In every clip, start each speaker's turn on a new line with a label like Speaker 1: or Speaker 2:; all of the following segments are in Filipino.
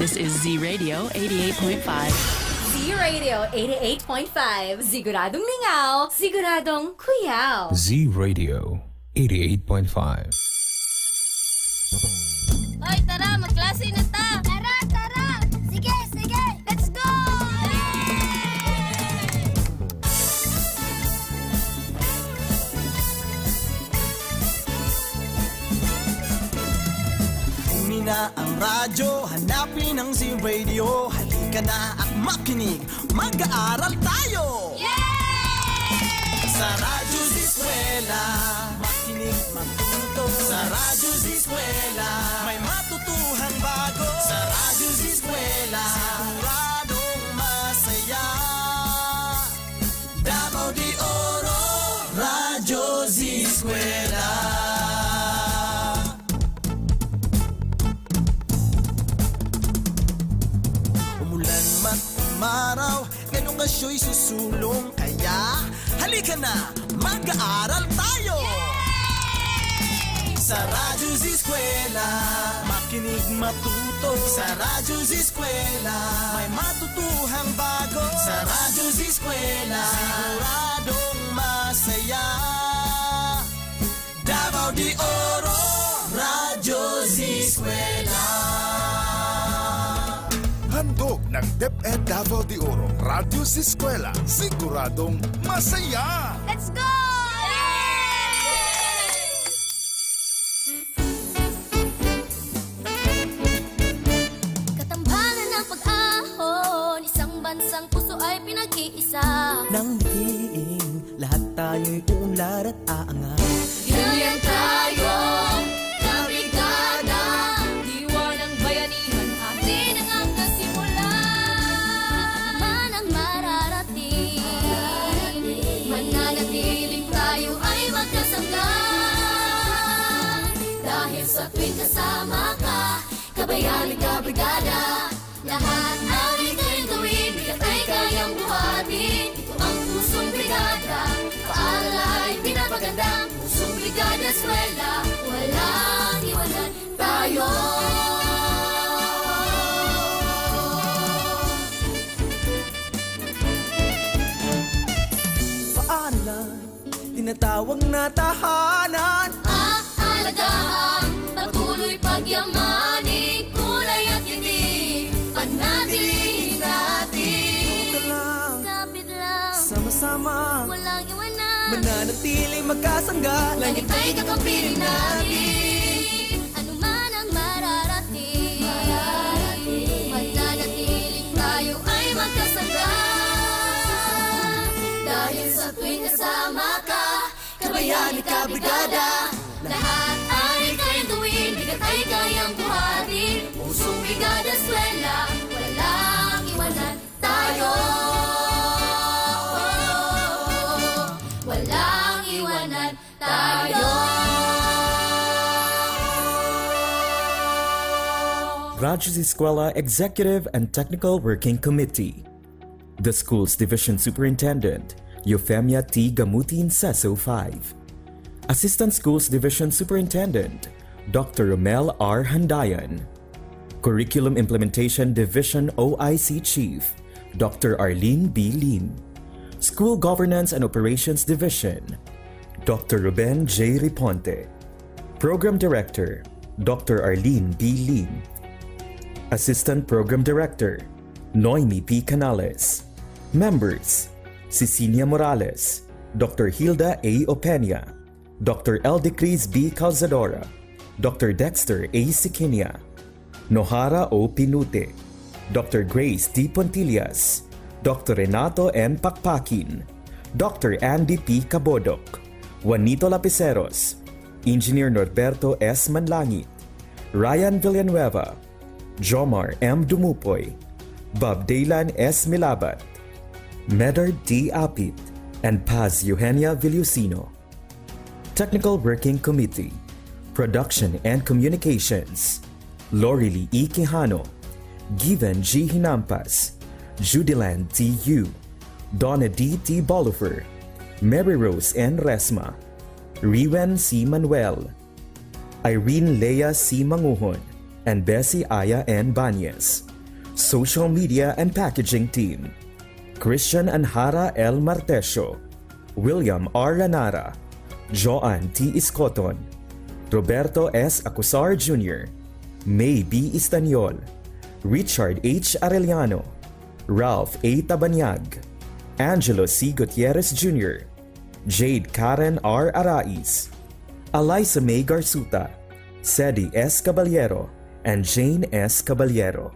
Speaker 1: This is Z Radio 88.5.
Speaker 2: Z-Radio 88.5. Siguradong lingaw, siguradong kuyaw.
Speaker 3: Z-Radio 88.5.
Speaker 4: Hoy, tara, magklase na ta! Tara, tara! Sige, sige! Let's go!
Speaker 5: Kunin na ang radyo, hanapin ang Z-Radio. Halika na at makinig, mag-aaral tayo! Sa Radyo Z-Eskwela, makinig, matuto. Sa Radyo Z-Eskwela, may matutuhan bago. Sa Radyo Z-Eskwela, siguradong masaya. Davao de Oro, Radyo Z-Eskwela. Umulan man umaraw, ngayong asyo'y susulong. Kaya halika na, mag-aaral tayo! Sa Radyo Z-Eskwela, makinig matuto. Sa Radyo Z-Eskwela, may matutuhang bago. Sa Radyo Z-Eskwela, siguradong masaya. Davao de Oro, Radyo Z-Eskwela.
Speaker 6: Handog ng DepEd Davao de Oro, Radyo Z-Eskwela, siguradong masaya!
Speaker 4: Let's go! Katambalan ng pag-ahon, isang bansang puso ay pinag-iisa.
Speaker 5: Nang diin, lahat tayo'y uunlad at aangat.
Speaker 4: Ganyan tayo, kabrigada, diwa ng bayanihan, atin ang hanggang simula. Man ang mararating, mananatiling tayo ay magkasangga. Dahil sa tuwing kasama ka, kabayani kabrigada, lahat ang ikawin gawin, bigat ay kayang buhatin. Ito ang pusong brigada, paaral ay pinapaganda. Pusong brigada eskwela, walang iwanan tayo.
Speaker 5: Paaralan, tinatawag na tahanan.
Speaker 4: Aalagaan, patuloy pagyamanin, kulay at hindi, panatilihin natin.
Speaker 5: Ito lang,
Speaker 4: Kapit lang,
Speaker 5: sama-sama,
Speaker 4: walang iwanan.
Speaker 5: mananatiling magkasangga.
Speaker 4: Langit ay kakampiling natin. Ano man ang mararating, mananatiling tayo ay magkasangga. Dahil sa tuwing kasama ka, kabayani kabrigada, lahat ay kayang gawin, bigat ay kayang buhatin. Pusong brigada eskwela, walang iwanan tayo. Walang iwanan tayo.
Speaker 7: Radyo Z-Eskwela Executive and Technical Working Committee. The School's Division Superintendent, Eufemia T. Gamutin Seso 5. Assistant Schools Division Superintendent, Dr. Romel R. Handayan. Curriculum Implementation Division OIC Chief, Dr. Arlene B. Lim. School Governance and Operations Division, Dr. Ruben J. Riponte. Program Director, Dr. Arlene B. Lim. Assistant Program Director, Noemi P. Canales. Members, Cecilia Morales, Dr. Hilda A. Opeña, Dr. Eldecris B. Calzadora, Dr. Dexter A. Siquinia, Nohara O. Pinute, Dr. Grace D. Pontillas, Dr. Renato N. Pakpakin, Dr. Andy P. Cabodok, Juanito Lapiceros, Engineer Norberto S. Manlangit, Ryan Villanueva, Jomar M. Dumupoy, Bob Daylan S. Milabat, Medard D. Apit, and Paz Eugenia Villusino. Technical Working Committee, Production and Communications, Lorely E. Quijano, Given G. Hinampas, Judiland T. Yu, Donna D. T. Bolifer, Mary Rose N. Resma, Riwen C. Manuel, Irene Lea C. Manguhon, and Bessie Aya N. Banyes. Social Media and Packaging Team: Christian Anhara L. Martesio, William R. Ranara, Joan T. Iscoton, Roberto S. Acusar Jr., May B. Istanyol, Richard H. Arellano, Ralph A. Tabanyag, Angelo C. Gutierrez Jr., Jade Karen R. Arais, Eliza May Garsuta, Sedi S. Caballero, and Jane S. Caballero.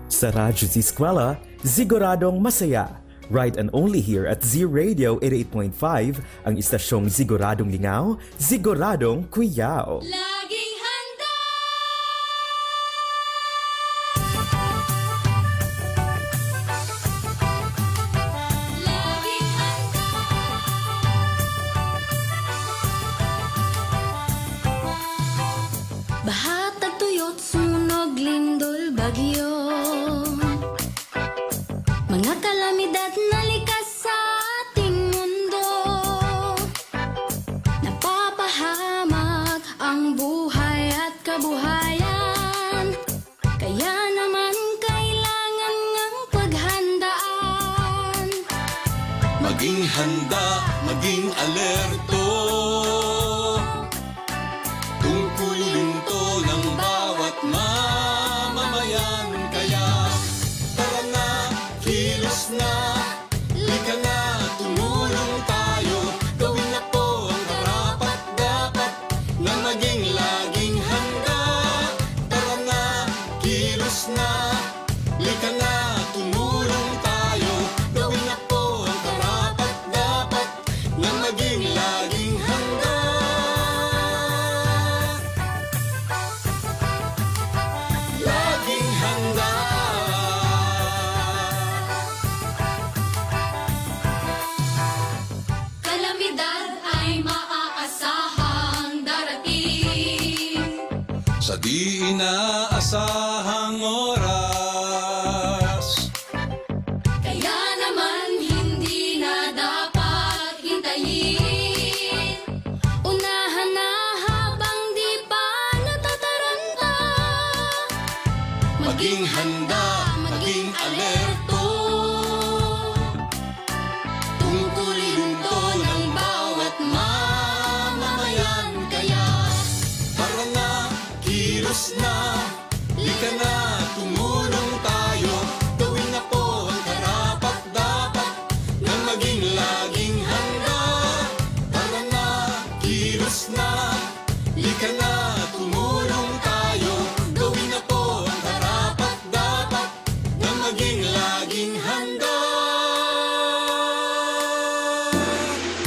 Speaker 7: Sa Radyo Z-Eskwela, siguradong masaya. Right and only here at Z Radio 88.5, ang istasyong siguradong lingaw, siguradong kuyaw.
Speaker 4: Laging handa. Laging handa. Baha, tagtuyot, sunog, lindol, bagyo. Mga kalamidad na likas sa ating mundo. Napapahamak ang buhay at kabuhayan. Kaya naman kailangan ngang paghandaan.
Speaker 8: Maging handa, maging alerto. Tungkulin to ng bawat mamamayan. Kaya tara na, kilos na, lika na, tumulong tayo. Gawin na po ang karapat-dapat na maging laging handa. Tara na, kilos na, lika na, tumulong tayo. Gawin na po ang karapat-dapat na maging laging handa. Laging handa.
Speaker 4: Kalamidad ay maaasahang darating.
Speaker 8: Sa di inaasahang oras,
Speaker 4: Kaya naman hindi na dapat hintayin. Unahan na habang di pa natataranta.
Speaker 8: maging handa, maging alerto. Tungkulin to ng bawat mamamayan. Kaya tara na, kilos na, lika na, tumulong tayo. Gawin na po ang karapat-dapat na maging laging handa. Tara na, kilos na, lika na, tumulong tayo. Gawin na po ang karapat-dapat na maging laging handa.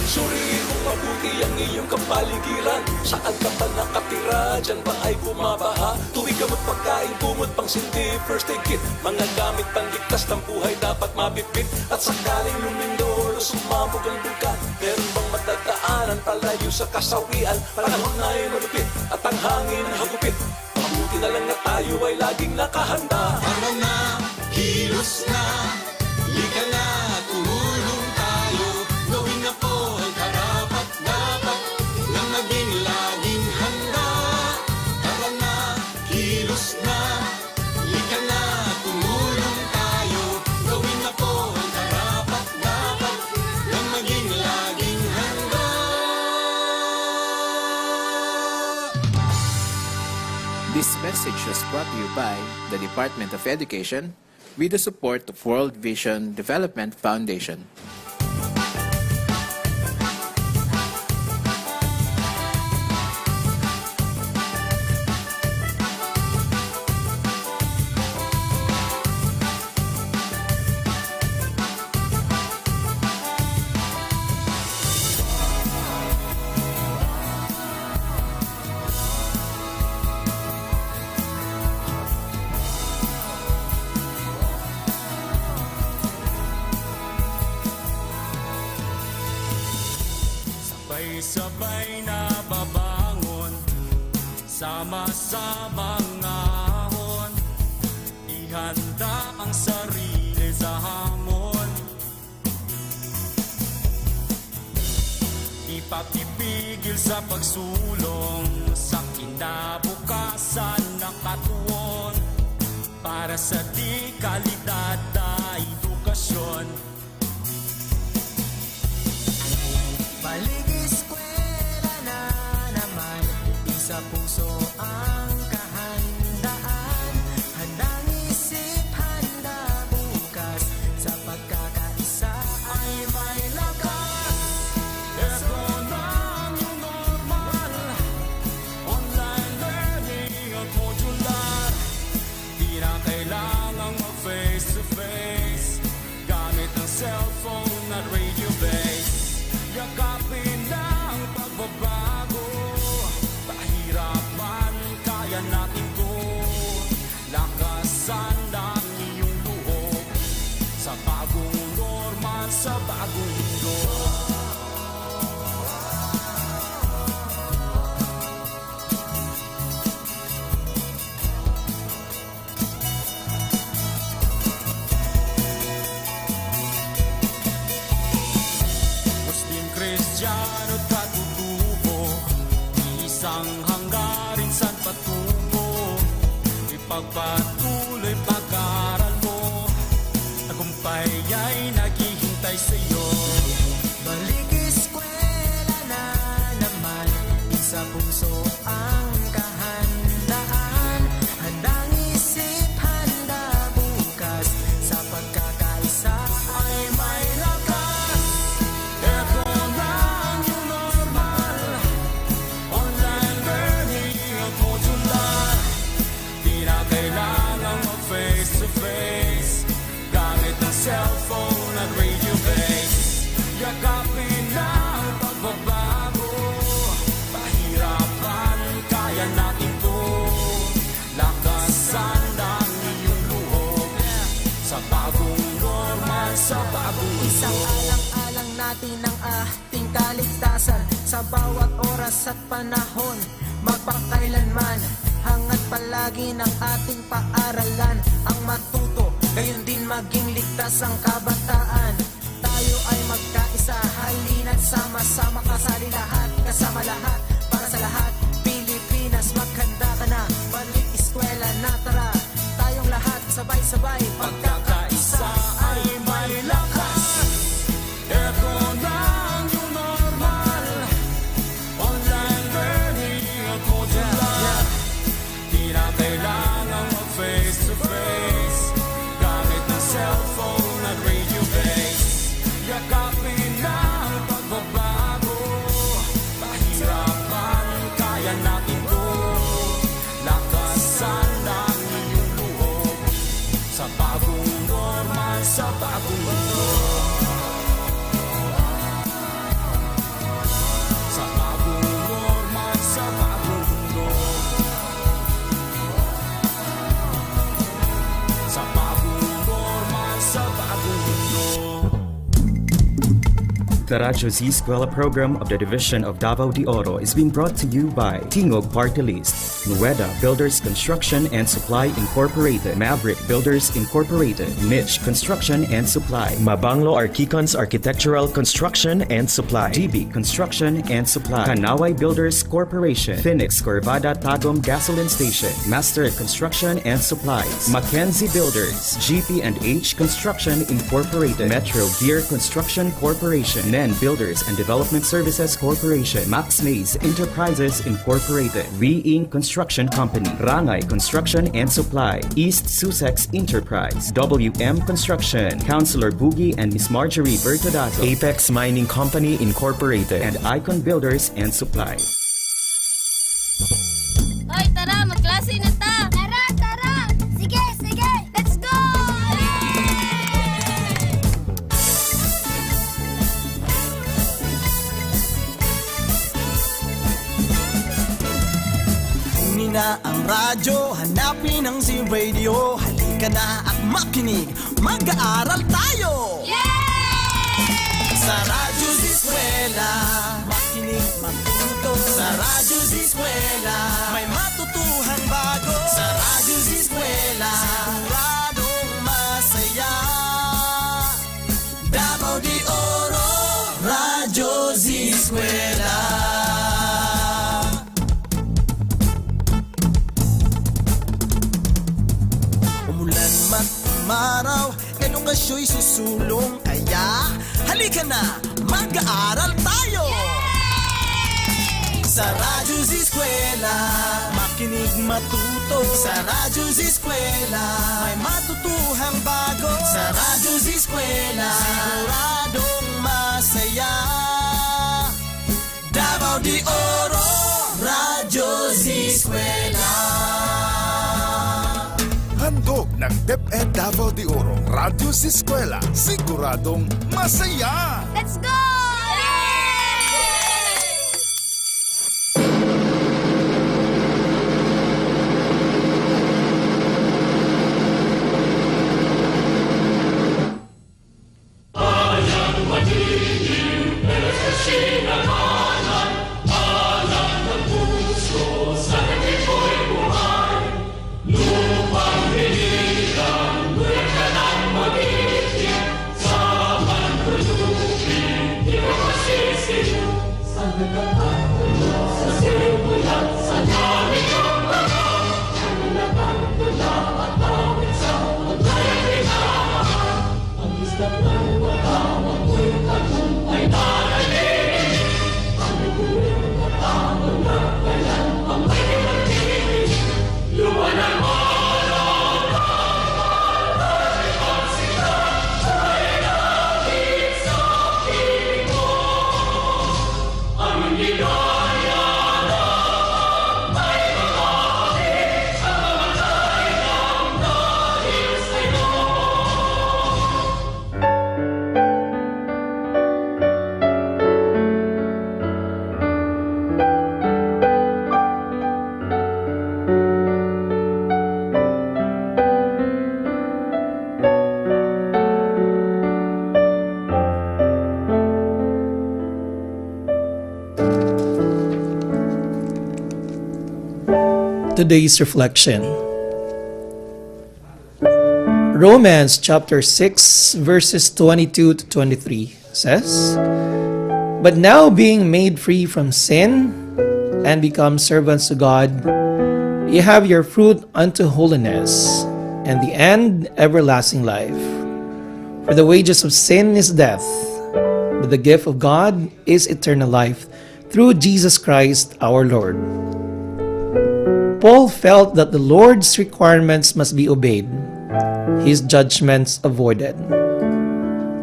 Speaker 8: Suriin mo mabuti ang iyong kapaligiran. Saan ka pa nakatira? Diyan ba ay bumabaha? Tuwing gamot, pagkain, kumot, pang sindi, first aid kit. Mga gamit pangligtas ng buhay dapat mabitbit. At sakaling lumindol o sumabog ang bulkan, meron bang matagdaanan palayo sa kasawian? Panahon na ay malupit at ang hangin hagupit. Mabuti na lang na tayo ay laging nakahanda. Tara na, kilos na, lika na, tumulong tayo. Gawin na po ang karapat-dapat na maging laging handa. Tara na, kilos na, lika na, tumulong tayo. Gawin na po ang karapat-dapat na maging laging handa.
Speaker 9: This message was brought to you by the Department of Education with the support of World Vision Development Foundation.
Speaker 10: Sabay-sabay na babangon, sama-samang ahon. Ihanda ang sarili sa hamon. Ipakipigil sa pagsulong sa kinabukasan ng katuon. Para para sa di kalidad na edukasyon.
Speaker 5: Balik eskwela na naman, isa puso ang kahandaan. Handang isip, handa bukas, sa pagkakaisa ay may lakas.
Speaker 10: Ito na ang new normal, online learning at modular. Di na kailangang mag-face to face, gamit ang cellphone at radio base. Yakapin ang pagbabago, pahirapan, kaya natin to. Lakasan ang iyong loob, sa bagong normal, sa bagong mundo. Muslim, Kristiyano at katutubo, isang hanggarin san patungo. Ipagpatuloy pag-aaral mo, tagumpay ay naghihintay sa'yo.
Speaker 5: Balik eskwela na naman, isa puso ang kahandaan. Handang isip, handa bukas, sa pagkakaisa ay may lakas.
Speaker 10: Ito na ang new normal, online learning at modular. Di na kailangang mag-face to face, gamit ang cellphone at radio base. Yakapin na ang pagbabago, pahirapan, kaya natin to. Lakasan ang iyong loob, sa bagong normal, sa bagong
Speaker 5: Isang
Speaker 10: mundo.
Speaker 5: alang-alang natin ang ating kaligtasan, sa bawat oras at panahon, magpakailanman. Hangat palagi ng ating paaralan, ang matuto, gayon din maging ligtas ang kabataan. Tayo ay magkaisa, halina't sama-sama, kasali lahat, kasama lahat, para sa lahat. Pilipinas, maghanda ka na, balik eskwela na, tara. Tayong lahat, sabay-sabay,
Speaker 10: Pagkakaisa ay may lakas. Ito na ang new normal, online learning at modular. Di na kailangang mag-face to face, gamit ang cellphone at radio base. Yakapin na ang pagbabago, pahirapan, kaya natin to. Lakasan ang iyong loob, sa bagong normal, sa bagong mundo. Sa bagong normal, sa bagong mundo. Sa bagong normal, sa bagong mundo.
Speaker 7: The Radyo Z-Eskwela program of the Division of Davao de Oro is being brought to you by Tingog Party List, Nueda Builders Construction and Supply Incorporated, Maverick Builders Incorporated, Mitch Construction and Supply, Mabanglo Archicons Architectural Construction and Supply, DB Construction and Supply, Kanaway Builders Corporation, Phoenix Corvada Tagum Gasoline Station, Master Construction and Supplies, Mackenzie Builders, GP&H Construction Incorporated, Metro Gear Construction Corporation, NEN Builders and Development Services Corporation, Max Mays Enterprises Incorporated, Re-Ing Construction Company, Rangay Construction and Supply, East Sussex Enterprise, WM Construction, Councilor Boogie and Miss Marjorie Bertodazo, Apex Mining Company Incorporated, and Icon Builders and Supply.
Speaker 4: Hoy, tara, magklase na ta! Tara, tara! Sige, sige! Let's go!
Speaker 5: Kunin na ang radyo, hanapin ang Z-Radio. Halika na at makinig, mag-aaral tayo! Sa Radyo Z-Eskwela, makinig, matuto. Sa Radyo Z-Eskwela, may matutuhan bago. Sa Radyo Z-Eskwela, siguradong masaya. Davao de Oro, Radyo Z-Eskwela. umulan man umaraw, edukasyo'y susulong. Kaya halika na, mag-aaral tayo! Sa Radyo Z-Eskwela, makinig matuto. Sa Radyo Z-Eskwela, may matutuhang bago. Sa Radyo Z-Eskwela, siguradong masaya. Davao de Oro, Radyo Z-Eskwela.
Speaker 6: Handog ng DepEd Davao de Oro, Radyo Z-Eskwela, siguradong masaya!
Speaker 4: Let's go!
Speaker 11: Today's reflection. Romans chapter 6 verses 22 to 23 says, "But now being made free from sin and become servants to God, ye have your fruit unto holiness, and the end everlasting life. For the wages of sin is death, but the gift of God is eternal life through Jesus Christ our Lord." Paul felt that the Lord's requirements must be obeyed, his judgments avoided.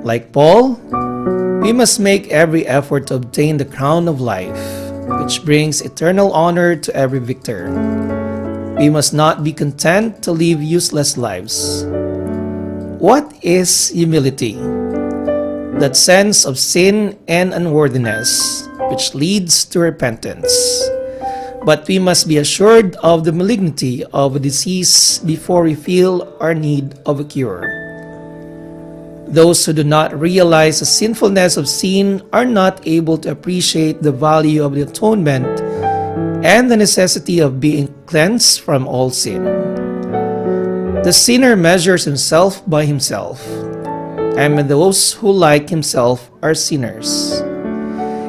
Speaker 11: Like Paul, we must make every effort to obtain the crown of life, which brings eternal honor to every victor. We must not be content to live useless lives. What is humility? That sense of sin and unworthiness, which leads to repentance. But we must be assured of the malignity of a disease before we feel our need of a cure. Those who do not realize the sinfulness of sin are not able to appreciate the value of the atonement and the necessity of being cleansed from all sin. The sinner measures himself by himself, and those who like himself are sinners.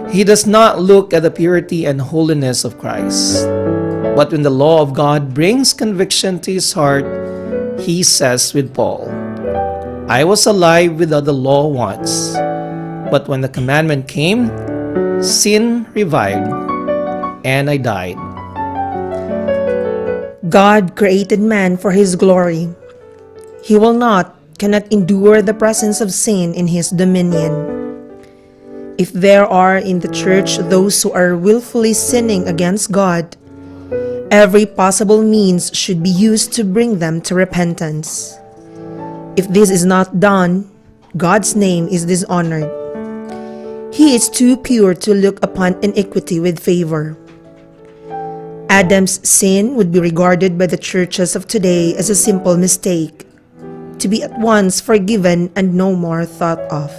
Speaker 11: He does not look at the purity and holiness of Christ. But when the law of God brings conviction to his heart, he says with Paul, "I was alive without the law once, but when the commandment came, sin revived, and I died."
Speaker 12: God created man for his glory. He cannot endure the presence of sin in his dominion. If there are in the church those who are willfully sinning against God, every possible means should be used to bring them to repentance. If this is not done, God's name is dishonored. He is too pure to look upon iniquity with favor. Adam's sin would be regarded by the churches of today as a simple mistake, to be at once forgiven and no more thought of.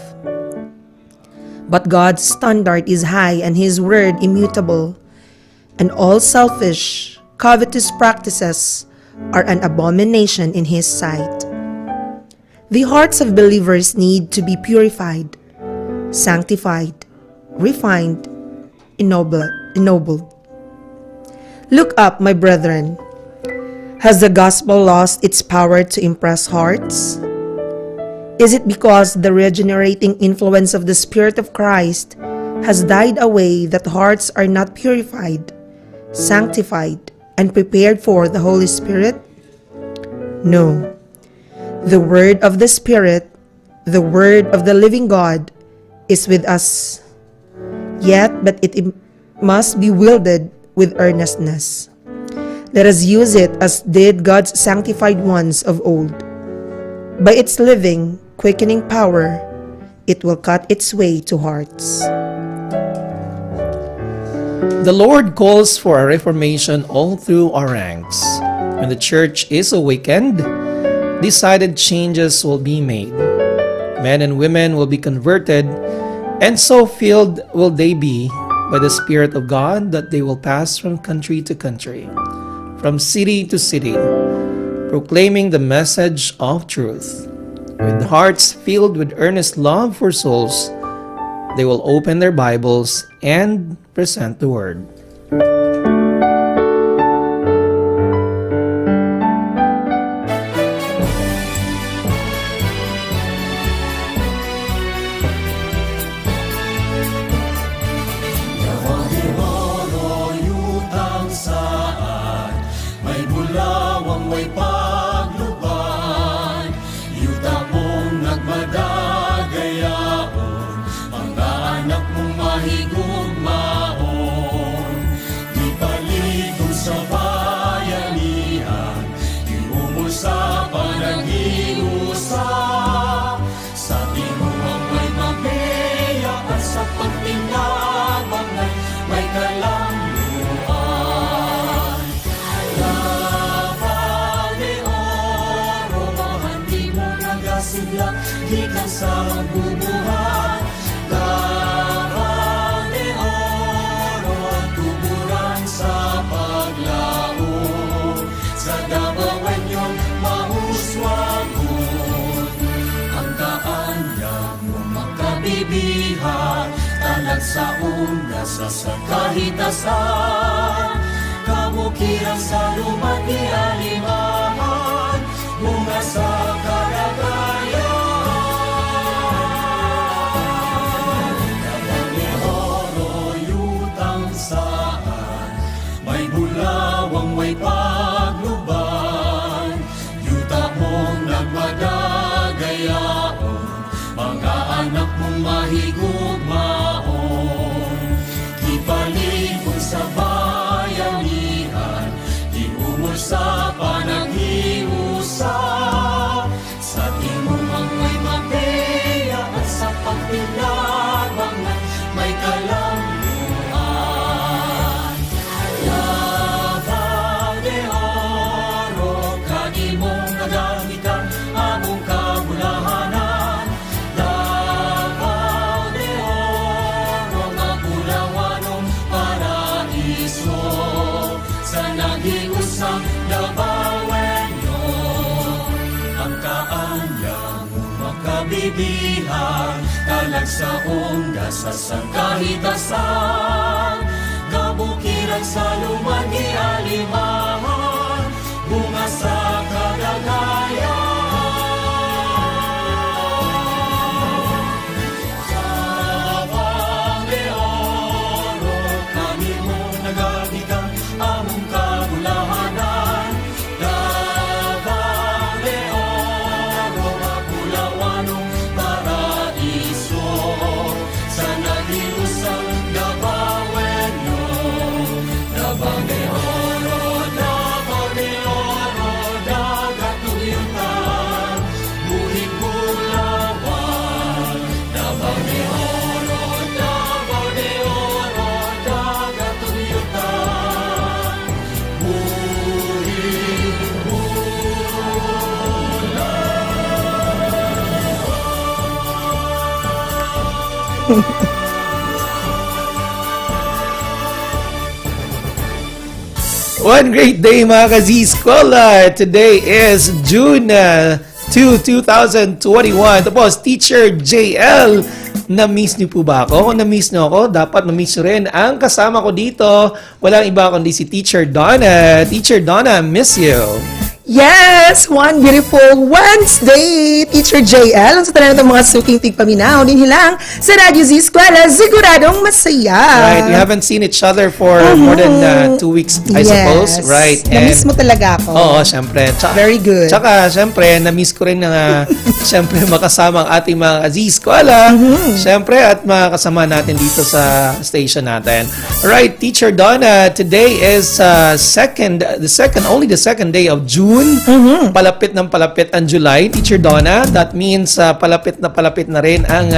Speaker 12: But God's standard is high and His word immutable, and all selfish, covetous practices are an abomination in His sight. The hearts of believers need to be purified, sanctified, refined, ennobled. Look up, my brethren. Has the gospel lost its power to impress hearts? Is it because the regenerating influence of the Spirit of Christ has died away that hearts are not purified, sanctified, and prepared for the Holy Spirit? No. The word of the Spirit, the word of the living God, is with us. Yet, but it must be wielded with earnestness. Let us use it as did God's sanctified ones of old. By its living, quickening power, it will cut its way to hearts.
Speaker 11: The Lord calls for a reformation all through our ranks. When the church is awakened, decided changes will be made. Men and women will be converted, and so filled will they be by the Spirit of God that they will pass from country to country, from city to city, proclaiming the message of truth. With hearts filled with earnest love for souls, they will open their Bibles and present the Word.
Speaker 10: Gikan sa magbubuhat, Davao de Oro, tuburan sa paglaon. Sa Dabawen yung mahuswagon, ang kaanyang mong makabibihan, talag sa undas sa kahitasan, kabukiran sa lumaki alimahan, bunga sa karagayan. May pagluban, yuta mong nagmadagayaon, mga anak mong mahigugmaon. Kipaligong sa bayanihan, iumol sa panaghiusap. Sa timumang may mapeya at sa pagtilabangan may kalamluan. Among kabulahanan, Davao de Oro, magulawanong paraiso. Sa nag-iusang Dabawenyo, ang kaanyang makabibihan, talag sa unggas sa sangkahitasan, kabukiran sa lumagi alimahan, bunga sa kadagayan. Among kabulahanan, Davao de Oro, magulawanong paraiso. Sa nag-iusang Dabawenyo, Davao de Oro, Davao de Oro, dagatuyutan, buhing bulawan. Davao de Oro, Davao de Oro, dagatuyutan.
Speaker 11: One great day mga ka-Z-Eskwela! Today is June 2, 2021. Tapos, Teacher JL, na-miss niyo po ba ako? Kung na-miss niyo ako, dapat na-miss niyo rin ang kasama ko dito. Walang iba kundi si Teacher Donna. Teacher Donna, miss you.
Speaker 12: Yes! One beautiful Wednesday! Teacher JL, ang sa tanan ng mga suking tigpaminaw, din hilang sa Radyo Z-Eskwela, siguradong masaya.
Speaker 11: Right, we haven't seen each other for more than 2 weeks, I suppose. Right.
Speaker 12: Na-miss mo talaga ako.
Speaker 11: Oo, syempre.
Speaker 12: Very good.
Speaker 11: Tsaka, syempre, na-miss ko rin na syempre makasama ang ating mga Z-Eskwela. Syempre, at makasama natin dito sa station natin. Right, Teacher Donna, today is only the second day of June. Palapit ng palapit ang July, Teacher Donna. That means palapit na rin ang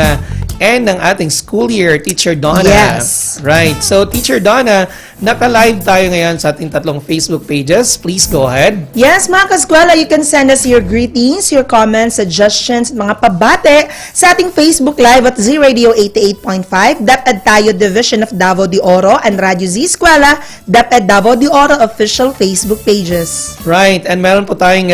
Speaker 11: end ng ating school year, Teacher Donna.
Speaker 12: Yes.
Speaker 11: Right. So, Teacher Donna, naka-live tayo ngayon sa ating tatlong Facebook pages. Please go ahead.
Speaker 12: Yes, mga kaskwela, you can send us your greetings, your comments, suggestions, mga pabate sa ating Facebook Live at Z-Radio 88.5, DepEd tayo Division of Davao de Oro, and Radyo Z-Eskwela, DepEd Davao de Oro official Facebook pages.
Speaker 11: Right. And meron po tayong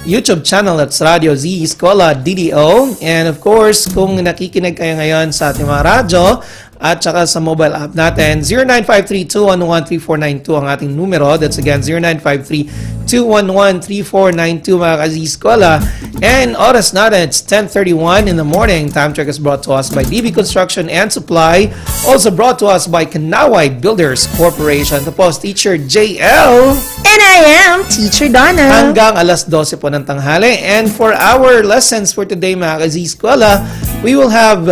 Speaker 11: YouTube channel, that's Radyo Z-Eskwela DDO. And of course, kung nakikinig kayo ngayon sa ating mga radyo at saka sa mobile app natin, 0953-211-3492 ang ating numero. That's again, 0953-211-3492 mga ka-Z-Eskwela. And oras natin, it's 10:31 in the morning. Time check is brought to us by DB Construction and Supply. Also brought to us by Kanaway Builders Corporation. Tapos, Teacher JL.
Speaker 12: And I am Teacher Donna.
Speaker 11: Hanggang alas 12 po ng tanghali. And for our lessons for today mga ka-Z-Eskwela, we will have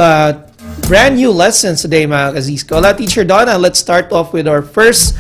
Speaker 11: brand new lessons today mga ka-Z-Eskwela. Teacher Donna, let's start off with our first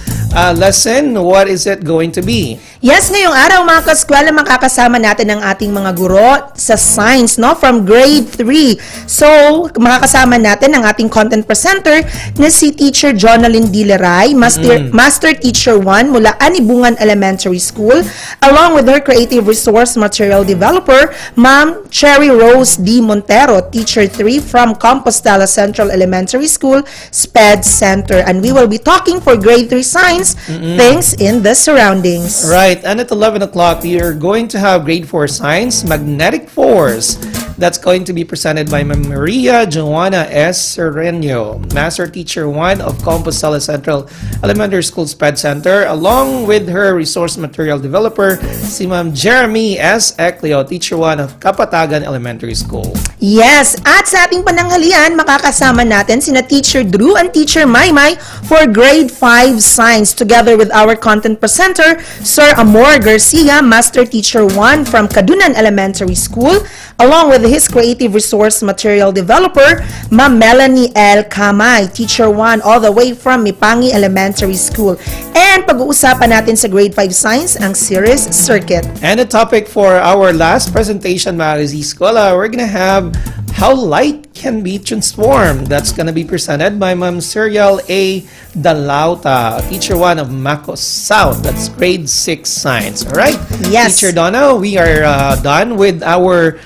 Speaker 11: lesson. What is it going to be?
Speaker 12: Yes, ngayong araw mga kaskwela, makakasama natin ang ating mga guro sa science, no? From grade 3. So, makakasama natin ang ating content presenter na si Teacher Jonalyn Dileray, Master Teacher 1 mula Anibungan Elementary School, along with her Creative Resource Material Developer, Ma'am Cherry Rose D. Montero, Teacher 3 from Compostela Central Elementary School, SPED Center. And we will be talking for grade 3 science, things in the surroundings.
Speaker 11: Right. And at 11 o'clock, we are going to have grade 4 science, magnetic force. That's going to be presented by Maria Joanna S. Sereno, Master Teacher 1 of Compostela Central Elementary School SPED Center, along with her resource material developer, si Ma'am Jeremy S. Eclio, Teacher 1 of Kapatagan Elementary School.
Speaker 12: Yes, at sa ating pananghalian, makakasama natin sina Teacher Drew and Teacher Maymay for grade 5 science, together with our content presenter, Sir Amor Garcia, Master Teacher 1 from Kadunan Elementary School, along with his creative resource material developer, Ma'am Melanie L. Kamay, Teacher 1 all the way from Mipangi Elementary School. And pag-uusapan natin sa grade 5 science ang series circuit.
Speaker 11: And the topic for our last presentation, mga Z-Eskwela, we're gonna have how light can be transformed. That's gonna be presented by Ma'am Serial A. Dalauta, Teacher 1 of Macos South. That's grade 6 science. All right?
Speaker 12: Yes.
Speaker 11: Teacher Donna, we are done with our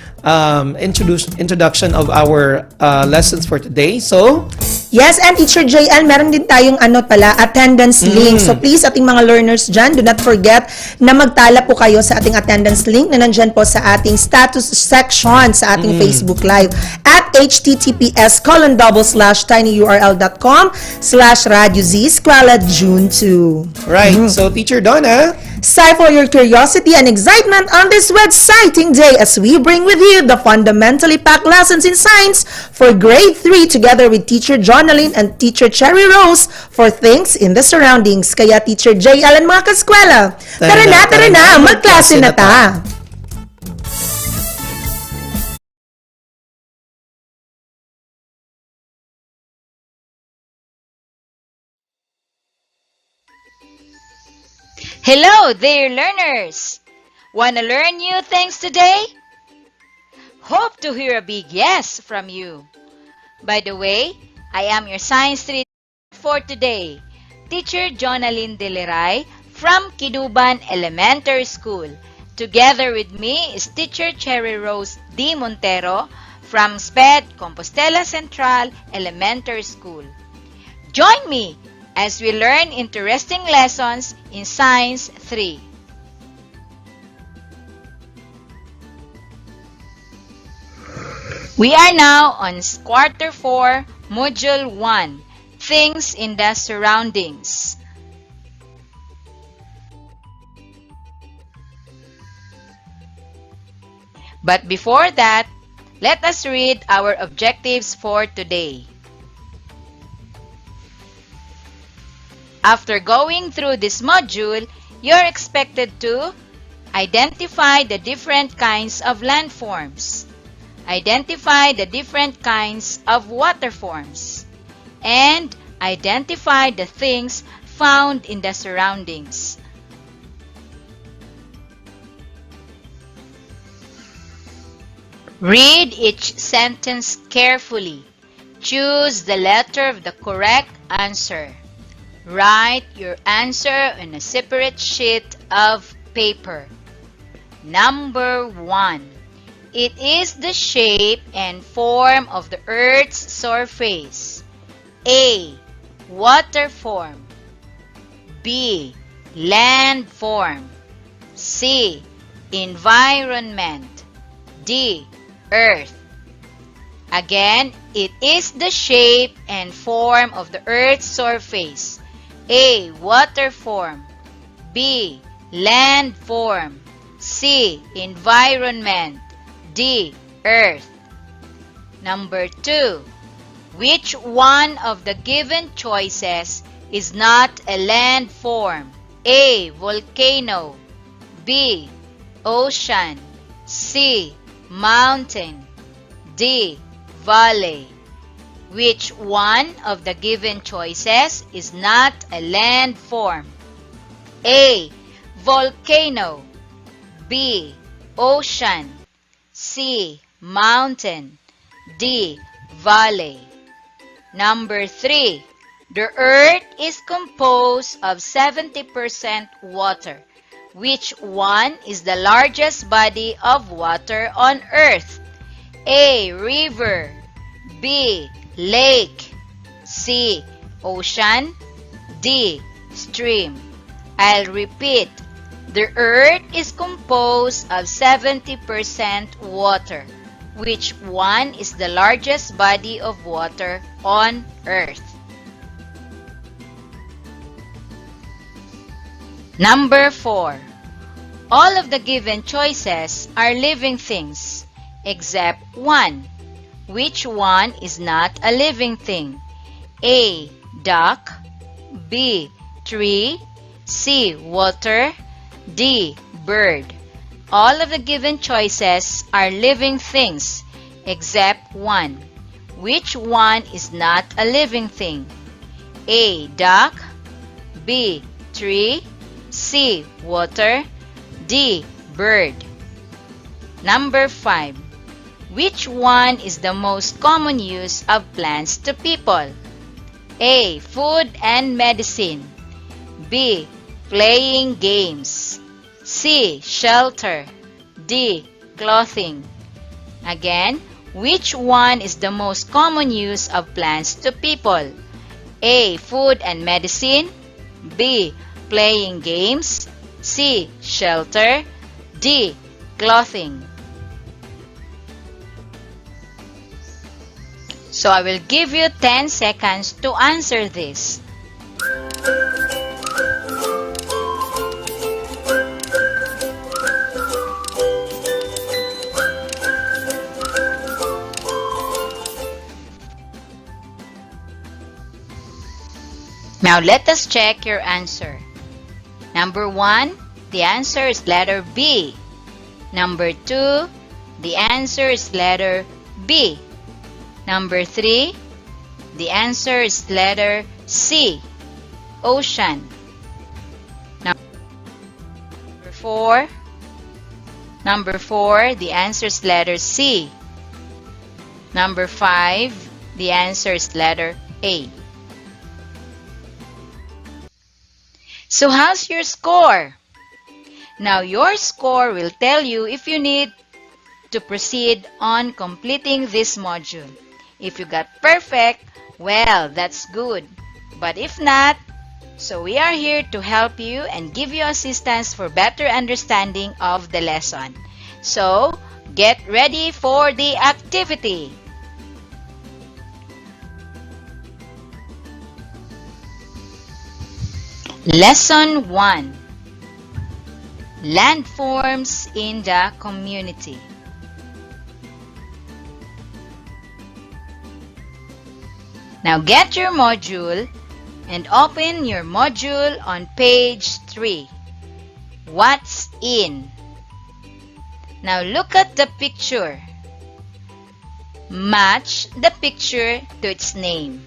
Speaker 11: introduction of our lessons for today. So,
Speaker 12: yes, and Teacher JL, meron din tayong attendance link. So please, ating mga learners dyan, do not forget na magtala po kayo sa ating attendance link na nandyan po sa ating status section sa ating Facebook Live at https://tinyurl.com/Radyo Z-Eskwela June 2.
Speaker 11: Right. So, Teacher Donna,
Speaker 12: stifle your curiosity and excitement on this exciting day as we bring with you the fundamentally packed lessons in science for grade 3 together with Teacher Jonalyn and Teacher Cherry Rose for things in the surroundings. Kaya Teacher JL and mga kaskwela, tara na, magklase na ta!
Speaker 13: Hello there, learners! Wanna learn new things today? Hope to hear a big yes from you. By the way, I am your science teacher for today, Teacher Jonalyn Dileray from Kinuban Elementary School. Together with me is Teacher Cherry Rose D. Montero from SPED Compostela Central Elementary School. Join me as we learn interesting lessons in Science 3. We are now on Quarter 4, Module 1, Things in the Surroundings. But before that, let us read our objectives for today. After going through this module, you're expected to identify the different kinds of landforms, identify the different kinds of waterforms, and identify the things found in the surroundings. Read each sentence carefully. Choose the letter of the correct answer. Write your answer on a separate sheet of paper. Number 1. It is the shape and form of the Earth's surface. A. Water form. B. Land form. C. Environment. D. Earth. Again, it is the shape and form of the Earth's surface. A. Water form. B. Land form. C. Environment. D. Earth. Number 2. Which one of the given choices is not a land form? A. Volcano. B. Ocean. C. Mountain. D. Valley. Which one of the given choices is not a land form? A. Volcano. B. Ocean. C. Mountain. D. Valley. Number 3. The Earth is composed of 70% water. Which one is the largest body of water on Earth? A. River. B. Lake. C. Ocean. D. Stream. I'll repeat. The Earth is composed of 70% water. Which one is the largest body of water on Earth? Number 4. All of the given choices are living things, except one. Which one is not a living thing? A. Duck. B. Tree. C. Water. D. Bird. All of the given choices are living things, except one. Which one is not a living thing? A. Duck. B. Tree. C. Water. D. Bird. Number 5. Which one is the most common use of plants to people? A. Food and medicine. B. Playing games. C. Shelter. D. Clothing. Again, which one is the most common use of plants to people? A. Food and medicine. B. Playing games. C. Shelter. D. Clothing. So I will give you 10 seconds to answer this. Now let us check your answer. Number 1, the answer is letter B. Number 2, the answer is letter B. Number 3, the answer is letter C, ocean. Number 4, the answer is letter C. Number 5, the answer is letter A. So how's your score? Now your score will tell you if you need to proceed on completing this module. If you got perfect, well, that's good. But if not, so we are here to help you and give you assistance for better understanding of the lesson. So, Get ready for the activity. Lesson 1. Landforms in the community. Now get your module and open your module on page 3. What's in? Now look at the picture. Match the picture to its name.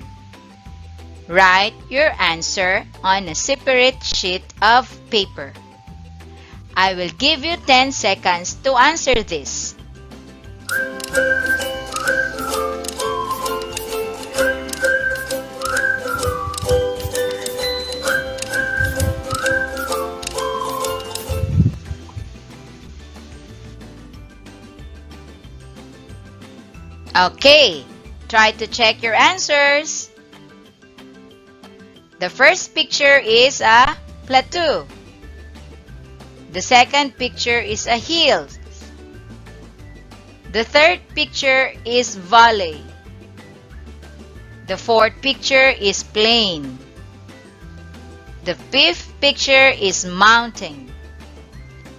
Speaker 13: Write your answer on a separate sheet of paper. I will give you 10 seconds to answer this. Okay, try to check your answers. The first picture is a plateau. The second picture is a hill. The third picture is valley. The fourth picture is plain. The fifth picture is mountain.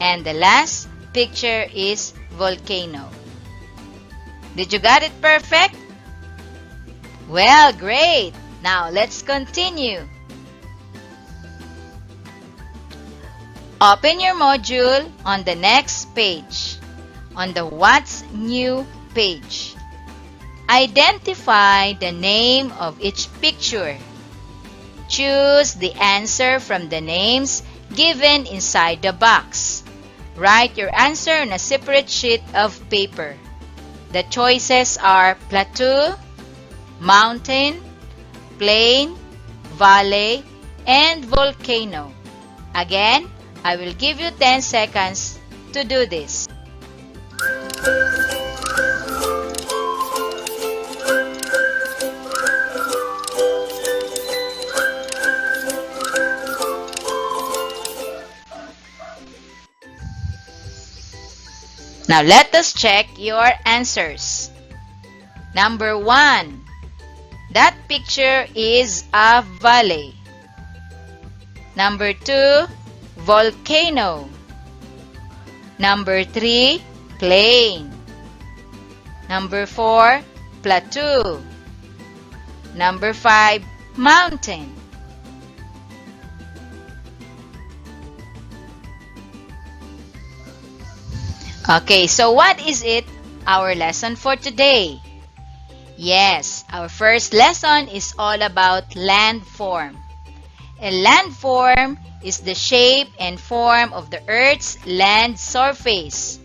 Speaker 13: And the last picture is volcano. Did you get it perfect? Well, great! Now let's continue. Open your module on the next page, on the What's New page. Identify the name of each picture. Choose the answer from the names given inside the box. Write your answer on a separate sheet of paper. The choices are plateau, mountain, plain, valley, and volcano. Again, I will give you 10 seconds to do this. Now let us check your answers. Number 1. That picture is a valley. Number 2, volcano. Number 3, plain. Number 4, plateau. Number 5, mountain. Okay, so what is it, our lesson for today? Yes, our first lesson is all about landform. A landform is the shape and form of the Earth's land surface.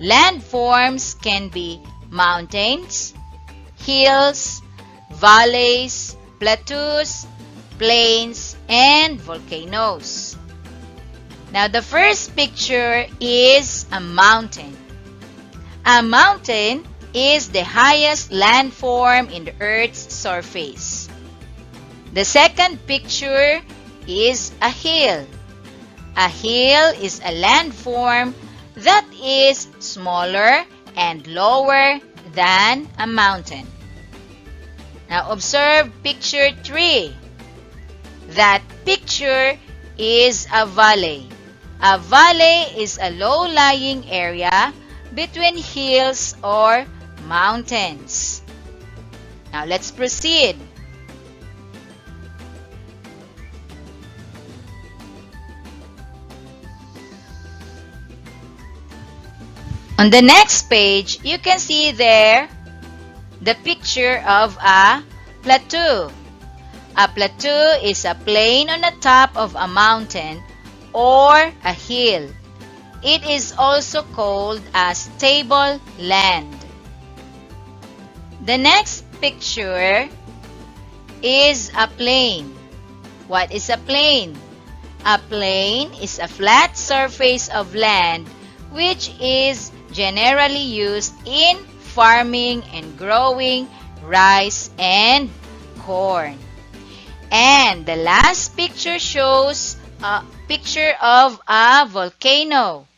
Speaker 13: Landforms can be mountains, hills, valleys, plateaus, plains, and volcanoes. Now, the first picture is a mountain. A mountain is the highest landform in the Earth's surface. The second picture is a hill. A hill is a landform that is smaller and lower than a mountain. Now, observe picture 3. That picture is a valley. A valley is a low-lying area between hills or mountains. Now let's proceed. On the next page, you can see there the picture of a plateau. A plateau is a plain on the top of a mountain or a hill. It is also called a stable land. The next picture is a plain. What is a plain? A plain is a flat surface of land which is generally used in farming and growing rice and corn. And the last picture shows a picture of a volcano.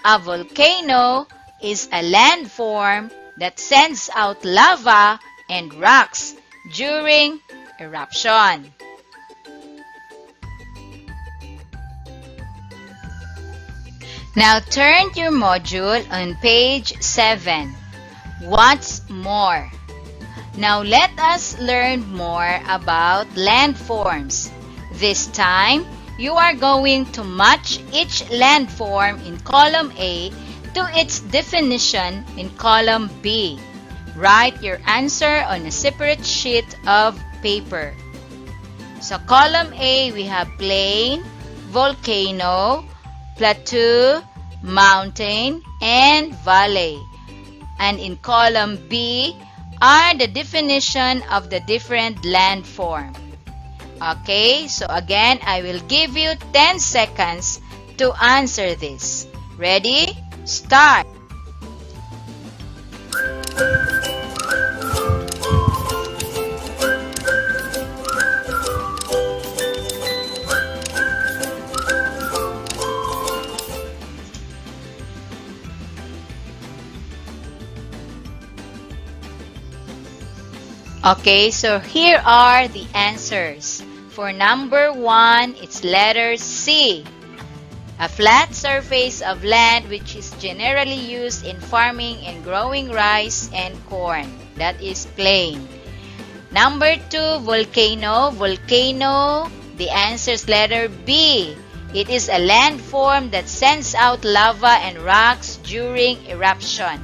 Speaker 13: A volcano is a landform that sends out lava and rocks during eruption. Now turn your module on page 7. What's more? Now let us learn more about landforms. This time, you are going to match each landform in column A to its definition in column B. Write your answer on a separate sheet of paper. So column A, we have plain, volcano, plateau, mountain, and valley. And in column B are the definition of the different landform. Okay, so again, I will give you 10 seconds to answer this. Ready? Start! Okay, so here are the answers. For number 1, it's letter C. A flat surface of land which is generally used in farming and growing rice and corn. That is plain. Number 2, volcano. Volcano, the answer is letter B. It is a landform that sends out lava and rocks during eruption.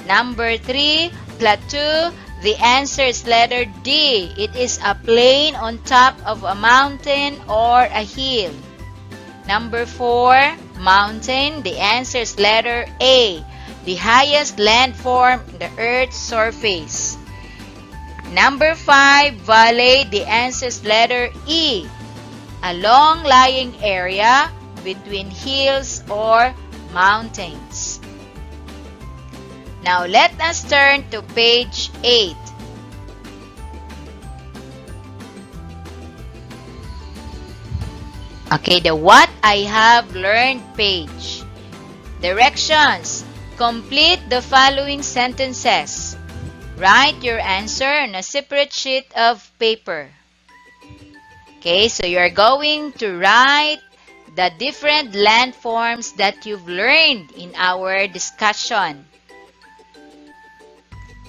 Speaker 13: Number 3, plateau. The answer is letter D. It is a plain on top of a mountain or a hill. Number 4, mountain. The answer is letter A. The highest landform on the Earth's surface. Number 5, valley. The answer is letter E. A long-lying area between hills or mountains. Now let us turn to page 8. Okay, the what I have learned page. Directions. Complete the following sentences. Write your answer on a separate sheet of paper. Okay, so you are going to write the different landforms that you've learned in our discussion.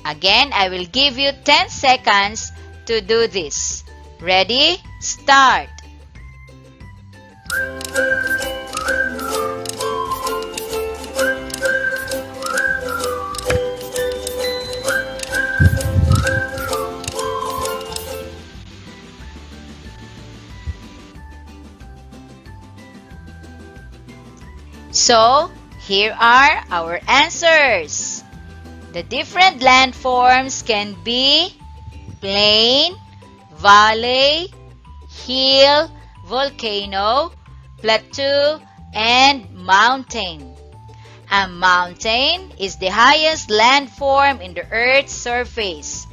Speaker 13: Again, I will give you 10 seconds to do this. Ready? Start! So, here are our answers. The different landforms can be plain, valley, hill, volcano, plateau, and mountain. A mountain is the highest landform in the Earth's surface.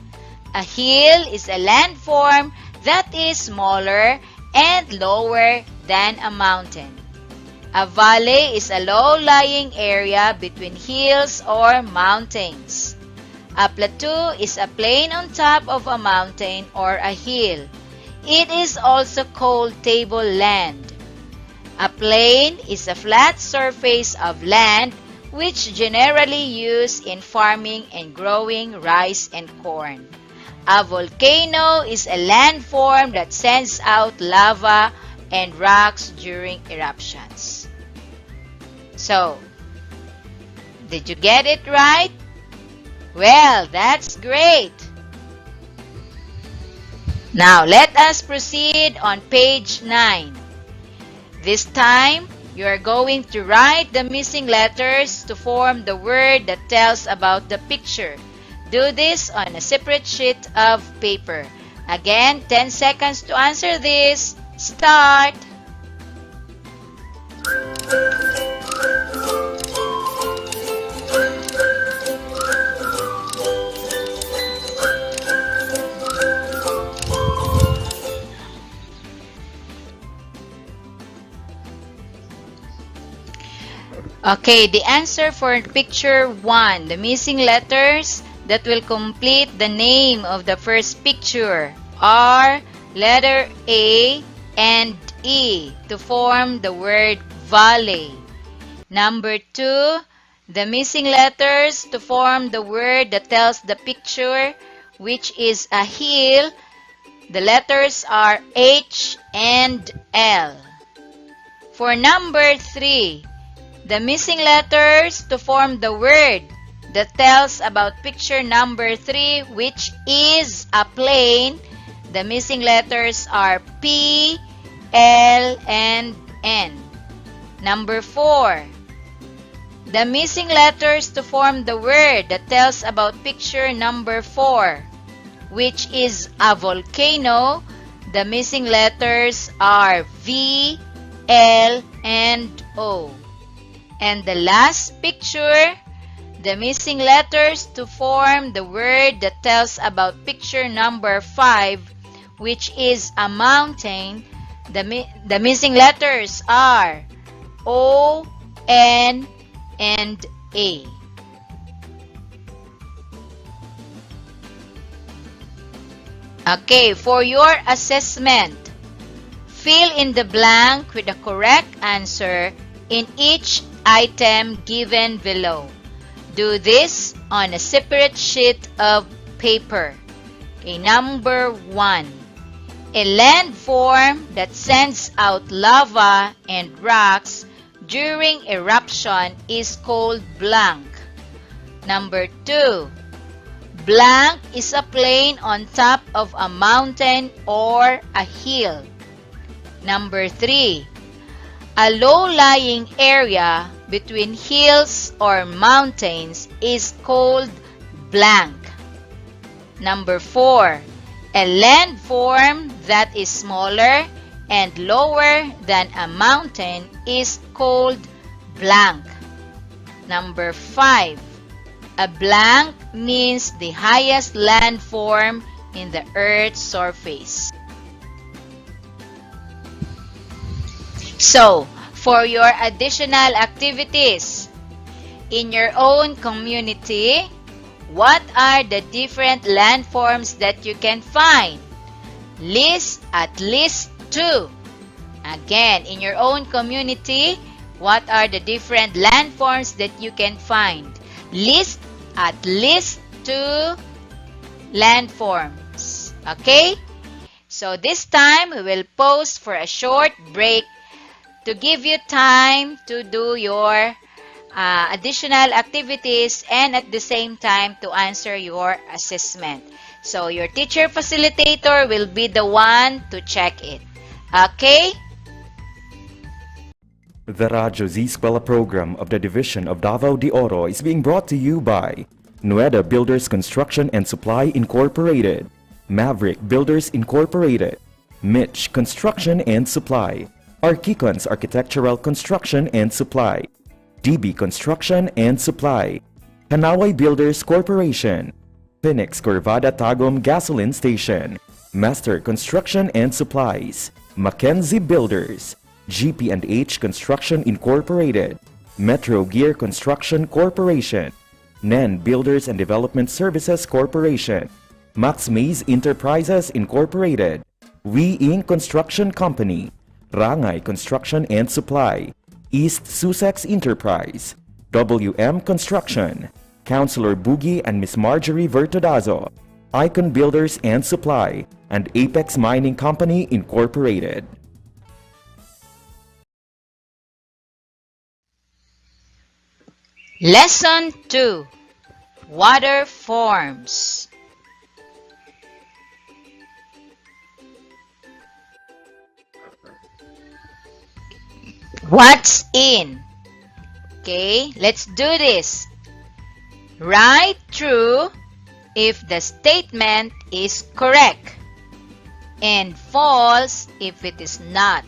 Speaker 13: A hill is a landform that is smaller and lower than a mountain. A valley is a low-lying area between hills or mountains. A plateau is a plain on top of a mountain or a hill. It is also called tableland. A plain is a flat surface of land which generally used in farming and growing rice and corn. A volcano is a landform that sends out lava and rocks during eruptions. So, did you get it right? Well, that's great. Now, let us proceed on page 9. This time, you are going to write the missing letters to form the word that tells about the picture. Do this on a separate sheet of paper. Again, 10 seconds to answer this. Start! Okay, the answer for picture 1, the missing letters that will complete the name of the first picture are letter A and E to form the word valley. Number 2, the missing letters to form the word that tells the picture, which is a hill. The letters are H and L. For number 3, the missing letters to form the word that tells about picture number 3, which is a plane. The missing letters are P, L, and N. Number 4, the missing letters to form the word that tells about picture number 4, which is a volcano. The missing letters are V, L, and O. And the last picture, the missing letters to form the word that tells about picture number 5, which is a mountain. The missing letters are O, N, and A. Okay, for your assessment, fill in the blank with the correct answer in each item given below. Do this on a separate sheet of paper. Okay, number 1. A landform that sends out lava and rocks during eruption is called blank. Number 2. Blank is a plain on top of a mountain or a hill. Number 3. A low-lying area between hills or mountains is called blank. Number 4. A landform that is smaller and lower than a mountain is called blank. Number 5. A blank means the highest landform in the Earth's surface. So, for your additional activities, in your own community, what are the different landforms that you can find? List at least 2. Again, in your own community, what are the different landforms that you can find? List at least 2 landforms. Okay? So this time, we will pause for a short break to give you time to do your additional activities and at the same time to answer your assessment. So your teacher facilitator will be the one to check it. Okay?
Speaker 7: The Radyo Z-Eskwela program of the Division of Davao de Oro is being brought to you by Nueda Builders Construction and Supply Incorporated, Maverick Builders Incorporated, Mitch Construction and Supply, Archicons Architectural Construction and Supply, DB Construction and Supply, Hanaway Builders Corporation, Phoenix Corvada Tagum Gasoline Station, Master Construction and Supplies, Mackenzie Builders, GP&H Construction Incorporated, Metro Gear Construction Corporation, NEN Builders and Development Services Corporation, Max Mays Enterprises Incorporated, We Inc. Construction Company, Rangay Construction and Supply, East Sussex Enterprise, WM Construction, Councilor Boogie and Miss Marjorie Vertodazo, Icon Builders and Supply, and Apex Mining Company Incorporated.
Speaker 13: Lesson 2. Water forms. What's in? Okay, let's do this. Write true if the statement is correct and false if it is not.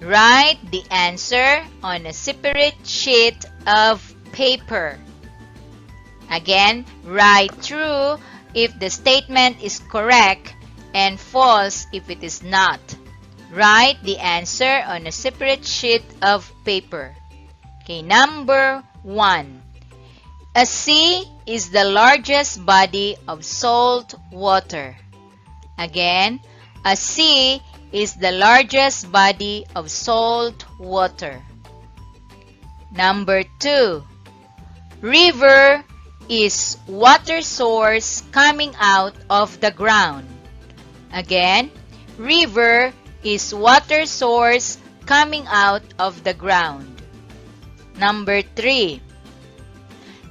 Speaker 13: Write the answer on a separate sheet of paper. Again, write true if the statement is correct and false if it is not. Write the answer on a separate sheet of paper. Okay, number 1. A sea is the largest body of salt water. Again, a sea is the largest body of salt water. Number 2. River is water source coming out of the ground. Again, river is water source coming out of the ground. Number 3.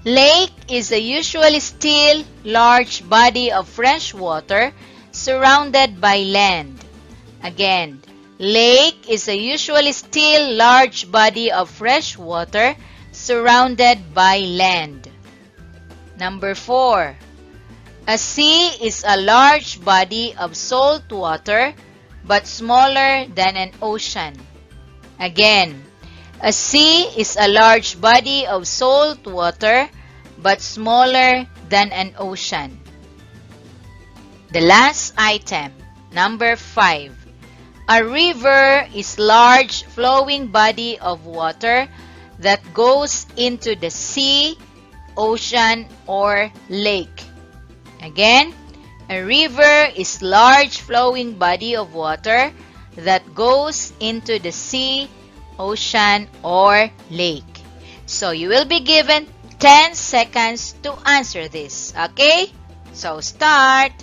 Speaker 13: Lake is a usually still, large body of fresh water surrounded by land. Again, lake is a usually still, large body of fresh water surrounded by land. Number 4. A sea is a large body of salt water but smaller than an ocean. Again, a sea is a large body of salt water but smaller than an ocean. The last item, number 5. A river is large flowing body of water that goes into the sea, ocean, or lake. Again, a river is large flowing body of water that goes into the sea, ocean, or lake. So you will be given 10 seconds to answer this. Okay? So start.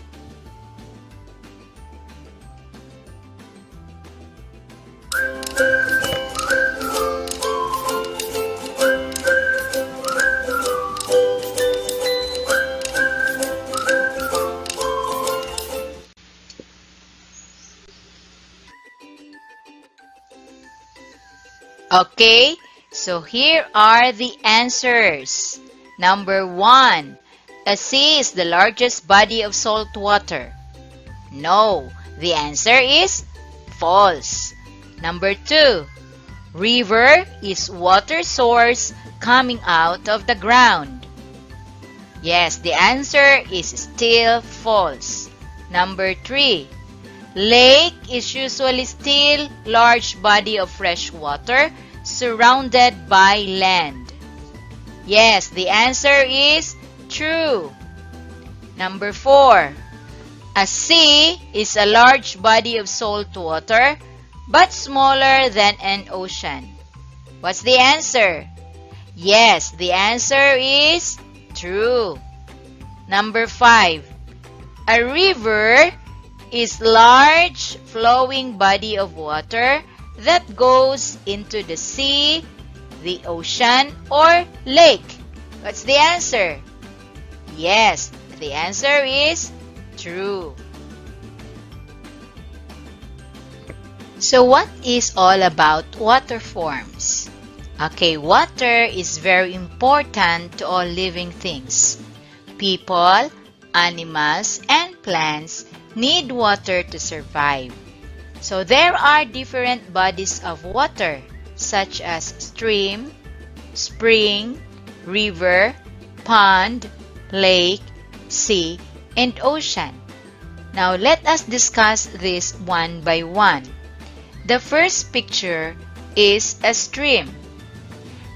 Speaker 13: Okay, so here are the answers. Number 1. A sea is the largest body of salt water. No, the answer is false. Number 2. River is water source coming out of the ground. Yes, the answer is still false. Number 3. Lake is usually still large body of fresh water surrounded by land. Yes, the answer is true. Number 4. A sea is a large body of salt water but smaller than an ocean. What's the answer? Yes, the answer is true. Number 5. A river is large flowing body of water that goes into the sea, the ocean, or lake. What's the answer? Yes, the answer is true. So what is all about water forms? Okay, water is very important to all living things. People, animals, and plants need water to survive. So there are different bodies of water such as stream, spring, river, pond, lake, sea, and ocean. Now let us discuss this one by one. The first picture is a stream.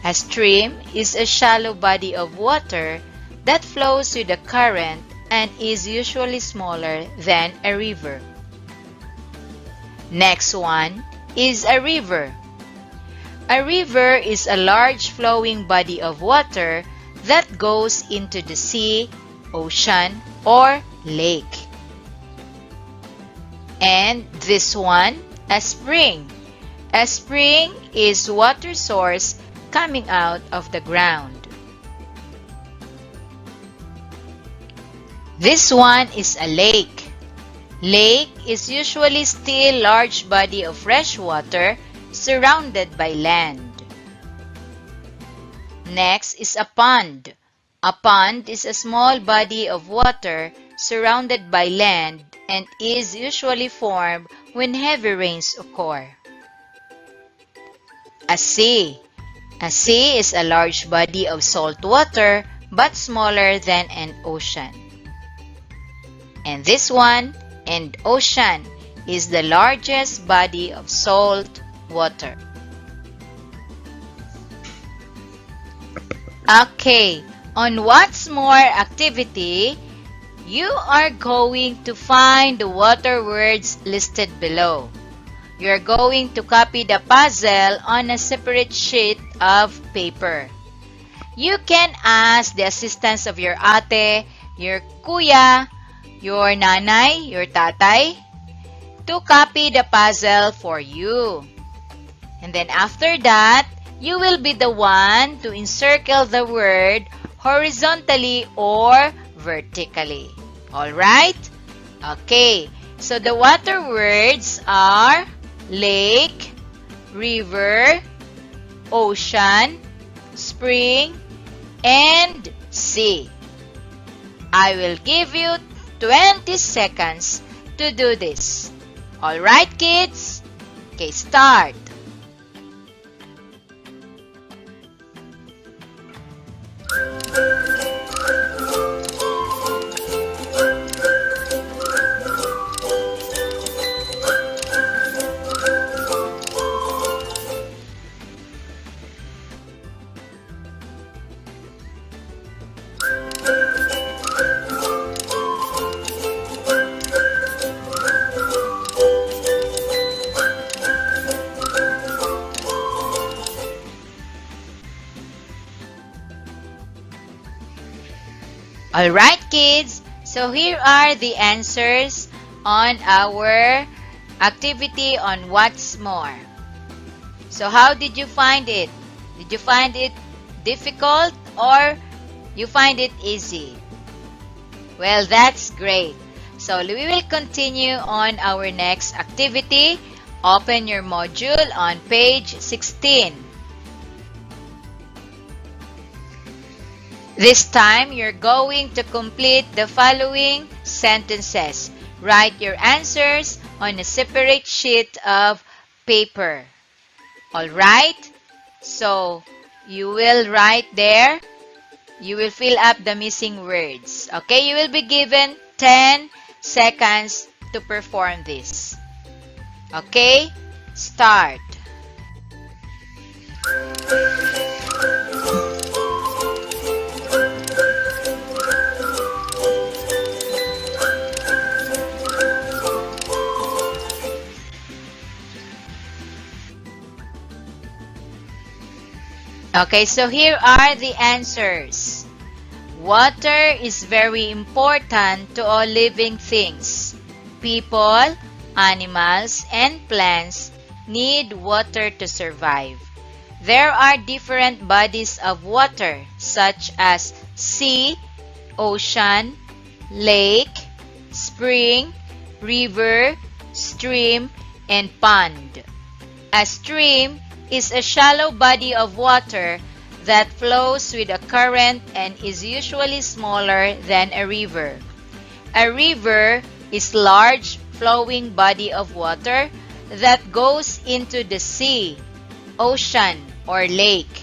Speaker 13: A stream is a shallow body of water that flows with the current and is usually smaller than a river. Next one is a river. A river is a large flowing body of water that goes into the sea, ocean, or lake. And this one, a spring. A spring is water source coming out of the ground. This one is a lake. Lake is usually still large body of fresh water surrounded by land. Next is a pond. A pond is a small body of water surrounded by land and is usually formed when heavy rains occur. A sea. A sea is a large body of salt water but smaller than an ocean. And this one, an ocean, is the largest body of salt water. Okay, on what's more activity, you are going to find the water words listed below. You're going to copy the puzzle on a separate sheet of paper. You can ask the assistance of your ate, your kuya, your nanay, your tatay to copy the puzzle for you. And then after that, you will be the one to encircle the word horizontally or vertically. Alright? Okay, so the water words are lake, river, ocean, spring, and sea. I will give you 20 seconds to do this. Alright, kids? Okay, start. Alright, kids, so here are the answers on our activity on what's more. So how did you find it? Did you find it difficult or you find it easy? Well, that's great. So we will continue on our next activity. Open your module on page 16. This time, you're going to complete the following sentences. Write your answers on a separate sheet of paper. Alright? So, you will write there. You will fill up the missing words. Okay? You will be given 10 seconds to perform this. Okay? Start. Okay, so here are the answers. Water is very important to all living things. People, animals, and plants need water to survive. There are different bodies of water such as sea, ocean, lake, spring, river, stream, and pond. A stream is a shallow body of water that flows with a current and is usually smaller than a river. A river is a large flowing body of water that goes into the sea, ocean, or lake.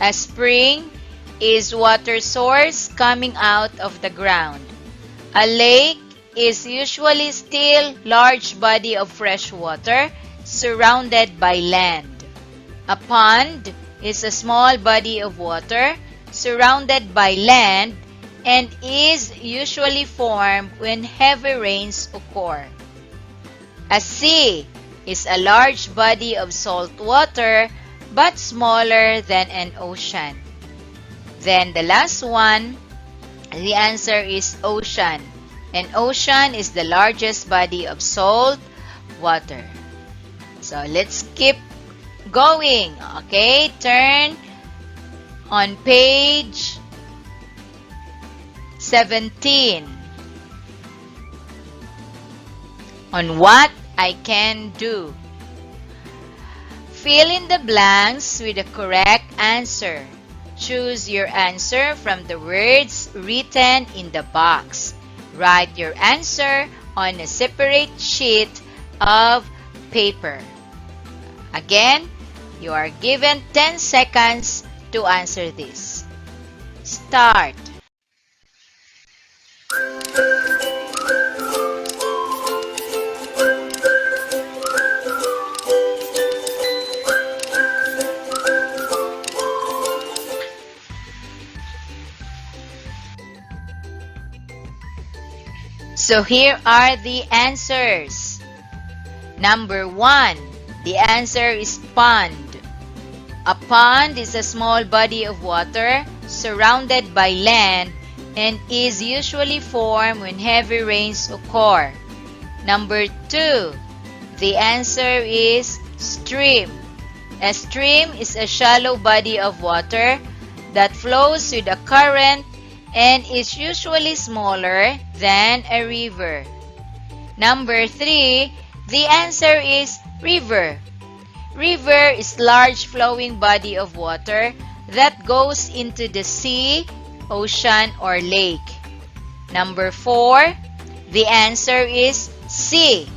Speaker 13: A spring is water source coming out of the ground. A lake is usually still large body of fresh water surrounded by land. A pond is a small body of water surrounded by land and is usually formed when heavy rains occur. A sea is a large body of salt water but smaller than an ocean. Then the last one, the answer is ocean. An ocean is the largest body of salt water. So let's keep going. Okay, turn on page 17. On what I can do. Fill in the blanks with the correct answer. Choose your answer from the words written in the box. Write your answer on a separate sheet of paper. Again, you are given 10 seconds to answer this. Start. So here are the answers. Number 1, the answer is pond. A pond is a small body of water surrounded by land and is usually formed when heavy rains occur. Number 2, the answer is stream. A stream is a shallow body of water that flows with a current and is usually smaller than a river. Number 3, the answer is river. River is large flowing body of water that goes into the sea, ocean, or lake. Number 4, the answer is sea.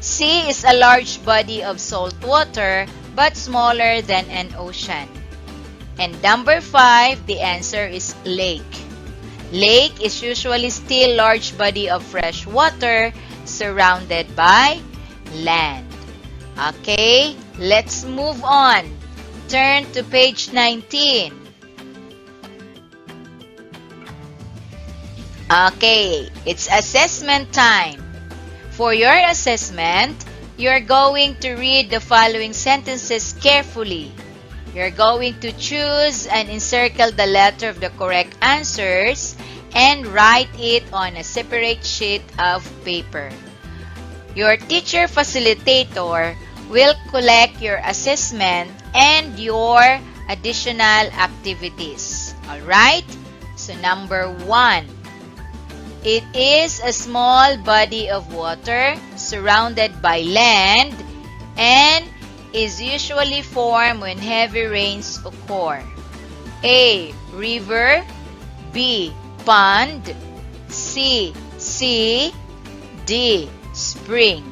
Speaker 13: Sea is a large body of salt water but smaller than an ocean. And number 5, the answer is lake. Lake is usually still large body of fresh water surrounded by land. Okay, let's move on. Turn to page 19. Okay, it's assessment time. For your assessment, you're going to read the following sentences carefully. You're going to choose and encircle the letter of the correct answers and write it on a separate sheet of paper. Your teacher facilitator will collect your assessment and your additional activities. Alright? So number 1. It is a small body of water surrounded by land and is usually formed when heavy rains occur. A. River. B. Pond. C. Sea. D. Spring.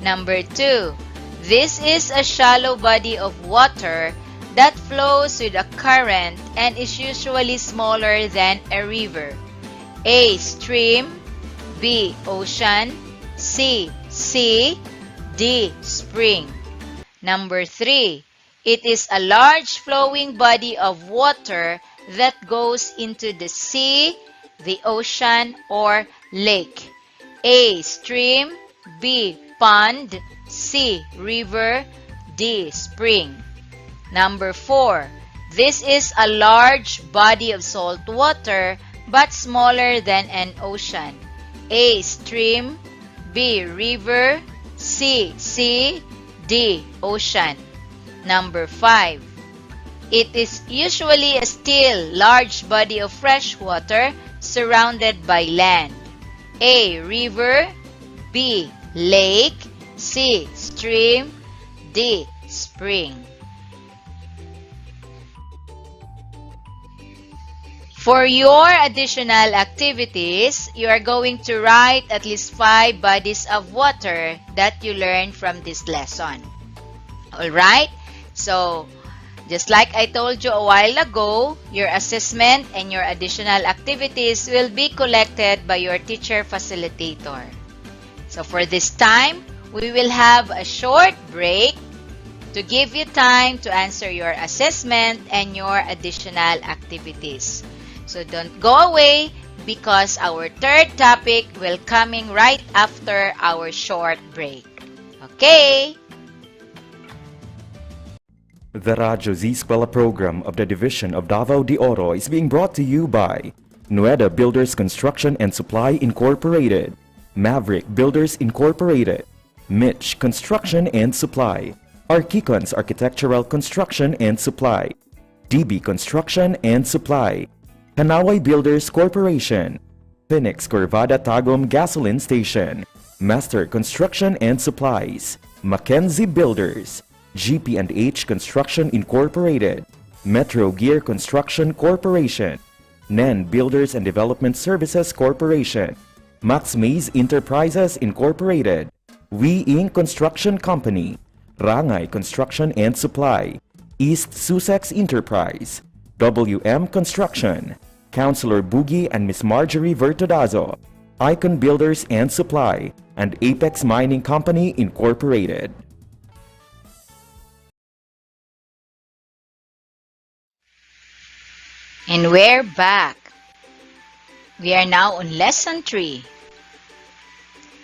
Speaker 13: Number 2. This is a shallow body of water that flows with a current and is usually smaller than a river. A. Stream. B. Ocean. C. Sea. D. Spring. Number 3. It is a large flowing body of water that goes into the sea, the ocean, or lake. A. Stream. B. Pond. C. River. D. Spring. Number 4. This is a large body of salt water but smaller than an ocean. A. Stream. B. River. C. Sea. D. Ocean. Number 5. It is usually a still large body of fresh water surrounded by land. A. River. B. Lake. C. Stream. D. Spring. For your additional activities, you are going to write at least 5 bodies of water that you learned from this lesson. Alright? So, just like I told you a while ago, your assessment and your additional activities will be collected by your teacher facilitator. So for this time, we will have a short break to give you time to answer your assessment and your additional activities. So don't go away because our third topic will coming right after our short break. Okay?
Speaker 7: The Radyo Z-Eskwela program of the Division of Davao de Oro is being brought to you by Nueda Builders Construction and Supply Incorporated, Maverick Builders Incorporated, Mitch Construction and Supply, Archicons Architectural Construction and Supply, DB Construction and Supply, Hanaway Builders Corporation, Phoenix Corvada Tagum Gasoline Station, Master Construction and Supplies, Mackenzie Builders, GP&H Construction Incorporated, Metro Gear Construction Corporation, NEN Builders and Development Services Corporation, Max Mays Enterprises Incorporated, We Inc. Construction Company, Rangay Construction and Supply, East Sussex Enterprise, WM Construction, Councilor Boogie and Miss Marjorie Vertodazo, Icon Builders and Supply, and Apex Mining Company Incorporated.
Speaker 13: And we're back. We are now on lesson 3.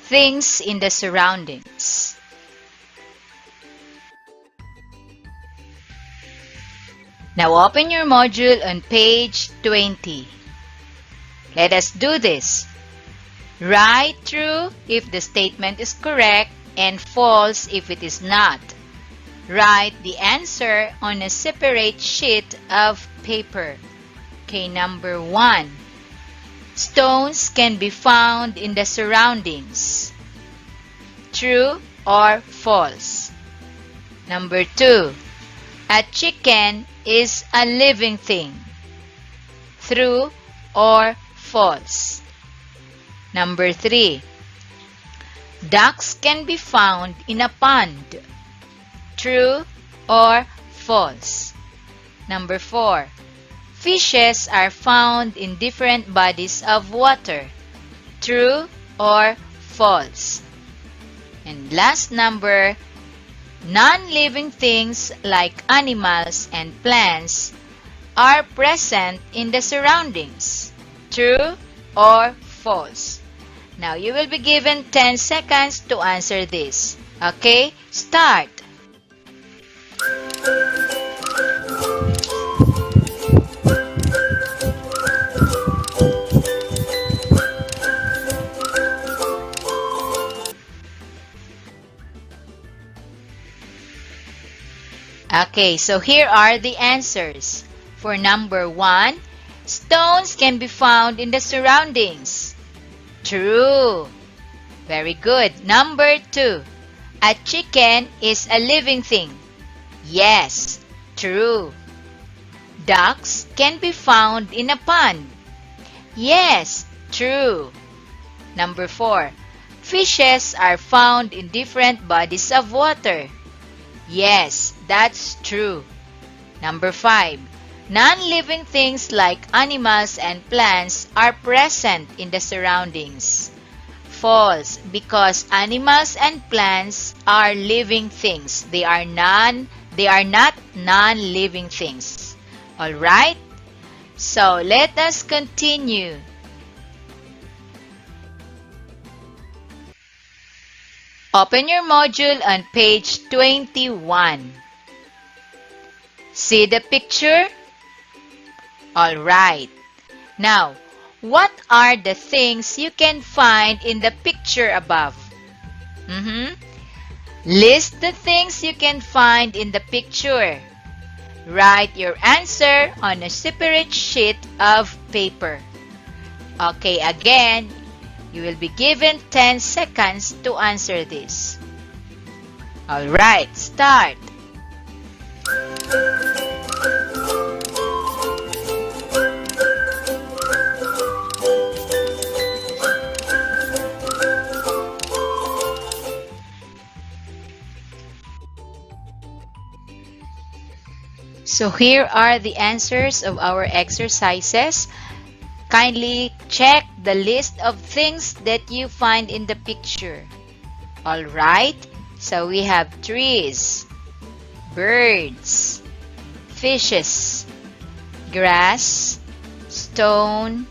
Speaker 13: things in the surroundings. Now open your module on page 20. Let us do this. Write true if the statement is correct and false if it is not. Write the answer on a separate sheet of paper. Okay, number 1. Stones can be found in the surroundings. True or false? Number 2. A chicken is a living thing. True or false? Number 3. Ducks can be found in a pond. True or false? Number 4. Fishes are found in different bodies of water. True or false? And last number, non-living things like animals and plants are present in the surroundings. True or false? Now you will be given 10 seconds to answer this. Okay, start. Okay, so here are the answers. For number 1, stones can be found in the surroundings. True. Very good. Number 2, a chicken is a living thing. Yes, true. Ducks can be found in a pond. Yes, true. Number 4, fishes are found in different bodies of water. Yes, that's true. Number 5, non-living things like animals and plants are present in the surroundings. False, because animals and plants are living things. They are not non-living things. All right? So let us continue. Open your module on page 21. See the picture? All right. Now, what are the things you can find in the picture above? List the things you can find in the picture. Write your answer on a separate sheet of paper. Okay, again, you will be given 10 seconds to answer this. All right, start. So here are the answers of our exercises. Kindly check the list of things that you find in the picture. Alright, so we have trees, birds, fishes, grass, stone,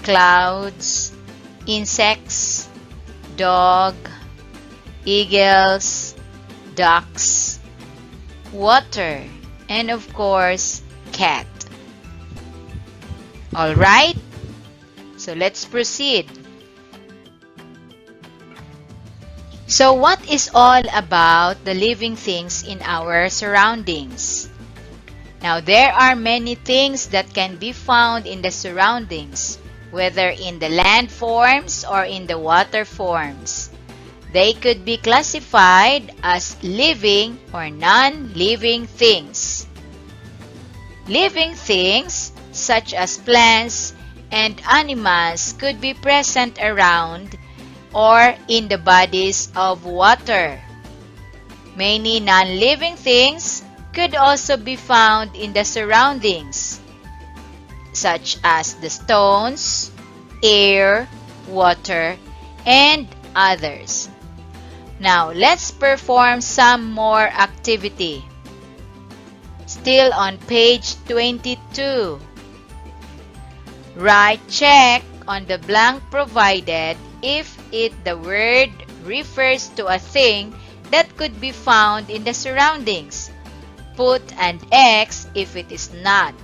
Speaker 13: clouds, insects, dog, eagles, ducks, water, and of course, cat. Alright, so let's proceed. So what is all about the living things in our surroundings? Now there are many things that can be found in the surroundings, whether in the land forms or in the water forms. They could be classified as living or non-living things. Living things such as plants and animals could be present around or in the bodies of water. Many non-living things could also be found in the surroundings, such as the stones, air, water, and others. Now, let's perform some more activity. Still on page 22. Write check on the blank provided if it the word refers to a thing that could be found in the surroundings. Put an X if it is not.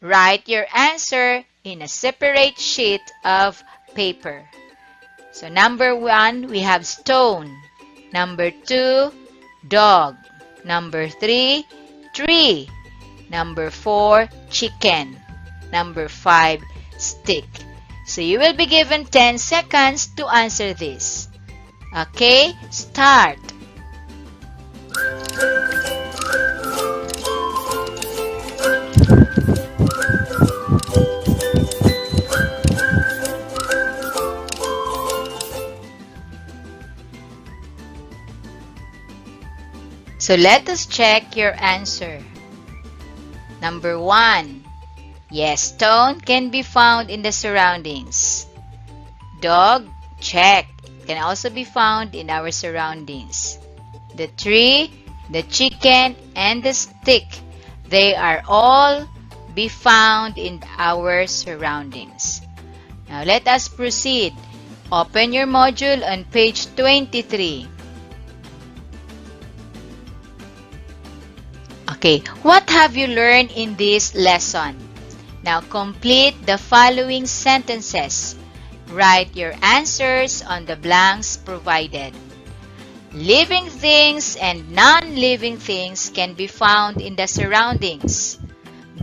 Speaker 13: Write your answer in a separate sheet of paper. So number 1, we have stone. Number 2, dog. Number 3, tree. Number 4, chicken. Number 5, stick. So you will be given 10 seconds to answer this. Okay, start. So let us check your answer. Number 1. Yes, stone can be found in the surroundings. Dog, check. It can also be found in our surroundings. The tree, the chicken, and the stick, they are all be found in our surroundings. Now let us proceed. Open your module on page 23. Okay, what have you learned in this lesson? Now complete the following sentences. Write your answers on the blanks provided. Living things and non-living things can be found in the surroundings.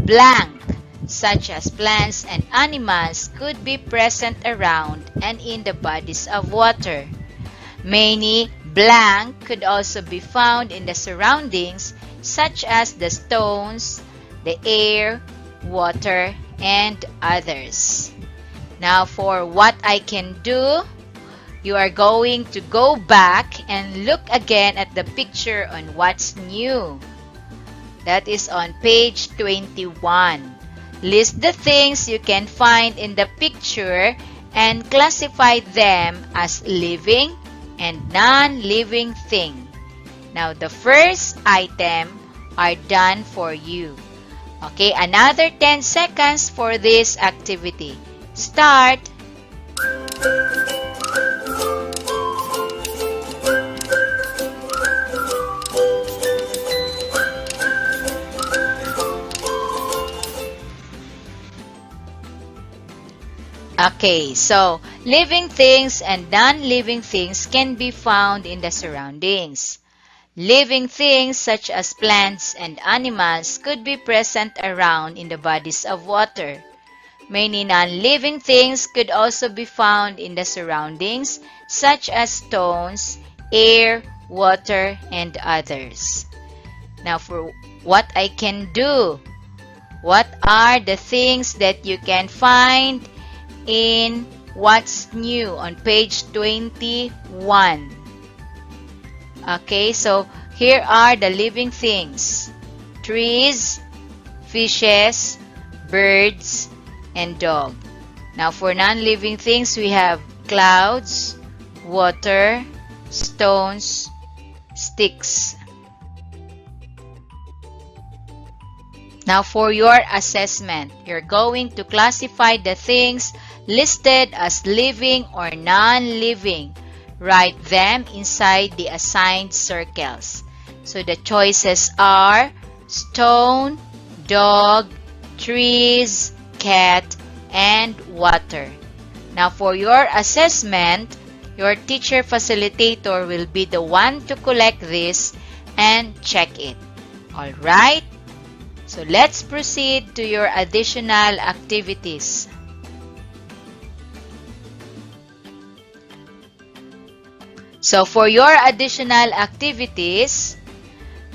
Speaker 13: Blank, such as plants and animals, could be present around and in the bodies of water. Many blank could also be found in the surroundings, such as the stones, the air, water, and others. Now for what I can do, you are going to go back and look again at the picture on what's new. That is on page 21. List the things you can find in the picture and classify them as living and non-living thing. Now the first item are done for you. Okay, another 10 seconds for this activity. Start! Okay, so living things and non-living things can be found in the surroundings. Living things such as plants and animals could be present around in the bodies of water. Many non-living things could also be found in the surroundings, such as stones, air, water, and others. Now for what I can do. What are the things that you can find in What's New on page 21? Okay, so here are the living things. Trees, fishes, birds, and dog. Now for non-living things, we have clouds, water, stones, sticks. Now for your assessment, you're going to classify the things listed as living or non-living. Write them inside the assigned circles. So the choices are stone, dog, trees, cat, and water. Now for your assessment, your teacher facilitator will be the one to collect this and check it. Alright? So let's proceed to your additional activities. So for your additional activities,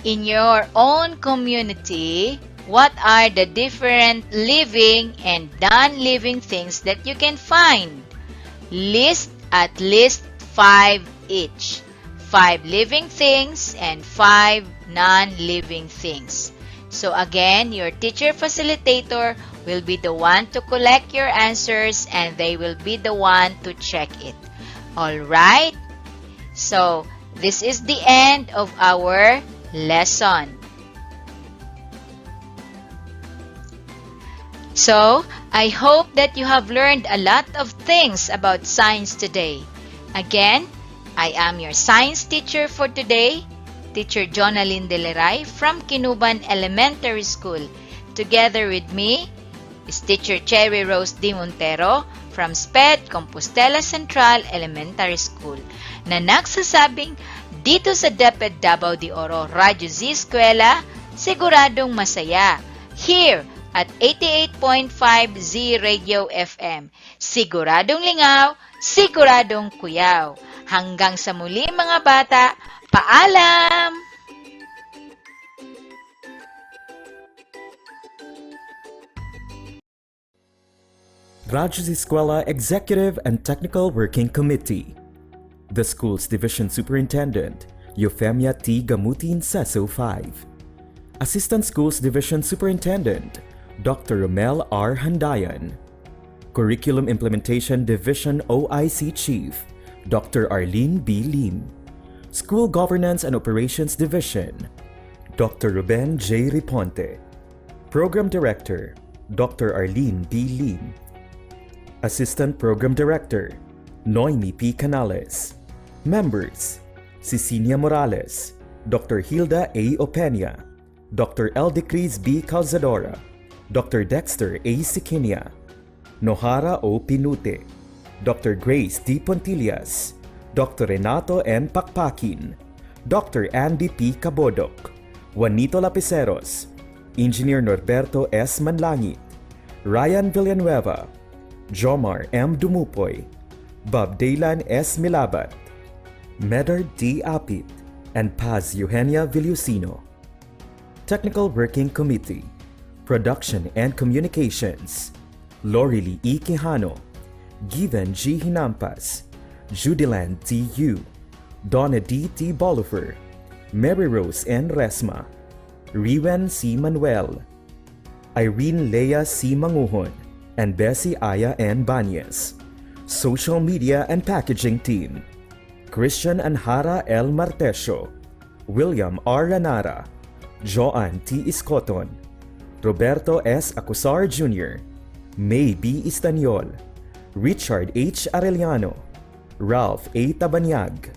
Speaker 13: in your own community, what are the different living and non-living things that you can find? List at least 5 each. 5 living things and 5 non-living things. So again, your teacher facilitator will be the one to collect your answers and they will be the one to check it. Alright? So, this is the end of our lesson. So, I hope that you have learned a lot of things about science today. Again, I am your science teacher for today, Teacher Jonalyn Deleray from Kinuban Elementary School. Together with me is Teacher Cherry Rose D. Montero from SPED Compostela Central Elementary School na nagsasabing dito sa DepEd Davao de Oro, Radyo Z-Eskwela, siguradong masaya. Here at 88.5 Z Radio FM. Siguradong lingaw, siguradong kuyaw. Hanggang sa muli mga bata, paalam!
Speaker 7: Radyo Z-Eskwela Executive and Technical Working Committee. The school's division superintendent, Eufemia T. Gamutin Seso 5. Assistant Schools Division Superintendent, Dr. Romel R. Handayan. Curriculum Implementation Division OIC Chief, Dr. Arlene B. Lim. School Governance and Operations Division, Dr. Ruben J. Riponte. Program Director, Dr. Arlene B. Lim. Assistant Program Director, Noemi P. Canales. Members, Cecilia Morales, Dr. Hilda A. Opeña, Dr. Eldecris B. Calzadora, Dr. Dexter A. Siquinia, Nohara O. Pinute, Dr. Grace D. Pontillas, Dr. Renato N. Pakpakin, Dr. Andy P. Cabodok, Juanito Lapiceros, Engineer Norberto S. Manlangit, Ryan Villanueva, Jomar M. Dumupoy, Bob Daylan S. Milabat, Medard D. Apit, and Paz Eugenia Villusino. Technical Working Committee, Production and Communications, Lorely E. Quijano, Given G. Hinampas, Judiland T. U, Donna D. T. Bolifer, Mary Rose N. Resma, Riwen C. Manuel, Irene Lea C. Manguhon, and Bessie Aya N. Banyes. Social Media and Packaging Team, Christian Anhara L. Martesio, William R. Ranara, Joan T. Iscoton, Roberto S. Acusar Jr., May B. Istaniol, Richard H. Arellano, Ralph A. Tabanyag,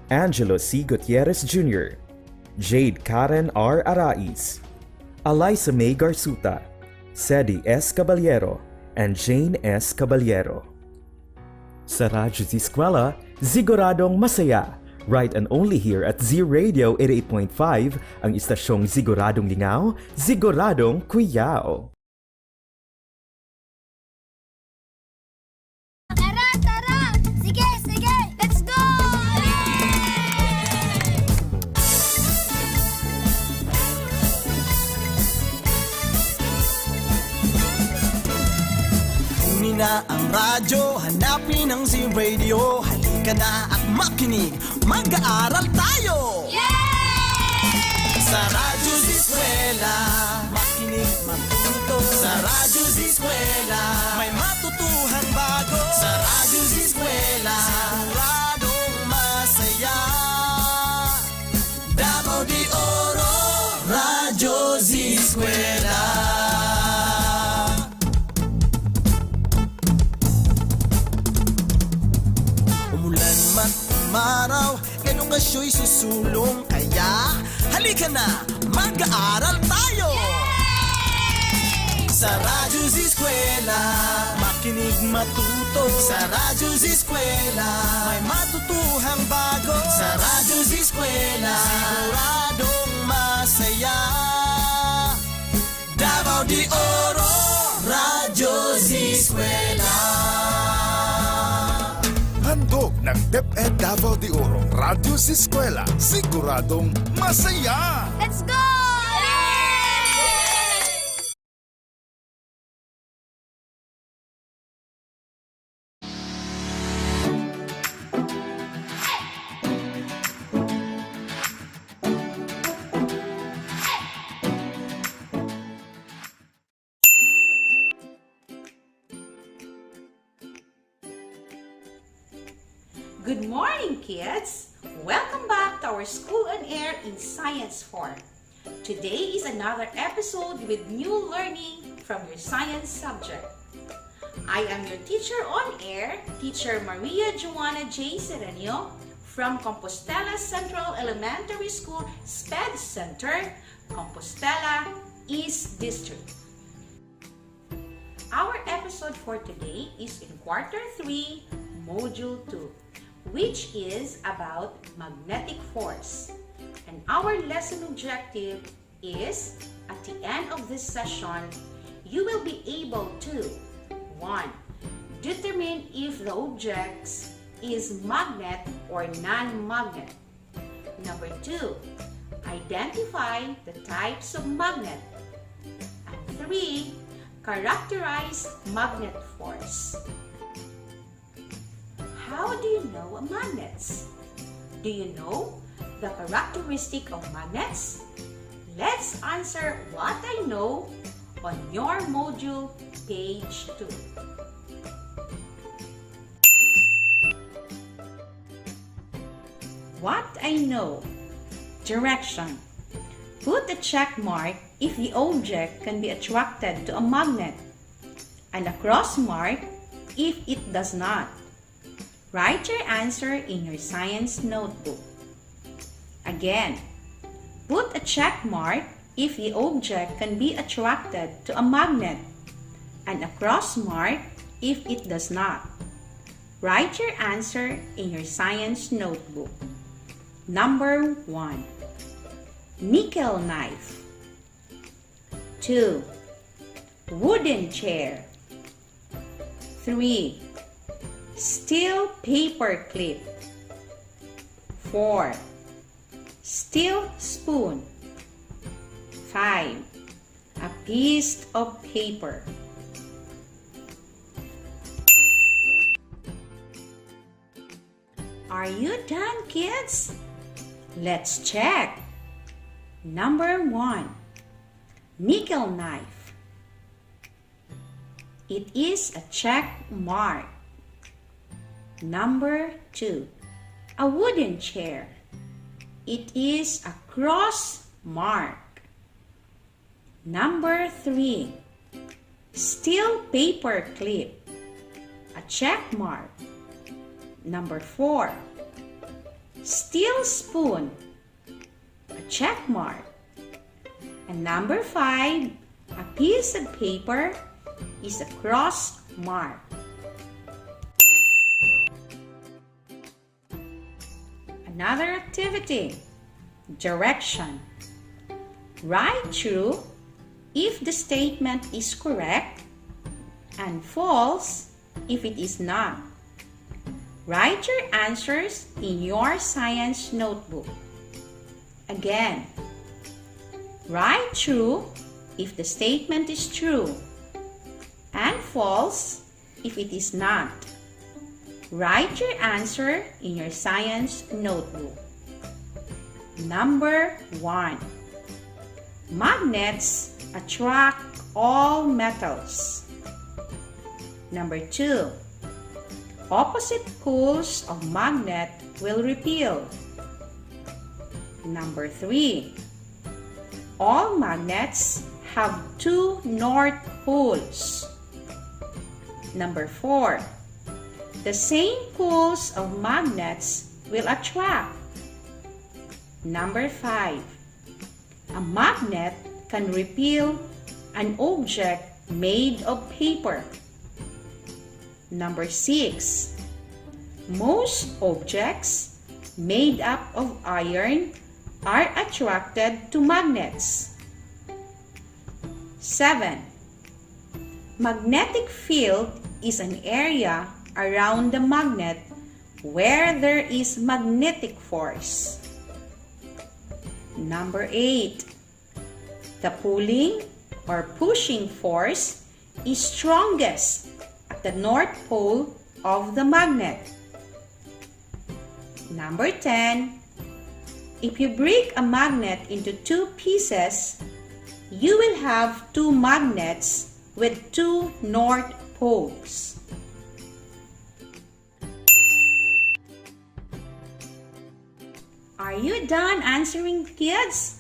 Speaker 7: Angelo C. Gutierrez Jr., Jade Karen R. Arais, Eliza May Garsuta, Sedi S. Caballero, and Jane S. Caballero. Sa Radyo Z-Eskwela, siguradong masaya. Right and only here at Z Radio 88.5, ang istasyong siguradong lingaw, siguradong kuyaw.
Speaker 4: Tara, tara! Sige, sige! Let's go!
Speaker 5: Kunin na ang radyo, hanapin ang Z-Radio. Halika na at makinig, mag-aaral tayo! Sa Radyo Z-Eskwela, makinig, matuto. Sa Radyo Z-Eskwela, may matutuhang bago. Sa Radyo Z-Eskwela, siguradong masaya. Davao de Oro, Radyo Z-Eskwela. Umulan man umaraw, edukasyo'y susulong. Kaya halika na, mag-aaral tayo! Sa Radyo Z-Eskwela, makinig matuto. Sa Radyo Z-Eskwela, may matutuhang bago. Sa Radyo Z-Eskwela, siguradong masaya. Davao de Oro, Radyo Z-Eskwela.
Speaker 6: Handog ng DepEd Davao de Oro, Radyo Z-Eskwela, siguradong masaya!
Speaker 4: Let's go!
Speaker 14: Good morning, kids! Welcome back to our School on Air in Science Form. Today is another episode with new learning from your science subject. I am your teacher on air, Teacher Maria Joanna J. Serenio from Compostela Central Elementary School SPED Center, Compostela East District. Our episode for today is in Quarter 3, Module 2, which is about magnetic force. And our lesson objective is, at the end of this session, you will be able to 1. Determine if the object is magnet or non-magnet. Number 2. Identify the types of magnet. And 3. Characterize magnet force. How do you know magnets? Do you know the characteristic of magnets? Let's answer what I know on your module, page 2. What I know. Direction. Put a check mark if the object can be attracted to a magnet, and a cross mark if it does not. Write your answer in your science notebook. Again, put a check mark if the object can be attracted to a magnet, and a cross mark if it does not. Write your answer in your science notebook. Number 1. Nickel knife. 2. Wooden chair. 3. Steel paper clip. 4. Steel spoon. 5. A piece of paper. Are you done, kids? Let's check. Number 1. Nickel knife. It is a check mark. Number 2. A wooden chair. It is a cross mark. Number 3. Steel paper clip. A check mark. Number 4. Steel spoon. A check mark. And number 5. A piece of paper is a cross mark. Another activity. Direction. Write true if the statement is correct and false if it is not. Write your answers in your science notebook. Again, write true if the statement is true and false if it is not. Write your answer in your science notebook. Number 1. Magnets attract all metals. Number 2. Opposite poles of magnet will repel. Number 3. All magnets have 2 north poles. Number 4. The same poles of magnets will attract. Number 5. A magnet can repel an object made of paper. Number 6. Most objects made up of iron are attracted to magnets. 7. Magnetic field is an area around the magnet where there is magnetic force. Number 8. The pulling or pushing force is strongest at the north pole of the magnet. Number 10. If you break a magnet into 2 pieces, you will have 2 magnets with 2 north poles. Are you done answering, kids?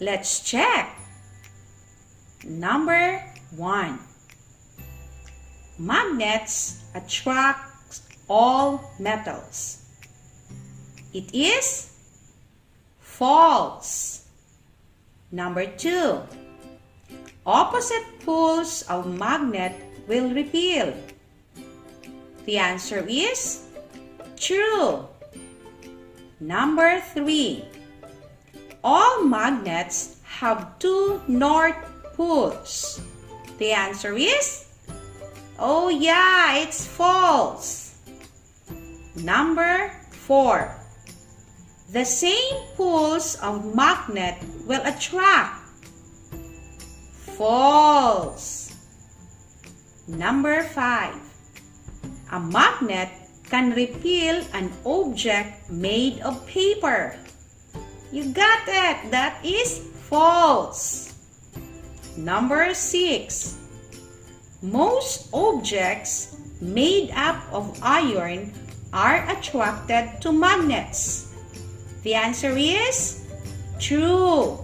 Speaker 14: Let's check. Number 1. magnets attract all metals? It is false. Number 2. Opposite poles of magnet will repel. The answer is true. Number 3. All magnets have 2 north poles. The answer is, oh yeah, it's false. Number 4. The same poles of magnet will attract. False. Number 5. A magnet can repel an object made of paper. You got it. That is false. Number 6. Most objects made up of iron are attracted to magnets. The answer is true.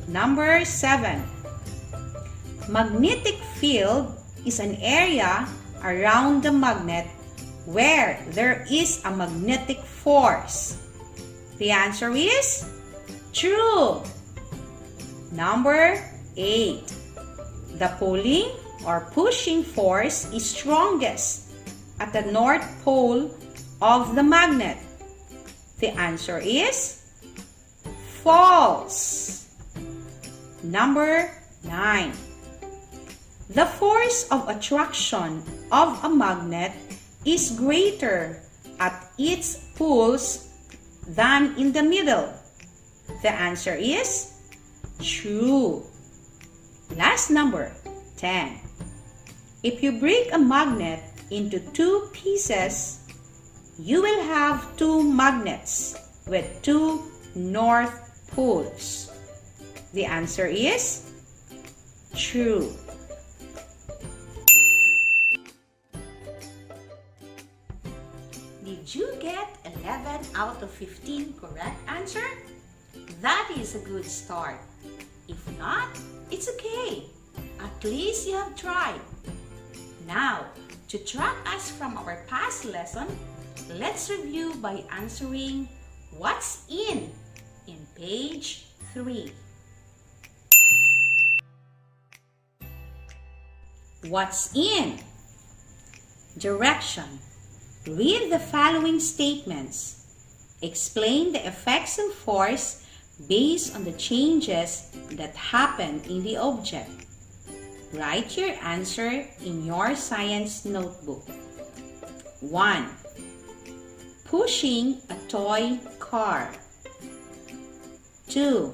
Speaker 14: Number 7. Magnetic field is an area around the magnet where there is a magnetic force. The answer is true. Number 8. The pulling or pushing force is strongest at the north pole of the magnet. The answer is false. Number 9. The force of attraction of a magnet is greater at its poles than in the middle. The answer is true. Last number, 10. If you break a magnet into 2 pieces, you will have 2 magnets with 2 north poles. The answer is true. Did you get 11 out of 15 correct answer? That is a good start. If not, it's okay. At least you have tried. Now, to track us from our past lesson, let's review by answering what's in page 3. What's in? Direction. Read the following statements. Explain the effects of force based on the changes that happen in the object. Write your answer in your science notebook. 1. Pushing a toy car. 2.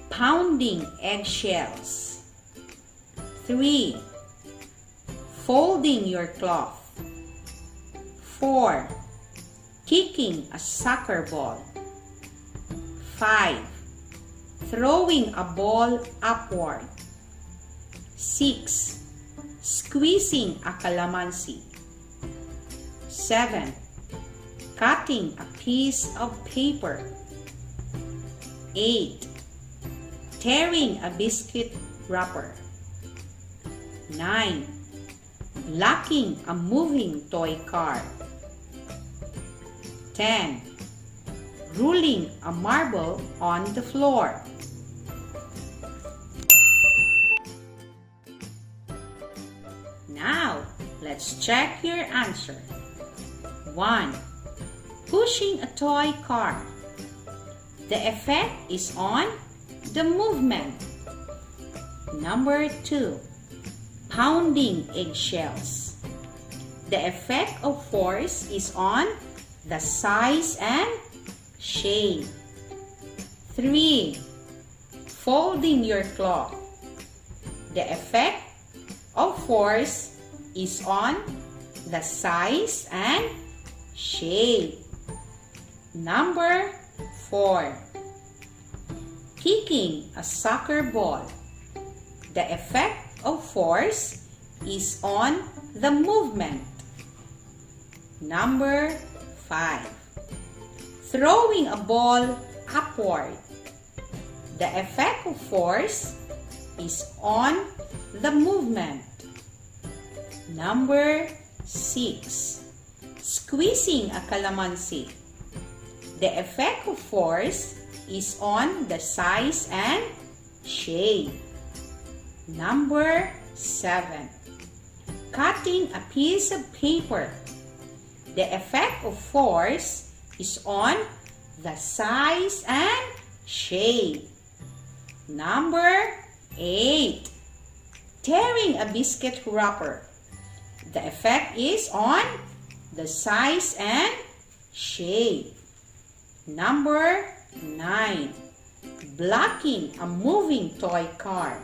Speaker 14: Pounding eggshells. 3. Folding your cloth. 4. Kicking a soccer ball. 5. Throwing a ball upward. 6. Squeezing a calamansi. 7. Cutting a piece of paper. 8. Tearing a biscuit wrapper. 9. Locking a moving toy car. 10. Rolling a marble on the floor. Now, let's check your answer. 1. Pushing a toy car. The effect is on the movement. Number 2. Pounding eggshells. The effect of force is on the size and shape. 3. Folding your cloth. The effect of force is on the size and shape. Number 4. Kicking a soccer ball. The effect of force is on the movement. Number 5. Throwing a ball upward. The effect of force is on the movement. Number 6. Squeezing a calamansi. The effect of force is on the size and shape. Number 7. Cutting a piece of paper. The effect of force is on the size and shape. Number 8. Tearing a biscuit wrapper. The effect is on the size and shape. Number 9. Blocking a moving toy car.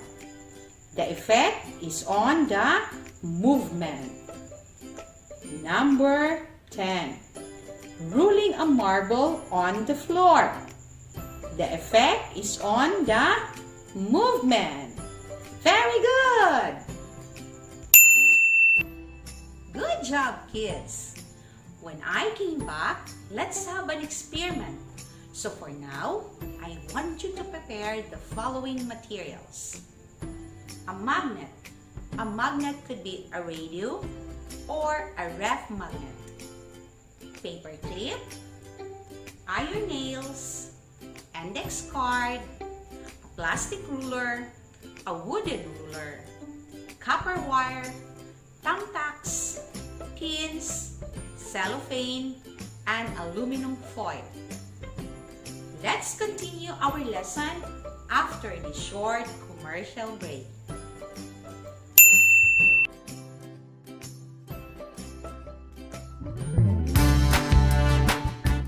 Speaker 14: The effect is on the movement. Number 10. Rolling a marble on the floor. The effect is on the movement. Very good! Good job, kids! When I came back, let's have an experiment. So for now, I want you to prepare the following materials. A magnet. A magnet could be a radio or a ref magnet. Paper clip, iron nails, index card, a plastic ruler, a wooden ruler, copper wire, thumbtacks, pins, cellophane, and aluminum foil. Let's continue our lesson after the short commercial break.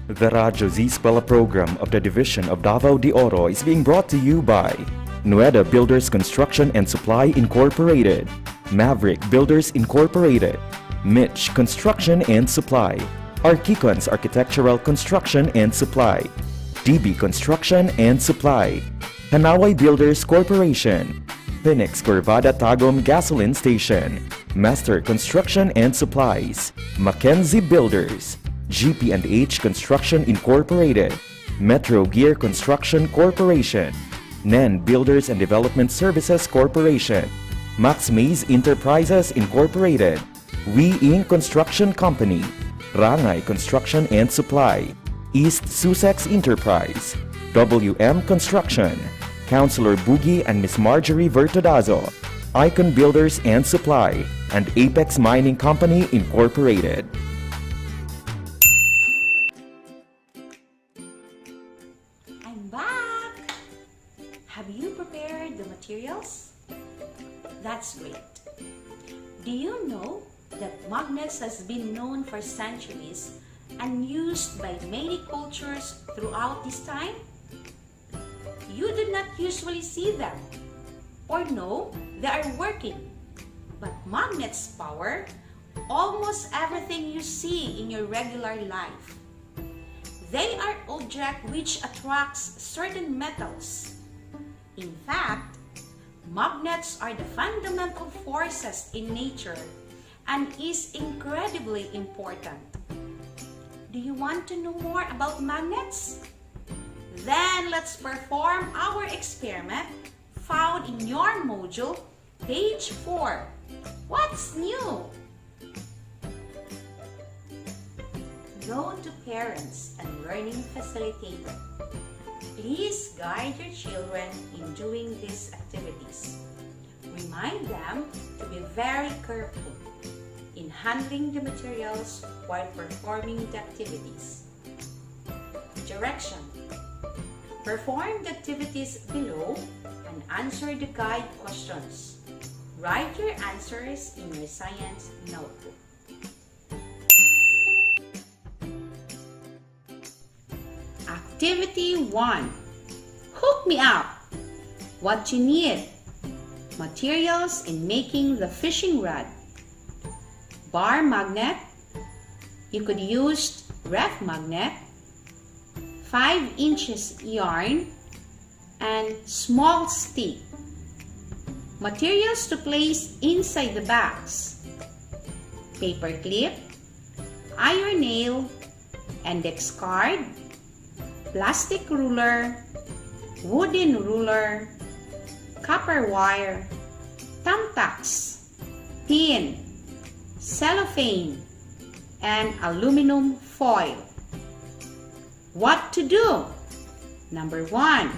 Speaker 7: The Radyo Z-Eskwela program of the Division of Davao de Oro is being brought to you by Nueda Builders Construction and Supply Incorporated, Maverick Builders Incorporated, Mitch Construction and Supply, Archicons Architectural Construction and Supply, DB Construction and Supply, Hanaway Builders Corporation, Phoenix Corvada Tagum Gasoline Station, Master Construction and Supplies, Mackenzie Builders, GP&H Construction Incorporated, Metro Gear Construction Corporation, NEN Builders and Development Services Corporation, Max Mays Enterprises Incorporated, We Inc. Construction Company, Rangay Construction and Supply, East Sussex Enterprise, WM Construction, Councilor Boogie and Miss Marjorie Vertodazo, Icon Builders and Supply, and Apex Mining Company Incorporated.
Speaker 14: I'm back! Have you prepared the materials? That's great. Do you know that magnets has been known for centuries and used by many cultures throughout this time? You do not usually see them or know they are working, but magnets power almost everything you see in your regular life. They are objects which attracts certain metals. In fact, magnets are the fundamental forces in nature and is incredibly important. Do you want to know more about magnets? Then let's perform our experiment found in your module, page 4. What's new? Go to parents and learning facilitator. Please guide your children in doing these activities. Remind them to be very careful in handling the materials while performing the activities. Direction. Perform the activities below and answer the guide questions. Write your answers in your science notebook. Activity 1. Hook me up. What you need? Materials in making the fishing rod. Bar magnet. You could use ref magnet. 5 inches yarn and small stick. Materials to place inside the bags. Paper clip, iron nail, index card, plastic ruler, wooden ruler, copper wire, thumbtacks, pin, cellophane, and aluminum foil. What to do? Number 1.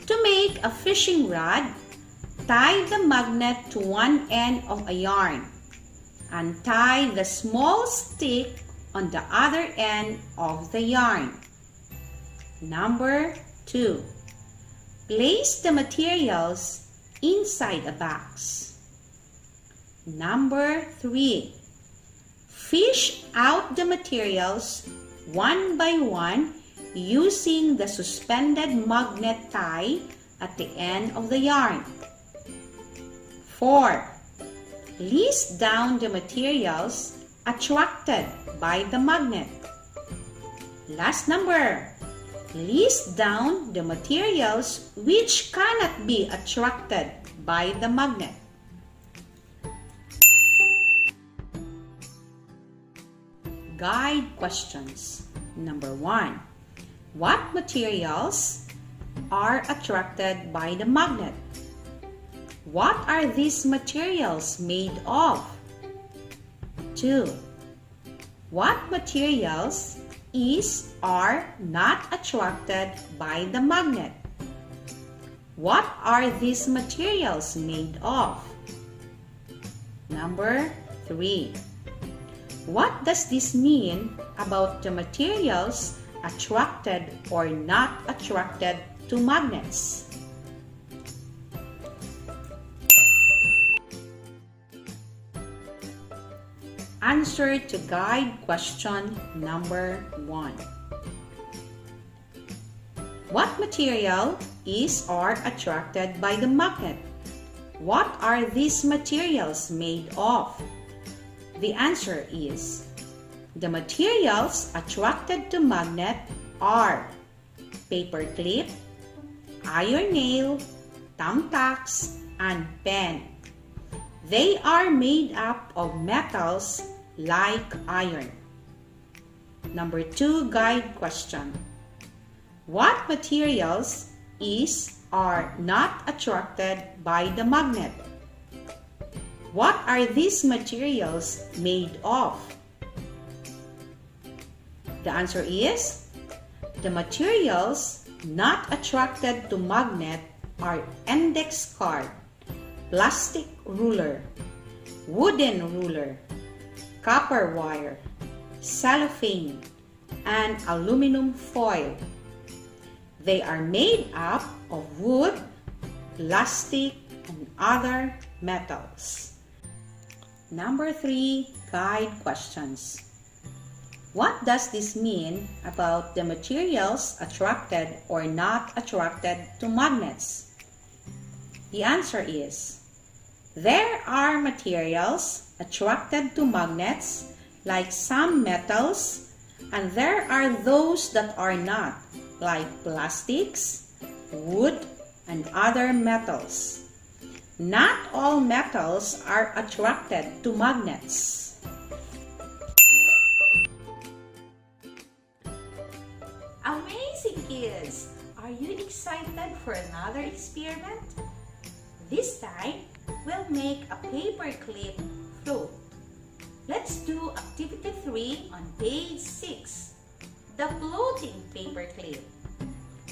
Speaker 14: To make a fishing rod, tie the magnet to one end of a yarn and tie the small stick on the other end of the yarn. Number 2. Place the materials inside a box. Number 3. Fish out the materials one by one using the suspended magnet tie at the end of the yarn. 4. List down the materials attracted by the magnet. Last number. List down the materials which cannot be attracted by the magnet. Guide questions. Number 1. What materials are attracted by the magnet? What are these materials made of? 2. What materials are not attracted by the magnet? What are these materials made of? Number 3. What does this mean about the materials attracted or not attracted to magnets? Answer to guide question number 1. What material is or attracted by the magnet? What are these materials made of? The answer is, the materials attracted to magnet are paper clip, iron nail, thumbtacks, and pen. They are made up of metals like iron. Number 2 guide question. What materials are not attracted by the magnet? What are these materials made of? The answer is, the materials not attracted to magnet are index card, plastic ruler, wooden ruler, copper wire, cellophane, and aluminum foil. They are made up of wood, plastic, and other metals. Number 3 guide questions. What does this mean about the materials attracted or not attracted to magnets? The answer is, there are materials attracted to magnets like some metals, and there are those that are not, like plastics, wood, and other metals. Not all metals are attracted to magnets. Amazing kids! Are you excited for another experiment? This time, we'll make a paper clip float. Let's do activity 3 on page 6. The floating paper clip.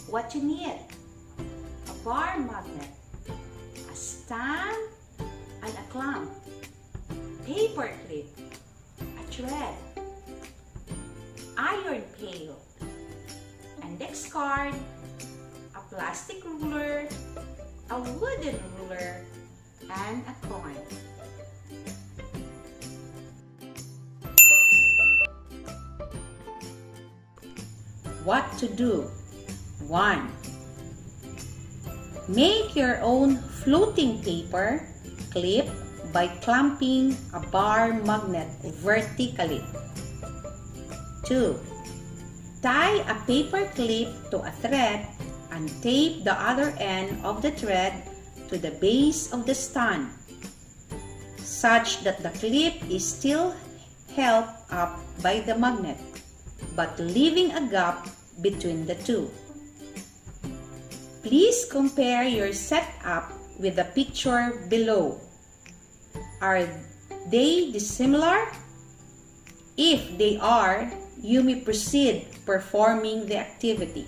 Speaker 14: What you need? A bar magnet, a stand, and a clamp, paper clip, a thread, iron pail, index card, a plastic ruler, a wooden ruler, and a coin. What to do? 1. Make your own floating paper clip by clamping a bar magnet vertically. 2. Tie a paper clip to a thread and tape the other end of the thread to the base of the stand, such that the clip is still held up by the magnet, but leaving a gap between the two. Please compare your setup with the picture below. Are they dissimilar? If they are, you may proceed performing the activity.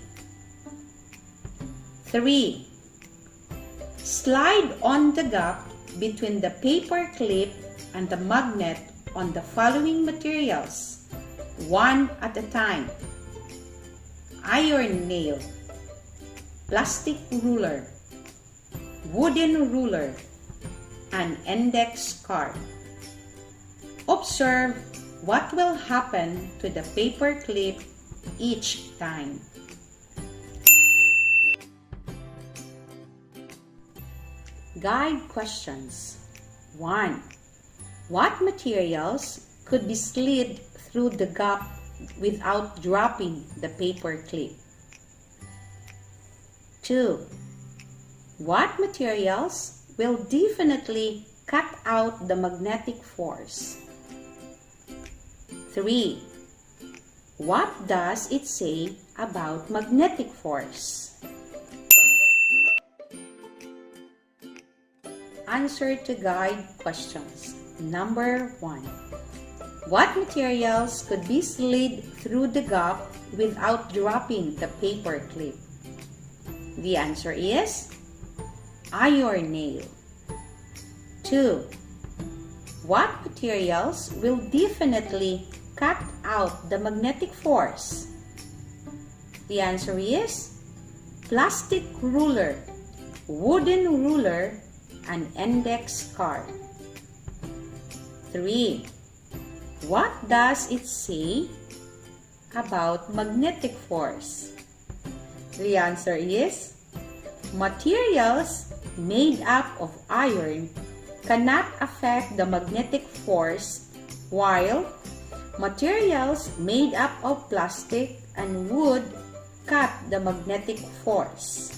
Speaker 14: 3. Slide on the gap between the paper clip and the magnet on the following materials, one at a time: iron nail, plastic ruler, wooden ruler, and index card. Observe what will happen to the paper clip each time. Guide questions. 1. What materials could be slid through the gap without dropping the paper clip? 2. What materials will definitely cut out the magnetic force? 3. What does it say about magnetic force? Answer to guide questions. Number 1. What materials could be slid through the gap without dropping the paper clip? The answer is iron nail. 2. What materials will definitely cut out the magnetic force? The answer is plastic ruler, wooden ruler, and index card. 3. What does it say about magnetic force? The answer is materials made up of iron cannot affect the magnetic force, while materials made up of plastic and wood cut the magnetic force.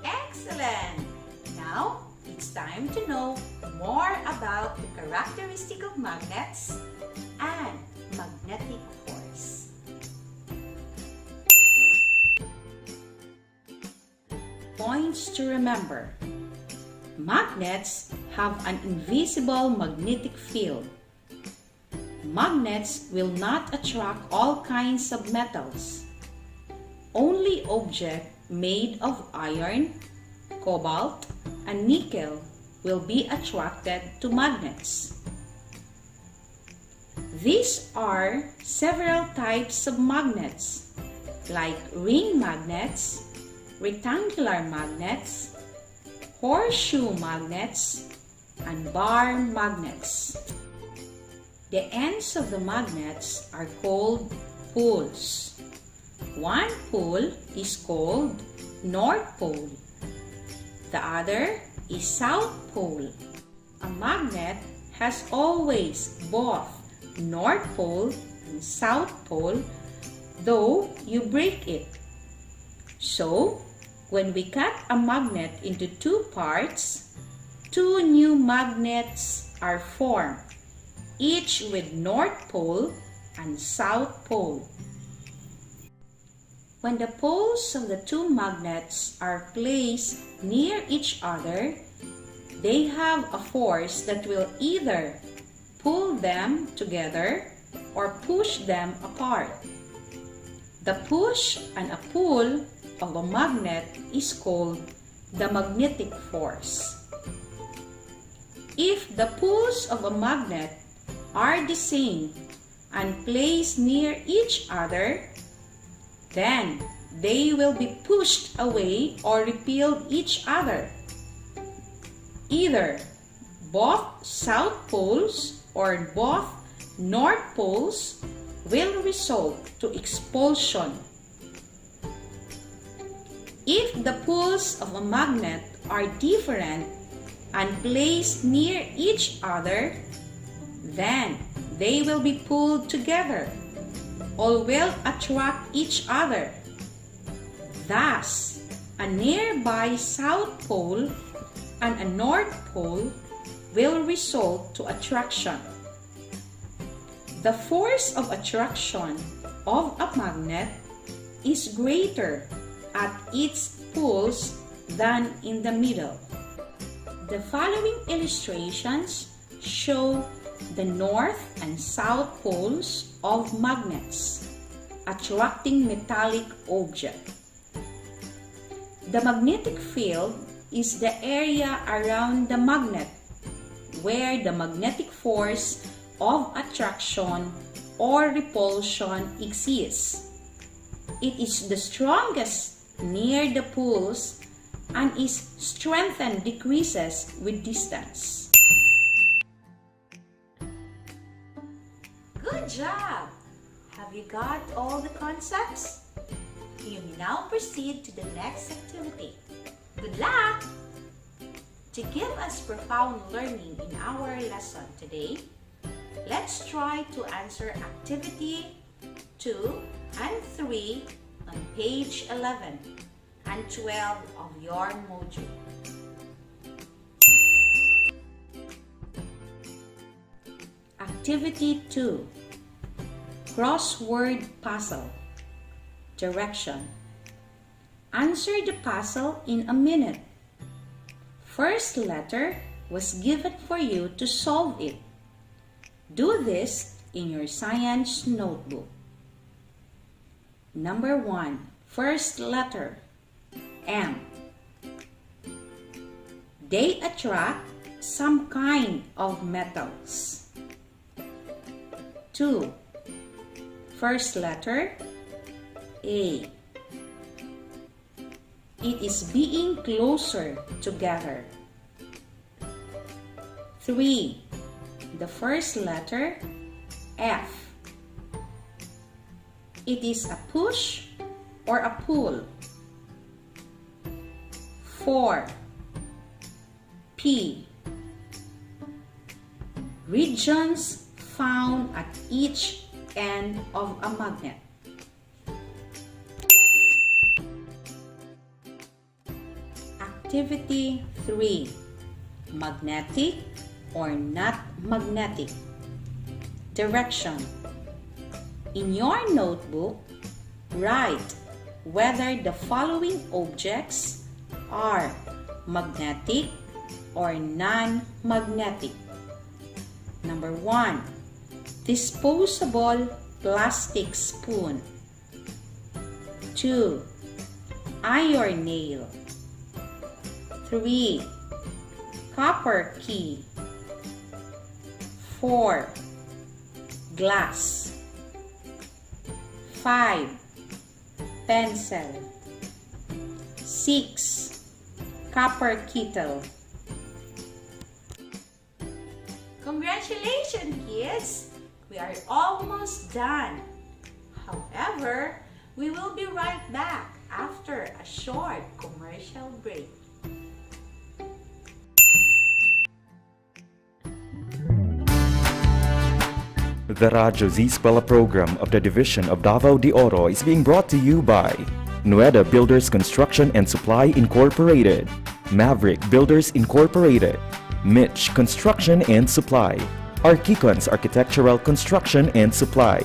Speaker 14: Excellent! Now, it's time to know more about the characteristic of magnets and magnetic force. Points to remember. Magnets have an invisible magnetic field. Magnets will not attract all kinds of metals. Only objects made of iron, cobalt, and nickel will be attracted to magnets. These are several types of magnets, like ring magnets, rectangular magnets, horseshoe magnets, and bar magnets. The ends of the magnets are called poles. One pole is called North Pole. The other is South Pole. A magnet has always both North Pole and South Pole, though you break it. So, when we cut a magnet into two parts, two new magnets are formed, each with North Pole and South Pole. When the poles of the two magnets are placed near each other, they have a force that will either pull them together or push them apart. The push and a pull of a magnet is called the magnetic force. If the poles of a magnet are the same and placed near each other, then they will be pushed away or repel each other. Either both south poles or both north poles will result to expulsion. If the poles of a magnet are different and placed near each other, then they will be pulled together or will attract each other. Thus, a nearby south pole and a north pole will result to attraction. The force of attraction of a magnet is greater at its poles than in the middle. The following illustrations show the north and south poles of magnets attracting metallic objects. The magnetic field is the area around the magnet where the magnetic force of attraction or repulsion exists. It is the strongest near the poles and its strength decreases with distance. Good job! Have you got all the concepts? You may now proceed to the next activity. Good luck! To give us profound learning in our lesson today, let's try to answer activity 2 and 3 on page 11 and 12 of your module. Activity 2. Crossword puzzle. Direction. Answer the puzzle in a minute. First letter was given for you to solve it. Do this in your science notebook. Number 1. First letter. M. They attract some kind of metals. 2. First letter. A. It is being closer together. 3. The first letter. F. It is a push or a pull. 4. P. Regions found at each end of a magnet. Activity 3. Magnetic or not magnetic. Direction. In your notebook, write whether the following objects are magnetic or non-magnetic. Number 1. Disposable plastic spoon. 2. Iron nail. 3. Copper key. 4. Glass. 5. Pencil. 6. Copper kettle. Congratulations, kids! We are almost done. However, we will be right back after a short commercial break.
Speaker 7: The Radyo Z-Eskwela program of the Division of Davao de Oro is being brought to you by Nueda Builders Construction and Supply Incorporated, Maverick Builders Incorporated, Mitch Construction and Supply, Archicons Architectural Construction and Supply,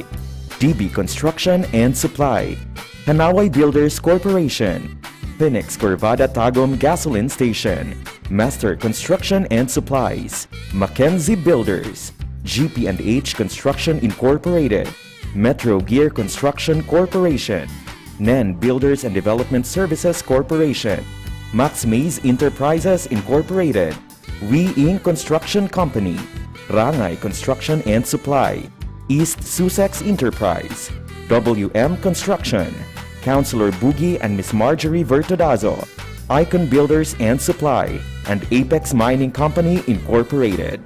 Speaker 7: DB Construction and Supply, Hanaway Builders Corporation, Phoenix Corvada Tagum Gasoline Station, Master Construction and Supplies, Mackenzie Builders, GP&H Construction Incorporated, Metro Gear Construction Corporation, NEN Builders and Development Services Corporation, Max Mays Enterprises Incorporated, We Inc. Construction Company, Rangay Construction and Supply, East Sussex Enterprise, WM Construction, Councilor Boogie and Miss Marjorie Vertodazo, Icon Builders and Supply, and Apex Mining Company Incorporated.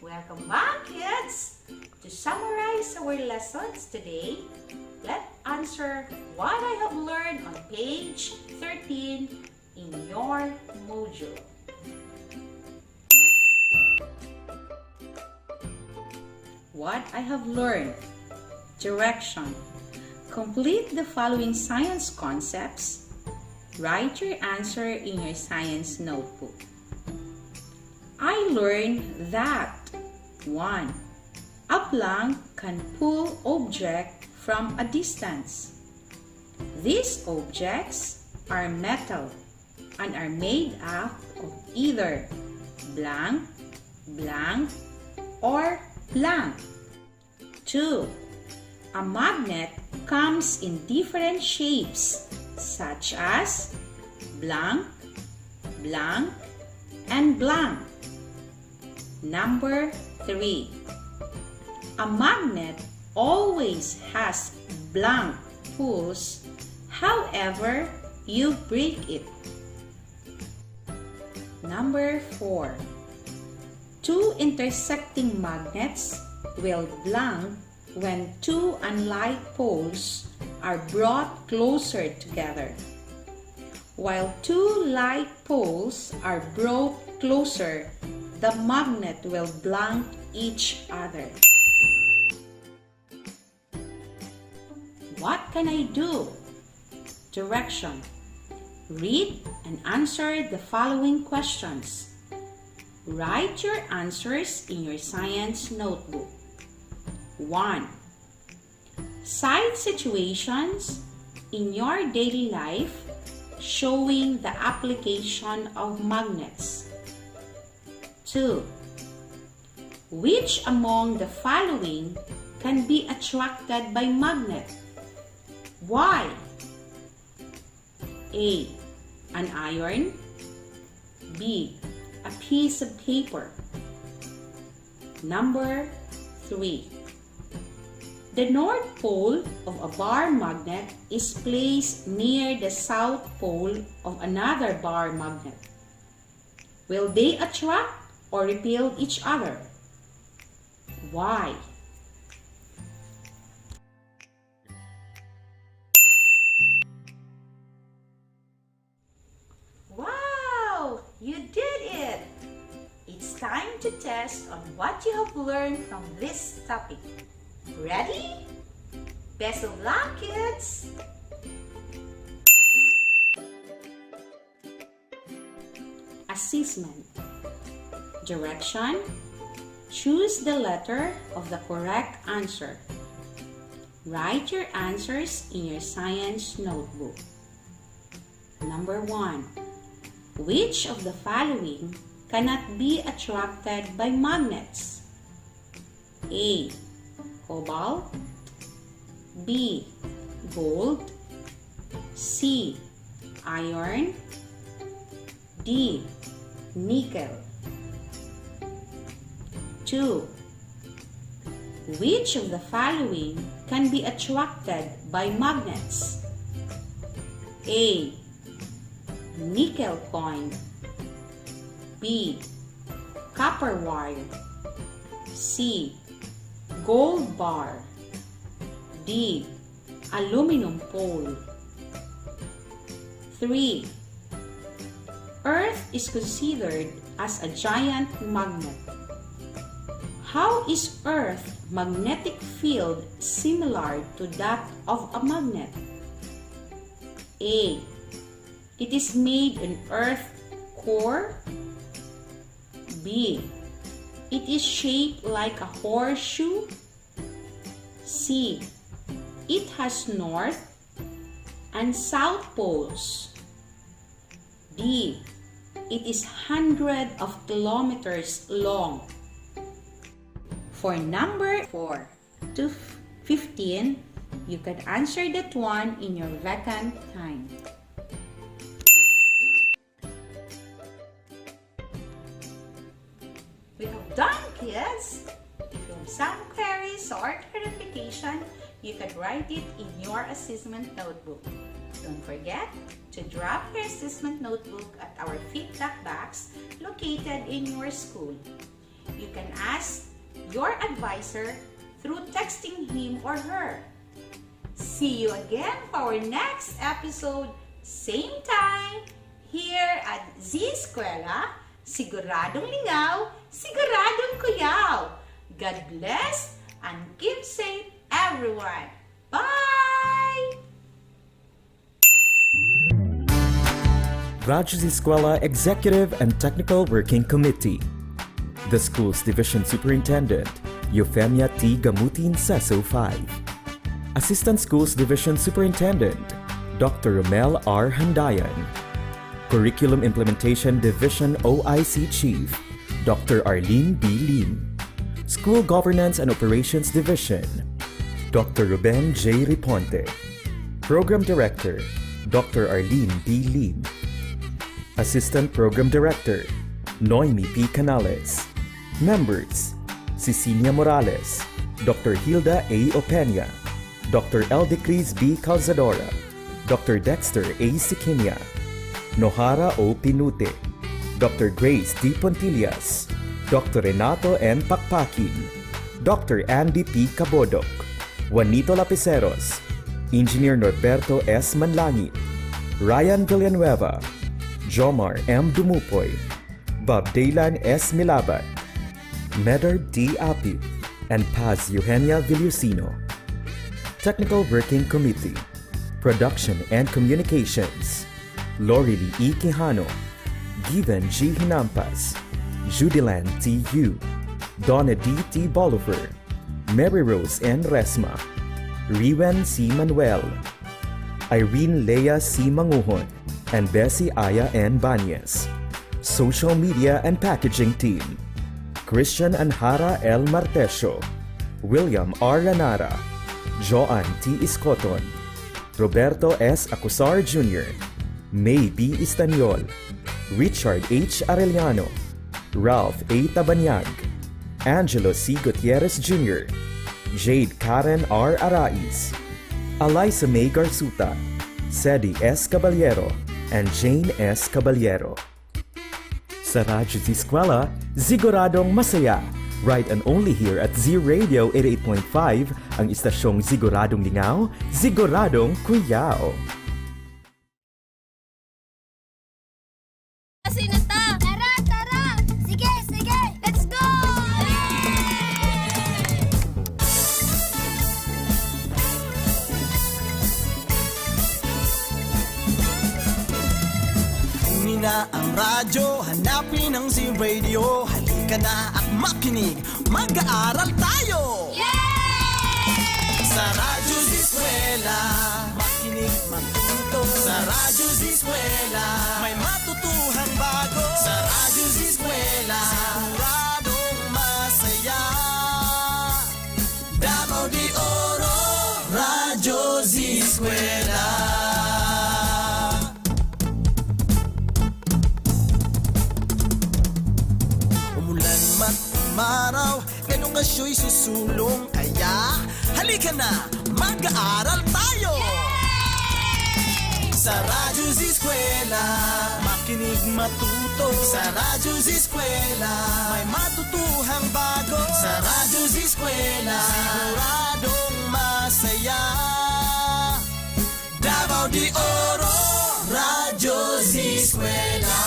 Speaker 14: Welcome back, kids! To summarize our lessons today, let's answer what I have learned on page 13 in your module. What I have learned. Direction. Complete the following science concepts. Write your answer in your science notebook. I learned that 1. A plank can pull object from a distance. These objects are metal and are made up of either blank, blank, or blank. 2. A magnet comes in different shapes such as blank, blank, and blank. Number 3. A magnet always has blank poles, however you break it. Number 4. Two intersecting magnets will blank when two unlike poles are brought closer together. While two like poles are brought closer, the magnet will blank each other. What can I do? Direction. Read and answer the following questions. Write your answers in your science notebook. 1. Cite situations in your daily life showing the application of magnets. 2. Which among the following can be attracted by magnet? Why? A. An iron. B. A piece of paper. Number 3. The north pole of a bar magnet is placed near the south pole of another bar magnet. Will they attract or repel each other? Why? Wow! You did it! It's time to test on what you have learned from this topic. Ready? Best of luck, kids! Assessment. Direction. Choose the letter of the correct answer. Write your answers in your science notebook. Number 1. Which of the following cannot be attracted by magnets? A. Cobalt. B. Gold. C. Iron. D. Nickel. 2. Which of the following can be attracted by magnets? A. Nickel coin. B. Copper wire. C. Gold bar. D. Aluminum pole. 3. Earth is considered as a giant magnet. How is Earth's magnetic field similar to that of a magnet? A. It is made in Earth's core. B. It is shaped like a horseshoe. C. It has north and south poles. D. It is hundreds of kilometers long. For number 4 to 15, you can answer that one in your vacant time. We have done, kids! If you have some queries or clarification, you can write it in your assessment notebook. Don't forget to drop your assessment notebook at our feedback box located in your school. You can ask your advisor through texting him or her. See you again for our next episode, same time, here at Z-Eskwela. Siguradong lingaw, siguradong kuyaw. God bless and keep safe, everyone. Bye!
Speaker 7: Radyo Z-Eskwela Executive and Technical Working Committee. The school's Division Superintendent, Euphemia T. Gamutin Seso 5. Assistant Schools Division Superintendent, Dr. Romel R. Handayan. Curriculum Implementation Division OIC Chief, Dr. Arlene B. Lim. School Governance and Operations Division, Dr. Ruben J. Riponte. Program Director, Dr. Arlene B. Lim. Assistant Program Director, Noemi P. Canales. Members, Cecilia Morales, Dr. Hilda A. Opeña, Dr. Eldecris B. Calzadora, Dr. Dexter A. Siquinia, Nohara O. Pinute, Dr. Grace D. Pontillas, Dr. Renato N. Pakpakin, Dr. Andy P. Cabodok, Juanito Lapiceros, Engineer Norberto S. Manlangit, Ryan Villanueva, Jomar M. Dumupoy, Bob Daylan S. Milabat, Medard D. Apit, and Paz Eugenia Villusino. Technical Working Committee, Production and Communications, Lorely E. Quijano, Given G. Hinampas, Judilan T. Yu, Donna D. T. Bolivar, Mary Rose N. Resma, Riwen C. Manuel, Irene Lea C. Manguhon, and Bessie Aya N. Banyes. Social Media and Packaging Team, Christian Anhara L. Martesio, William R. Ranara, Joan T. Iscoton, Roberto S. Acusar Jr., May B. Istaniol, Richard H. Arellano, Ralph A. Tabanyag, Angelo C. Gutierrez Jr., Jade Karen R. Arais, Eliza May Garzuta, Sedi S. Caballero, and Jane S. Caballero. Sa Radyo Z-Eskwela, siguradong masaya. Right and only here at Z Radio 88.5, ang istasyong siguradong lingaw, siguradong kuyaw.
Speaker 4: Tara, tara! Sige, sige! Let's go!
Speaker 5: Kunin na ang radyo, hanapin ang Z-Radio. Halika na at makinig, mag-aaral tayo! Sa Radyo Z-Eskwela, makinig, matuto. Sa Radyo Z-Eskwela, may matutuhan bago. Sa Radyo Z-Eskwela, siguradong masaya. Davao de Oro, Radyo Z-Eskwela. Umulan man umaraw, edukasyo'y susulong. Kaya halika na, mag-aaral tayo! Sa Radyo Z-Eskwela, makinig matuto. Sa Radyo Z-Eskwela, may matutuhang bago. Sa Radyo Z-Eskwela, siguradong masaya. Davao de Oro, Radyo Z-Eskwela.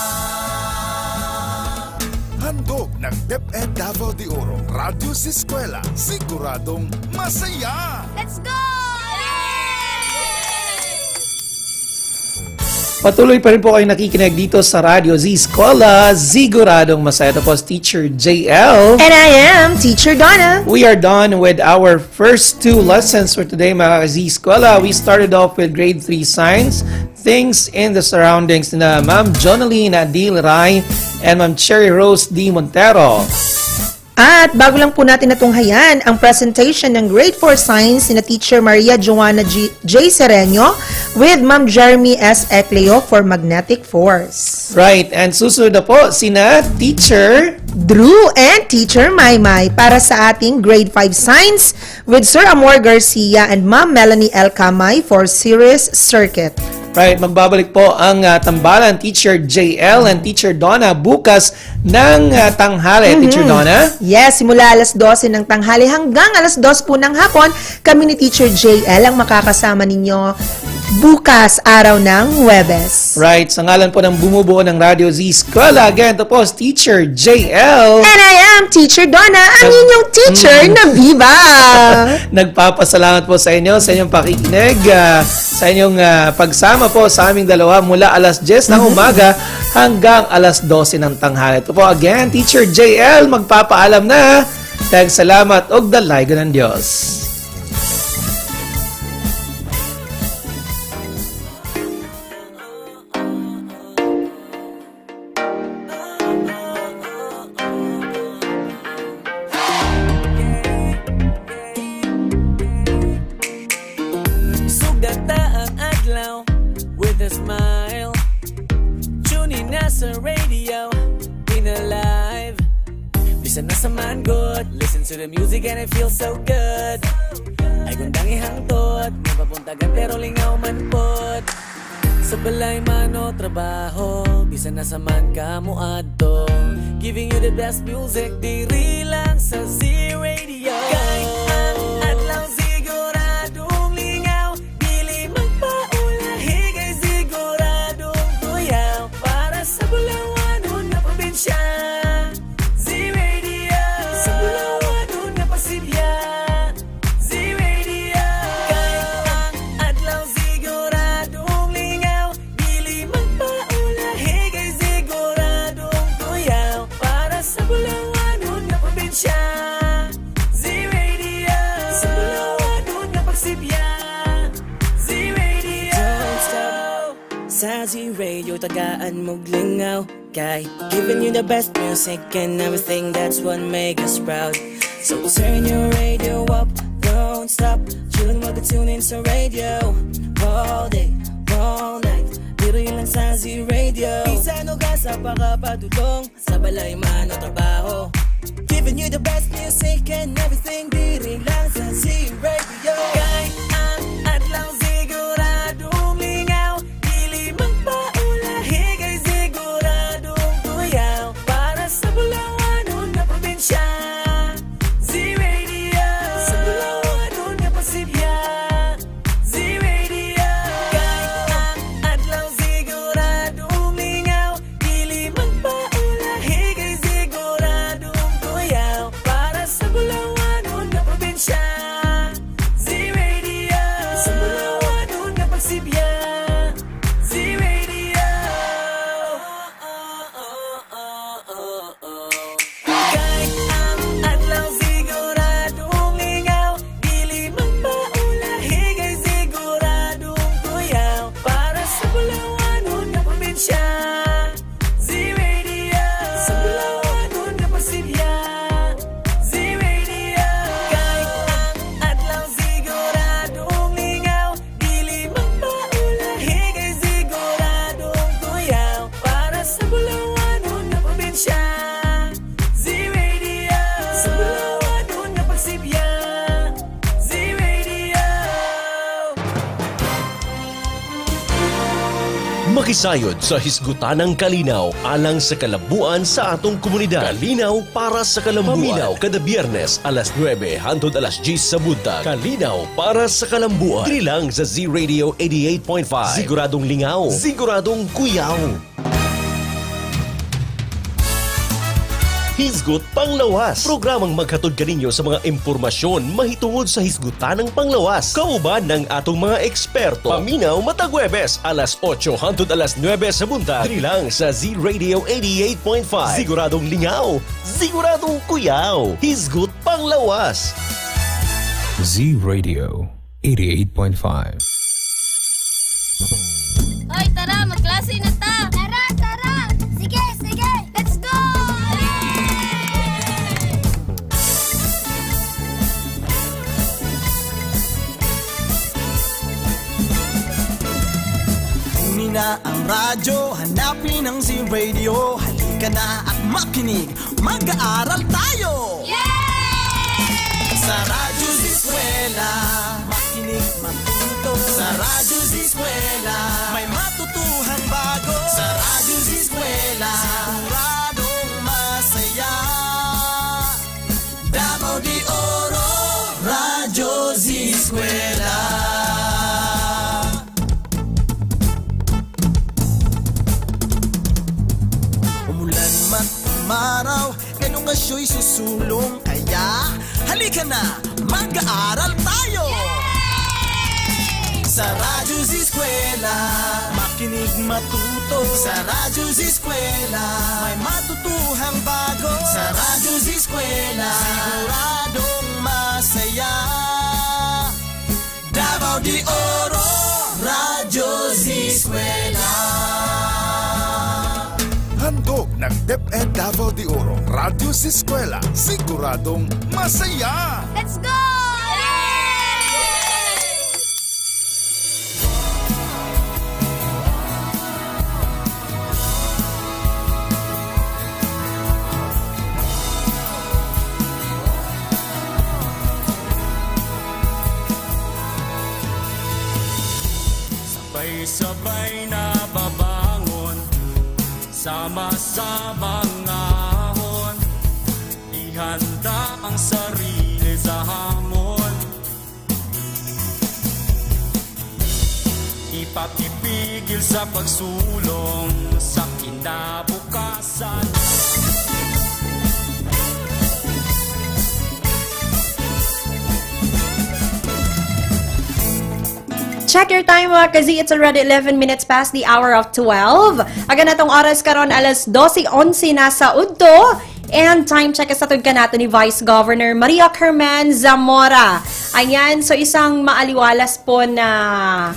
Speaker 6: Handog ng DepEd Davao de Oro, Radyo Z-Eskwela, siguradong masaya!
Speaker 4: Let's go!
Speaker 11: Patuloy pa rin po kayo nakikinig dito sa Radyo Z-Eskwela, siguradong masaya. Tapos Teacher JL.
Speaker 12: And I am Teacher Donna.
Speaker 11: We are done with our first two lessons for today, mga Z-Eskwela. We started off with grade 3 science, things in the surroundings na Ma'am Jonaline Adil Rai and Ma'am Cherry Rose D. Montero.
Speaker 12: At bago lang po natin natunghayan ang presentation ng Grade 4 Science ni Teacher Maria Joanna J. Sereño with Ma'am Jeremy S. Ecleo for Magnetic Force.
Speaker 11: Right, and susunod na po sina Teacher
Speaker 12: Drew and Teacher Maymay para sa ating Grade 5 Science with Sir Amor Garcia and Ma'am Melanie L. Camay for Series Circuit.
Speaker 11: Right, magbabalik po ang tambalan Teacher JL and Teacher Donna bukas ng tanghali. Teacher Donna?
Speaker 12: Yes, simula alas 12 ng tanghali hanggang alas 2 po ng hapon, kami ni Teacher JL ang makakasama ninyo bukas araw ng Huwebes.
Speaker 11: Right, sa ngalan po ng bumubuo ng Radyo Z-Eskwela, again, tapos Teacher JL.
Speaker 12: And I am Teacher Donna, ang inyong teacher na viva!
Speaker 11: Nagpapasalamat po sa inyong pakikinig, sa inyong pagsama po sa aming dalawa mula alas 10 ng umaga hanggang alas 12 ng tanghali. Ito po again, Teacher JL, magpapaalam na. Salamat og dalay ng Diyos.
Speaker 15: smile. Tune in na sa radio, in alive. Bisan na sa man good, listen to the music and it feels so good. Ay gundang ihangtot, may papuntagan pero lingaw man pod. Sa balay man o trabaho, bisan na sa man ka mo adto. Giving you the best music, diri lang sa Z-Radio. Kay ang adlaw siguradong lingaw, dili magpaulahi kay siguradong tuyaw. Para sa Bulawan na probinsya, Z-Radio. Sa Bulawan na Pasibya, Z-Radio. Kay ang adlaw siguradong lingaw, dili magpaulahi kay siguradong tuyaw. Para sa Bulawan na probinsya, Z-Radio. Sa Bulawan na Pasibya, Z-Radio. Don't stop sa Z-Radio, tagaan mo glingaw. Kay giving you the best music and everything, that's what make us proud. So turn your radio up, don't stop. Tune mo tune in sa radio. All day, all night, diri lang sa Z-Radio. Isano ka sa pakapadudong, sa balay man o trabaho. Giving you the best music and everything, diri lang sa Z-Radio. Kay ang adlaw siguradong lingaw, dili magpaulahi kay siguradong tuyaw. Para sa Bulawan na probinsya, Z-Radio. Sa Bulawan na Pasibya, Z-Radio. Kay ang adlaw siguradong lingaw, dili magpaulahi kay siguradong tuyaw. Para sa Bulawan na probinsya, Z-Radio. Sa Bulawan na Pasibya, Z-Radio. Kay ang adlaw siguradong lingaw, dili magpaulahi kay siguradong tuyaw. Para sa Bulawan na probinsya, Z-Radio. Sa Bulawan na Pasibya, Z-Radio. Kay ang adlaw siguradong lingaw, dili magpaulahi kay siguradong tuyaw. Para sa Bulawan na probinsya, Z-Radio. Sa Bulawan na Pasibya, Z-Radio.
Speaker 16: Makisayod sa hisgutanang kalinaw alang sa kalabuan sa atong komunidad. Kalinaw para sa kalambuan. Paminaw kada Biyernes alas 9 hangtod alas 10 sa buntag. Kalinaw para sa kalambuan. Diri lang sa Z-Radio 88.5. Siguradong lingaw, siguradong kuyaw. Hisgot Panglawas. Programang maghatod kaninyo sa mga impormasyon mahitungod sa hisgutanang panglawas. Kauban ng atong mga eksperto. Paminaw matag Huwebes, alas 8 hangtod alas 9 sa buntag. Diri lang sa Z-Radio 88.5. Siguradong lingaw, siguradong kuyaw. Hisgot Panglawas.
Speaker 3: Z-Radio 88.5.
Speaker 4: Hoy, tara, magklase na ta! Tara, tara! Sige, sige! Let's go!
Speaker 5: Kunin na ang radyo, hanapin ang Z-Radio. Halika na at makinig, mag-aaral tayo! Sa Radyo Z-Eskwela, makinig, matuto. Sa Radyo Z-Eskwela, may matutuhan bago. Sa Radyo Z-Eskwela, siguradong masaya. Davao de Oro, Radyo Z-Eskwela. Umulan man umaraw, ganun nga siya'y susulong. Kaya halika na, mag-aaral tayo! Sa Radyo Z-Eskwela, makinig matuto. Sa Radyo Z-Eskwela, may matutuhang bago. Sa Radyo Z-Eskwela, siguradong masaya. Davao de Oro, Radyo Z-Eskwela.
Speaker 6: Handog ng DepEd Davao de Oro, Radyo Z-Eskwela, siguradong masaya!
Speaker 4: Let's go!
Speaker 10: Sama-samang ahon, ihanda ang sarili sa hamon. Ipapipigil sa pagsulong sa kinabukasan.
Speaker 2: Check your time mga kazi, it's already 11 minutes past the hour of 12. Aga na tong oras karon alas 12:11 na sa udto. And time check sa ka nato ni Vice Governor Maria Carmen Zamora. Ayan, so isang maaliwalas po na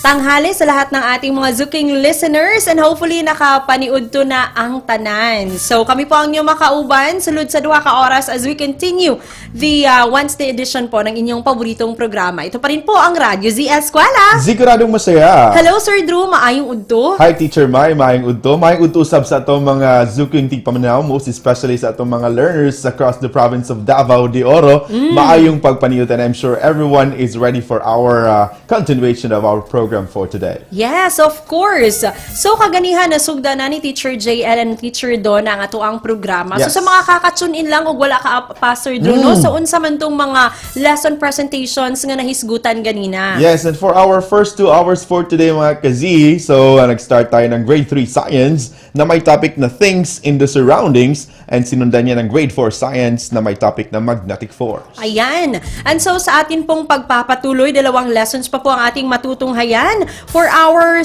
Speaker 2: tanghali sa lahat ng ating mga Zuking listeners and hopefully nakapaniud to na ang tanan. So kami po ang inyong makauban sulod sa 2 ka oras as we continue the Wednesday edition po ng inyong paboritong programa. Ito pa rin po ang Radyo Z-Eskwela.
Speaker 17: Siguradong masaya.
Speaker 2: Hello Sir Drew, maayong udto.
Speaker 17: Hi Teacher Mai, maayong udto. Maayong udto sab sa atong mga Zuking tigpaminaw, most especially sa atong mga learners across the province of Davao de Oro. Maayong pagpaniud and I'm sure everyone is ready for our continuation of our program for today.
Speaker 2: Yes, of course. So kaganihan na sugda na ni Teacher JL and Teacher Don ang ato ang programa.
Speaker 17: Yes.
Speaker 2: So sa mga kakatune in lang ug wala ka Pastor Drew, no? So unsa man tong mga lesson presentations nga nahisgutan ganina.
Speaker 17: Yes, and for our first 2 hours for today mga kazi, so nag-start tayo ng grade 3 science na may topic na things in the surroundings and sinundan niya ng grade 4 science na may topic na magnetic force.
Speaker 2: Ayan. And so sa atin pong pagpapatuloy, 2 lessons pa po ang ating matutunghayan. For our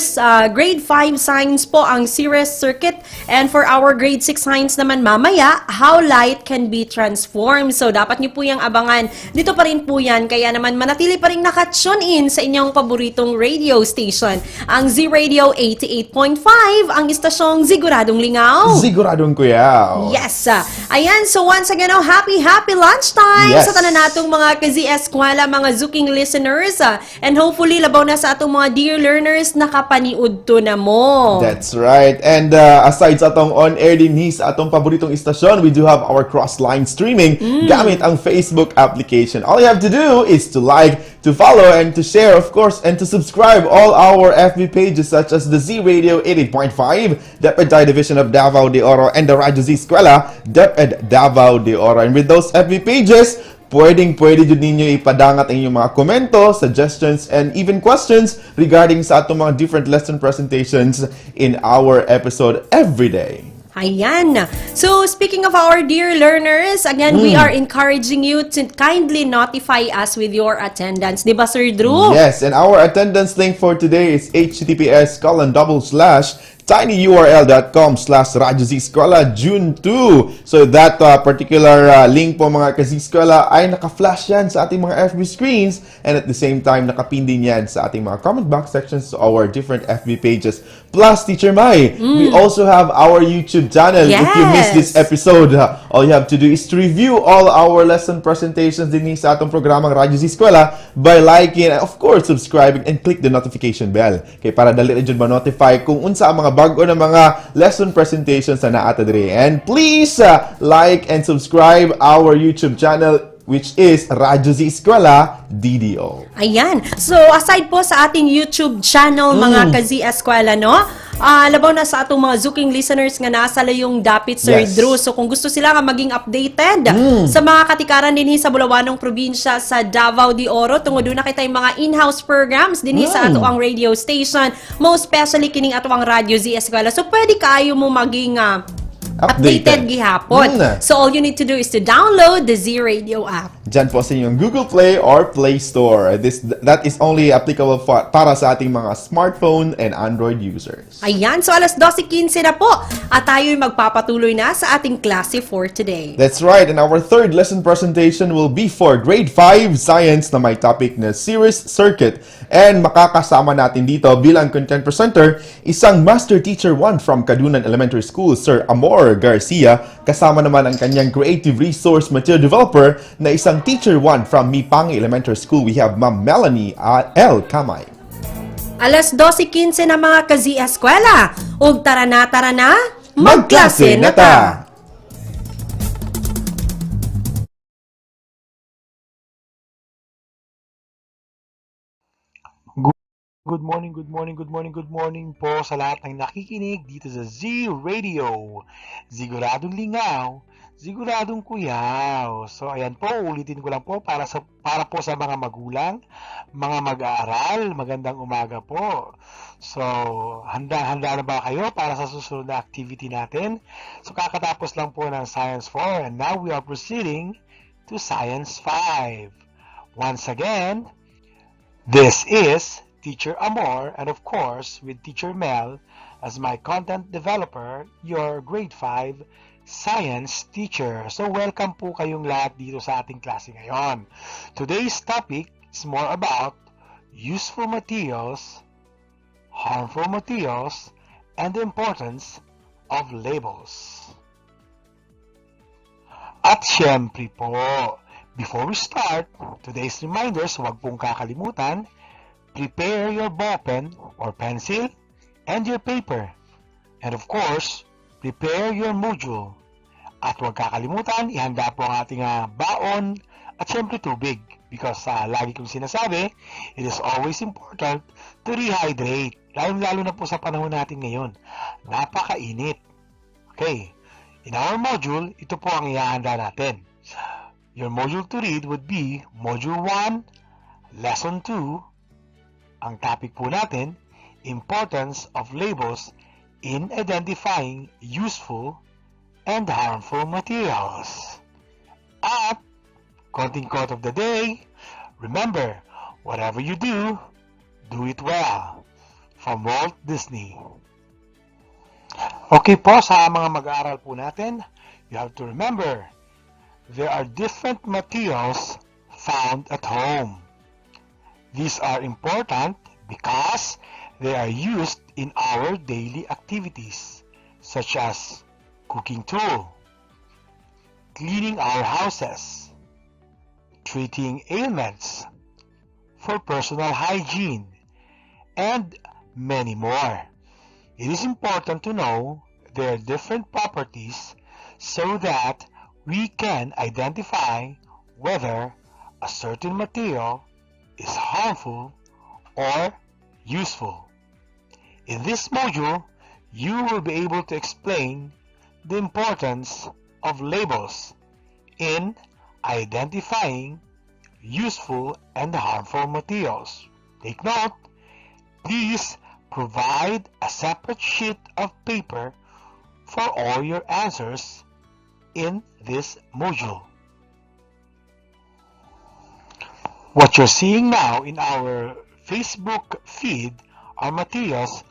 Speaker 2: grade 5 science po ang series circuit and for our grade 6 science naman mamaya, how light can be transformed. So dapat niyo po yung abangan. Dito pa rin po yan. Kaya naman manatili pa rin naka-tune in sa inyong paboritong radio station. Ang Z-Radio 88.5, ang istasyong Siguradong Lingaw.
Speaker 17: Siguradong Kuyaw.
Speaker 2: Yes. Ayan, so once again, happy lunchtime
Speaker 17: Yes.
Speaker 2: sa tanan natong mga ka-Z-Eskwela, mga Zuking listeners. And hopefully, labaw na sa atong mga dear learners, nakapaniud to na mo.
Speaker 17: That's right. And aside sa atong on-air din sa atong paboritong istasyon, we do have our cross-line streaming gamit ang Facebook application. All you have to do is to like, to follow, and to share, of course, and to subscribe all our FB pages such as the Z-Radio 88.5, DepEd Division of Davao de Oro, and the Radyo Z-Eskwela, DepEd Davao de Oro. And with those FB pages, pwede dyan ninyo ipadangat ang inyong mga komento, suggestions, and even questions regarding sa atong mga different lesson presentations in our episode every day.
Speaker 2: Ayan. So, speaking of our dear learners, again, we are encouraging you to kindly notify us with your attendance. Diba, Sir Drew?
Speaker 17: Yes, and our attendance link for today is https://tinyurl.com/Radyo Z-Eskwela June 2. So that particular link po mga ka-Z-Eskwela ay naka-flash yan sa ating mga FB screens and at the same time nakapin din yan sa ating mga comment box sections to our different FB pages. Plus, Teacher Mai, we also have our YouTube channel.
Speaker 2: Yes.
Speaker 17: If you missed this episode, all you have to do is to review all our lesson presentations din sa atong programang Radyo Z-Eskwela by liking and of course subscribing and click the notification bell. Okay, para dali rin dyan ma-notify kung unsa ang mga bago na mga lesson presentations na naata diri. And please like and subscribe our YouTube channel which is Radyo Z-Eskwela DDO.
Speaker 2: Ayan. So, aside po sa ating YouTube channel, mga ka-Z-Eskwela, no? Labaw na sa atong mga Zuking listeners nga nasa layong dapit, Sir Drew. So, kung gusto sila nga maging updated sa mga katikaran din sa Bulawanong probinsya sa Davao de Oro, tungod doon na kita yung mga in-house programs din sa ato ang radio station, most especially kining ato ang Radyo Z-Eskwela. So, pwede kayo mo maging updated gihapon. So, all you need to do is to download the Z-Radio app.
Speaker 17: Diyan po sa inyong Google Play or Play Store. That is only applicable para sa ating mga smartphone and Android users.
Speaker 2: Ayan, so alas 12:15 na po at tayo'y magpapatuloy na sa ating klase for today.
Speaker 17: That's right, and our third lesson presentation will be for grade 5 science na may topic na series circuit. And makakasama natin dito bilang content presenter, isang Master Teacher 1 from Kadunan Elementary School, Sir Amor Garcia. Kasama naman ang kanyang Creative Resource Material Developer na isang Teacher 1 from Mipangi Elementary School. We have Ma'am Melanie L. Kamay.
Speaker 2: Alas 12:15 na mga ka-Z-Eskwela. Ug tara na, magklase na ta!
Speaker 18: Good morning, good morning, good morning, good morning po sa lahat ng nakikinig dito sa Z Radio. Siguradong lingaw, siguradong kuyaw. So ayan po, ulitin ko lang po para po sa mga magulang, mga mag-aaral, magandang umaga po. So handa na ba kayo para sa susunod na activity natin? So kakatapos lang po ng Science 4 and now we are proceeding to Science 5. Once again, this is Teacher Amor, and of course, with Teacher Mel as my content developer, your grade 5 science teacher. So welcome po kayong lahat dito sa ating klase ngayon. Today's topic is more about useful materials, harmful materials, and the importance of labels. At syempre po, before we start, today's reminders, huwag pong kakalimutan, prepare your ballpen or pencil and your paper. And of course, prepare your module. At huwag kakalimutan, ihanda po ang ating baon at syempre tubig. Because lagi kong sinasabi, it is always important to rehydrate. Lalo na po sa panahon natin ngayon. Napakainit. Okay. In our module, ito po ang ihahanda natin. Your module to read would be Module 1, Lesson 2, ang topic po natin, importance of labels in identifying useful and harmful materials. At, konting quote of the day, remember, whatever you do it well. From Walt Disney. Okay po, sa mga mag-aaral po natin, you have to remember, there are different materials found at home. These are important because they are used in our daily activities, such as cooking tool, cleaning our houses, treating ailments, for personal hygiene, and many more. It is important to know their different properties so that we can identify whether a certain material is harmful or useful. In this module, you will be able to explain the importance of labels in identifying useful and harmful materials. Take note, please provide a separate sheet of paper for all your answers in this module. What you're seeing now in our Facebook feed are materials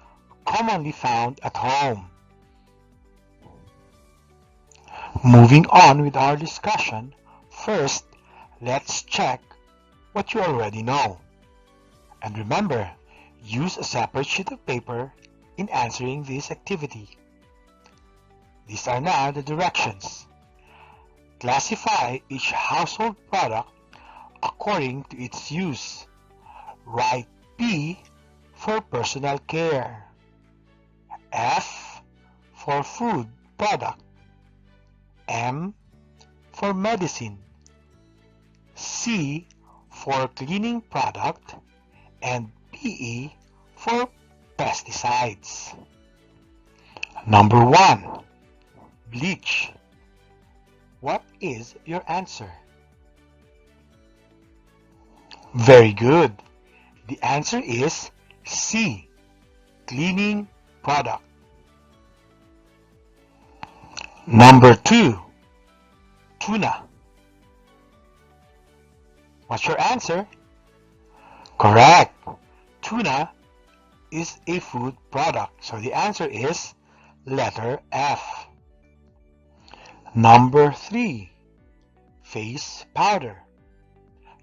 Speaker 18: commonly found at home. Moving on with our discussion, first, let's check what you already know. And remember, use a separate sheet of paper in answering this activity. These are now the directions. Classify each household product according to its use. Write P for personal care, F for food product, M for medicine, C for cleaning product, and PE for pesticides. Number 1. Bleach. What is your answer? Very good. The answer is C. Cleaning product. Number 2. Tuna. What's your answer? Correct. Tuna is a food product. So the answer is letter F. Number 3. Face powder.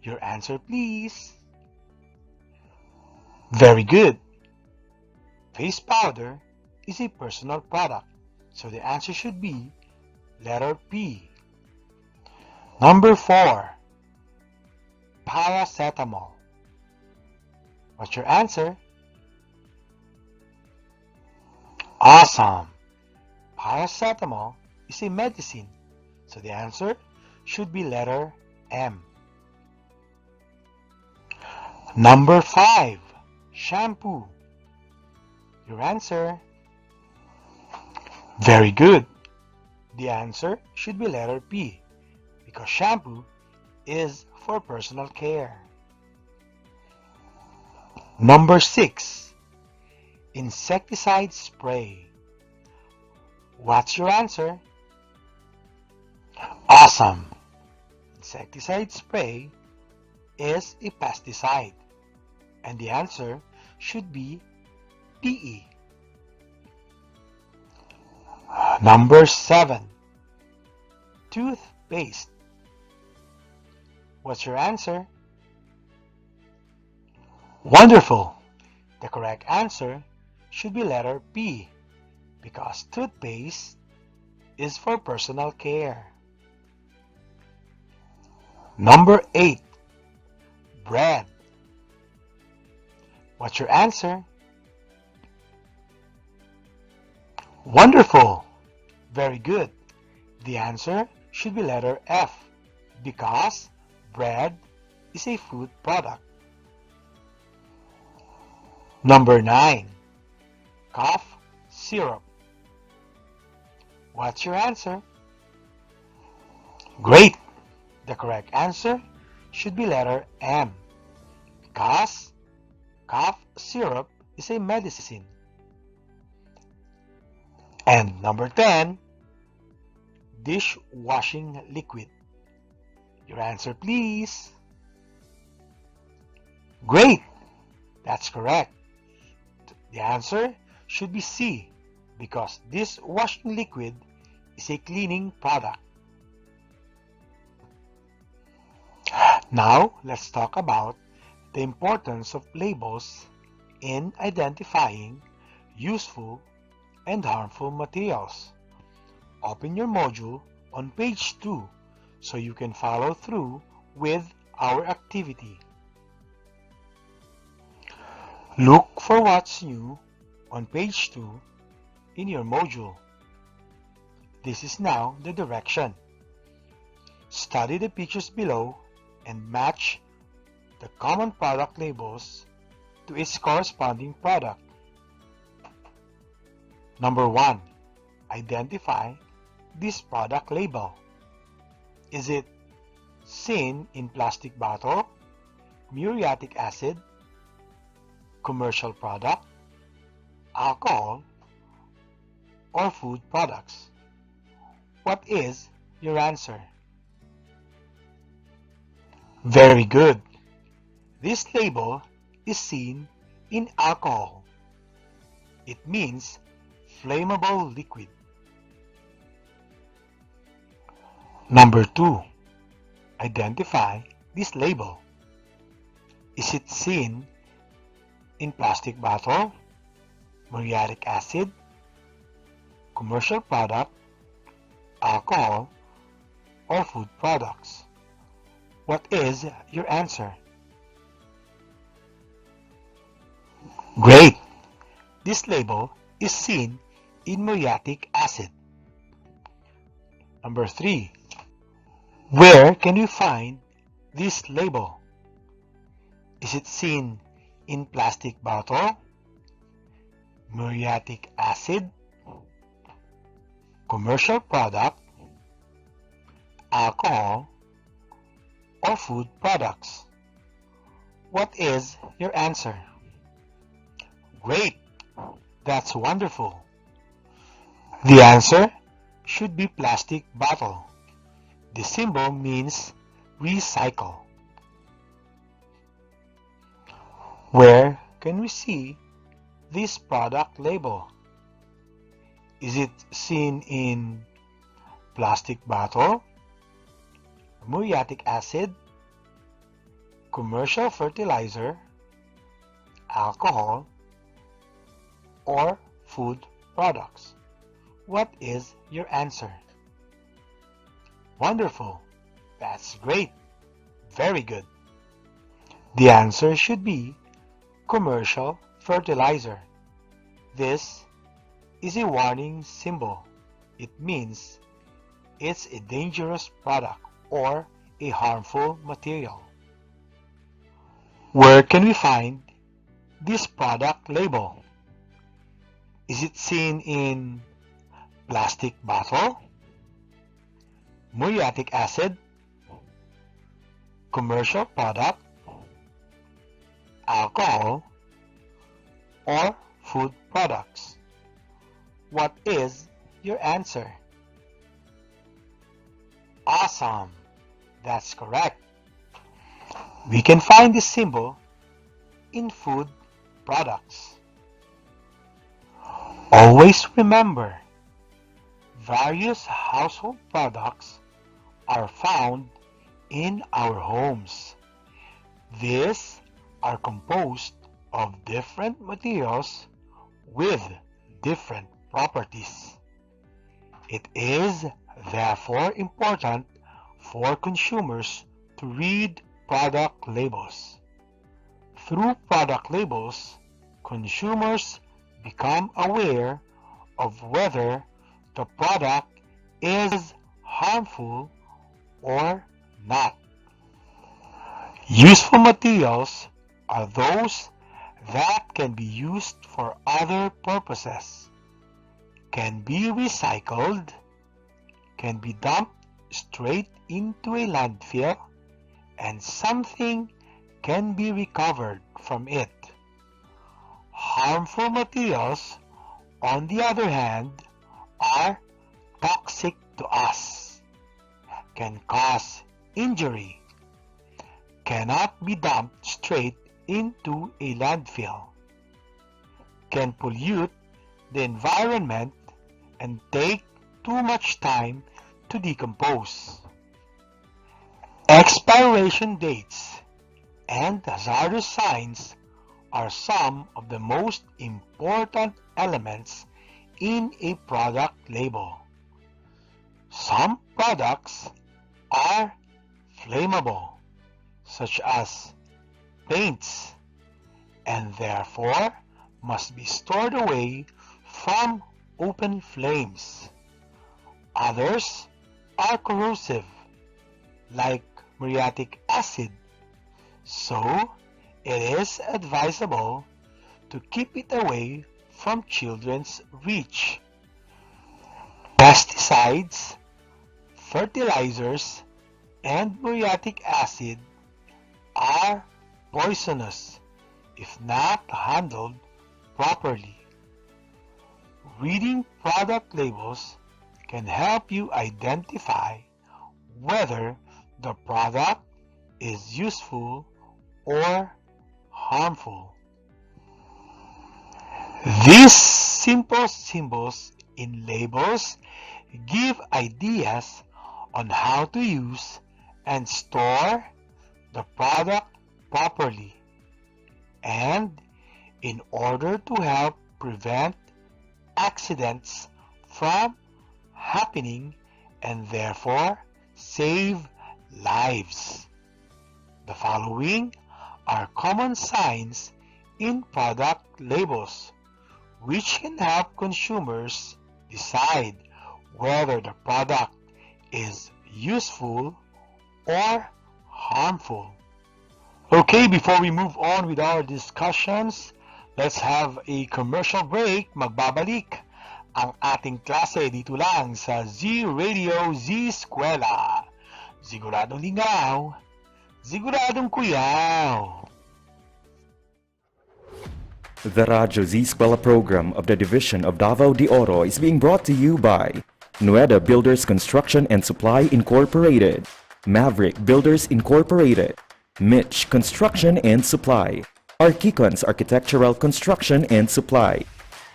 Speaker 18: Your answer, please. Very good. Face powder is a personal product. So the answer should be letter P. Number 4. Paracetamol. What's your answer? Awesome. Paracetamol is a medicine. So the answer should be letter M. Number 5. Shampoo. Your answer? Very good. The answer should be letter P, because shampoo is for personal care. Number 6. Insecticide spray. What's your answer? Awesome! Insecticide spray is a pesticide, and the answer should be PE. Number 7. Toothpaste. What's your answer? Wonderful! The correct answer should be letter P, because toothpaste is for personal care. Number 8. Bread. What's your answer? Wonderful! Very good. The answer should be letter F, because bread is a food product. Number 9. Cough syrup. What's your answer? Great! The correct answer should be letter M, because cough syrup is a medicine. And number 10. Dishwashing liquid. Your answer, please. Great! That's correct. The answer should be C, because dishwashing liquid is a cleaning product. Now, let's talk about the importance of labels in identifying useful and harmful materials. Open your module on page 2 so you can follow through with our activity. Look for what's new on page 2 in your module. This is now the direction. Study the pictures below and match the common product labels to its corresponding product. Number 1. Identify this product label. Is it seen in plastic bottle, muriatic acid, commercial product, alcohol, or food products? What is your answer? Very good. This label is seen in alcohol. It means flammable liquid. Number 2. Identify this label. Is it seen in plastic bottle, muriatic acid, commercial product, alcohol, or food products? What is your answer? Great! This label is seen in muriatic acid. Number 3. Where can you find this label? Is it seen in plastic bottle, muriatic acid, commercial product, alcohol, or food products? What is your answer? Great! That's wonderful. The answer should be plastic bottle. The symbol means recycle. Where can we see this product label? Is it seen in plastic bottle, muriatic acid, commercial fertilizer, alcohol, or food products? What is your answer? Wonderful. That's great. Very good. The answer should be commercial fertilizer. This is a warning symbol. It means it's a dangerous product or a harmful material. Where can we find this product label? Is it seen in plastic bottle, muriatic acid, commercial product, alcohol, or food products? What is your answer? Awesome! That's correct. We can find this symbol in food products. Always remember, various household products are found in our homes. These are composed of different materials with different properties. It is therefore important for consumers to read product labels. Through product labels, consumers become aware of whether the product is harmful or not. Useful materials are those that can be used for other purposes, can be recycled, can be dumped straight into a landfill, and something can be recovered from it. Harmful materials, on the other hand, are toxic to us, can cause injury, cannot be dumped straight into a landfill, can pollute the environment, and take too much time to decompose. Expiration dates and hazardous signs are some of the most important elements in a product label. Some products are flammable, such as paints, and therefore must be stored away from open flames. Others are corrosive, like muriatic acid, so it is advisable to keep it away from children's reach. Pesticides, fertilizers, and muriatic acid are poisonous if not handled properly. Reading product labels can help you identify whether the product is useful or harmful. These simple symbols in labels give ideas on how to use and store the product properly, and in order to help prevent accidents from happening and therefore save lives. The following are common signs in product labels which can help consumers decide whether the product is useful or harmful. Okay, before we move on with our discussions, let's have a commercial break. Magbabalik ang ating klase dito lang sa Z-Radio Z-Eskwela. Siguradong lingaw, siguradong kuyaw.
Speaker 7: The Radyo Z-Eskwela program of the Division of Davao de Oro is being brought to you by Nueda Builders Construction and Supply Incorporated, Maverick Builders Incorporated, Mitch Construction and Supply, Archicons Architectural Construction and Supply,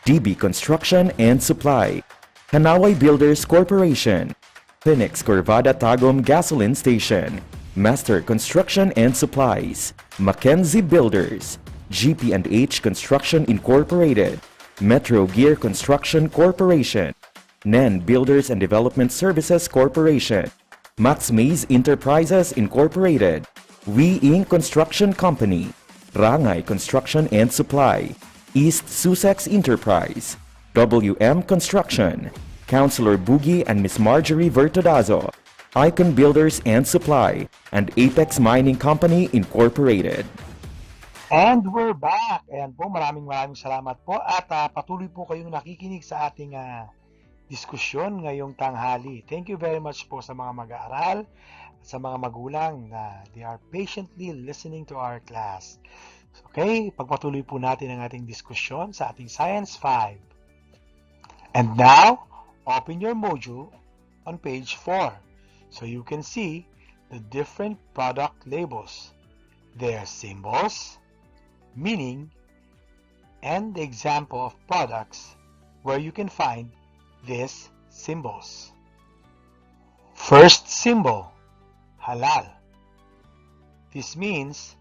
Speaker 7: DB Construction and Supply, Hanaway Builders Corporation, Phoenix Corvada Tagum Gasoline Station, Master Construction and Supplies, Mackenzie Builders, GP&H Construction Incorporated, Metro Gear Construction Corporation, NEN Builders and Development Services Corporation, Max Mays Enterprises Incorporated, We Inc. Construction Company, Rangay Construction and Supply, East Sussex Enterprise, WM Construction, Councilor Boogie and Miss Marjorie Vertodazo, Icon Builders and Supply, and Apex Mining Company Incorporated.
Speaker 18: And we're back. Ayan po, maraming salamat po at patuloy po kayong nakikinig sa ating diskusyon ngayong tanghali. Thank you very much po sa mga mag-aaral at sa mga magulang na they are patiently listening to our class. Okay, pagpatuloy po natin ang ating diskusyon sa ating Science 5. And now, open your module on page 4 so you can see the different product labels, their symbols, meaning, and the example of products where you can find these symbols. First symbol, halal. This means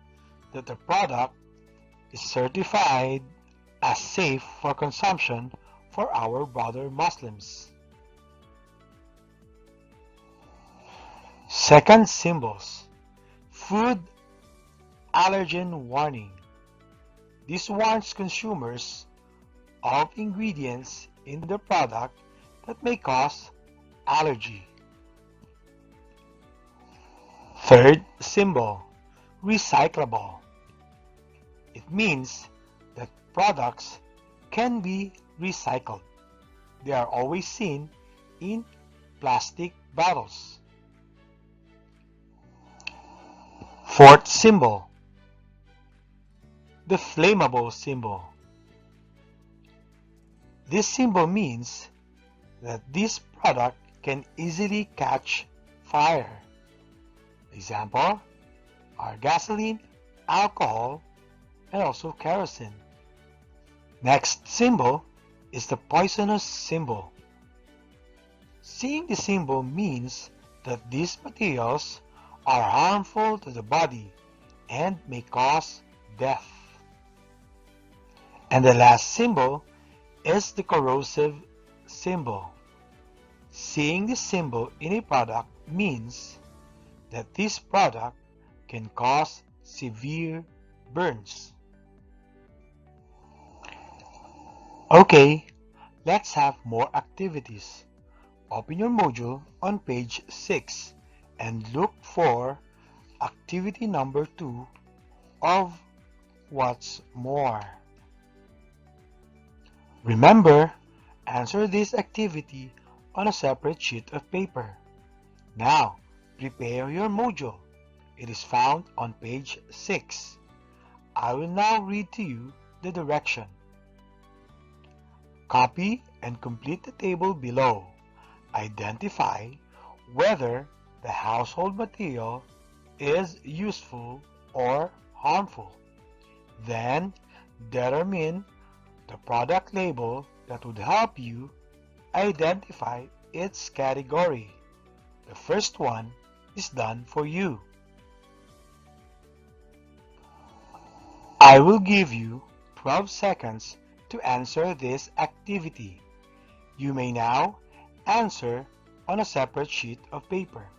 Speaker 18: that the product is certified as safe for consumption for our brother Muslims. Second symbols, food allergen warning. This warns consumers of ingredients in the product that may cause allergy. Third symbol, recyclable. It means that products can be recycled. They are always seen in plastic bottles. Fourth symbol, the flammable symbol. This symbol means that this product can easily catch fire. Example are gasoline, alcohol, and also kerosene. Next symbol is the poisonous symbol. Seeing the symbol means that these materials are harmful to the body and may cause death. And the last symbol is the corrosive symbol. Seeing the symbol in a product means that this product can cause severe burns. Okay, let's have more activities. Open your module on page 6 and look for activity number 2 of What's More. Remember, answer this activity on a separate sheet of paper. Now, prepare your module. It is found on page 6. I will now read to you the direction. Copy and complete the table below. Identify whether the household material is useful or harmful. Then, determine the product label that would help you identify its category. The first one is done for you. I will give you 12 seconds to answer this activity. You may now answer on a separate sheet of paper.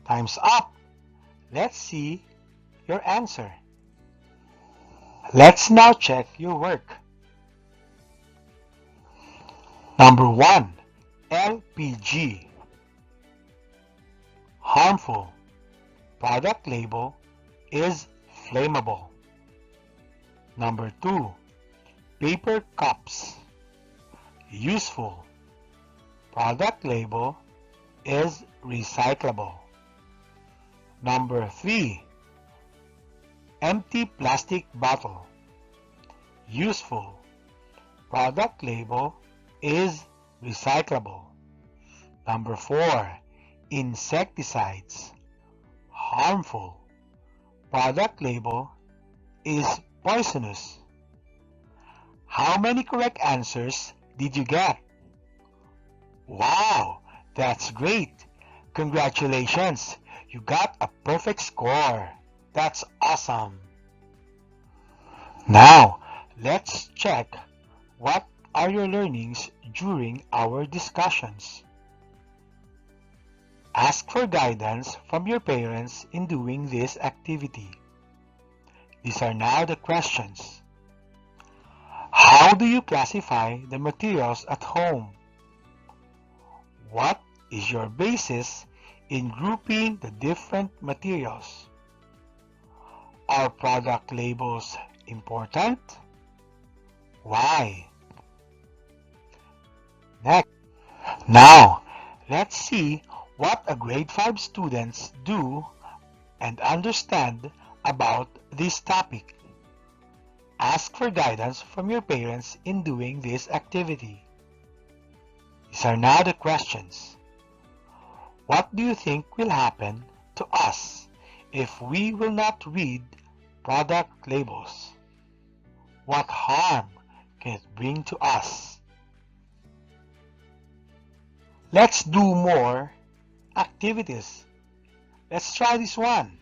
Speaker 18: Time's up. Let's see your answer. Let's now check your work. Number 1. LPG. Harmful. Product label is flammable. Number 2. Paper cups. Useful. Product label is recyclable. Number 3. Empty plastic bottle. Useful. Product label is recyclable. Number 4. Insecticides. Harmful. Product label is poisonous. How many correct answers did you get? Wow, that's great. Congratulations. You got a perfect score. That's awesome. Now, let's check what are your learnings during our discussions. Ask for guidance from your parents in doing this activity. These are now the questions. How How do you classify the materials at home? What is your basis in grouping the different materials? Are product labels important? Why? Next. Now, let's see what a grade 5 students do and understand about this topic. Ask for guidance from your parents in doing this activity. These are now the questions. What do you think will happen to us if we will not read product labels? What harm can it bring to us? Let's do more activities. Let's try this one.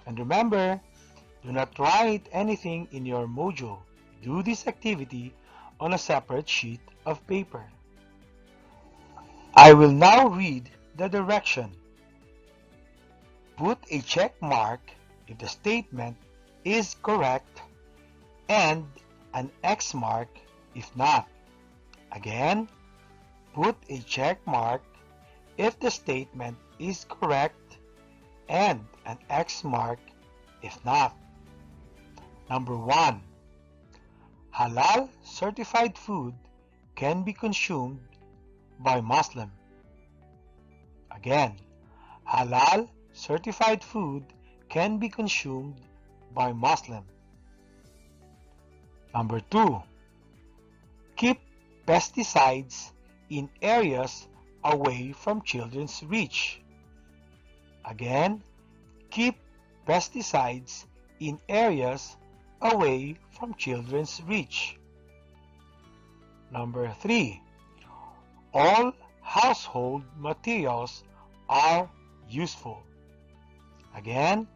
Speaker 18: And remember, do not write anything in your module. Do this activity on a separate sheet of paper. I will now read the direction. Put a check mark if the statement is correct and an X mark if not. Again, put a check mark if the statement is correct and an X mark if not. Number 1. Halal certified food can be consumed by Muslim. Again, halal certified food can be consumed by Muslim. Number 2. Keep pesticides in areas away from children's reach. Again, keep pesticides in areas away from children's reach. Number 3. All household materials are useful. Again,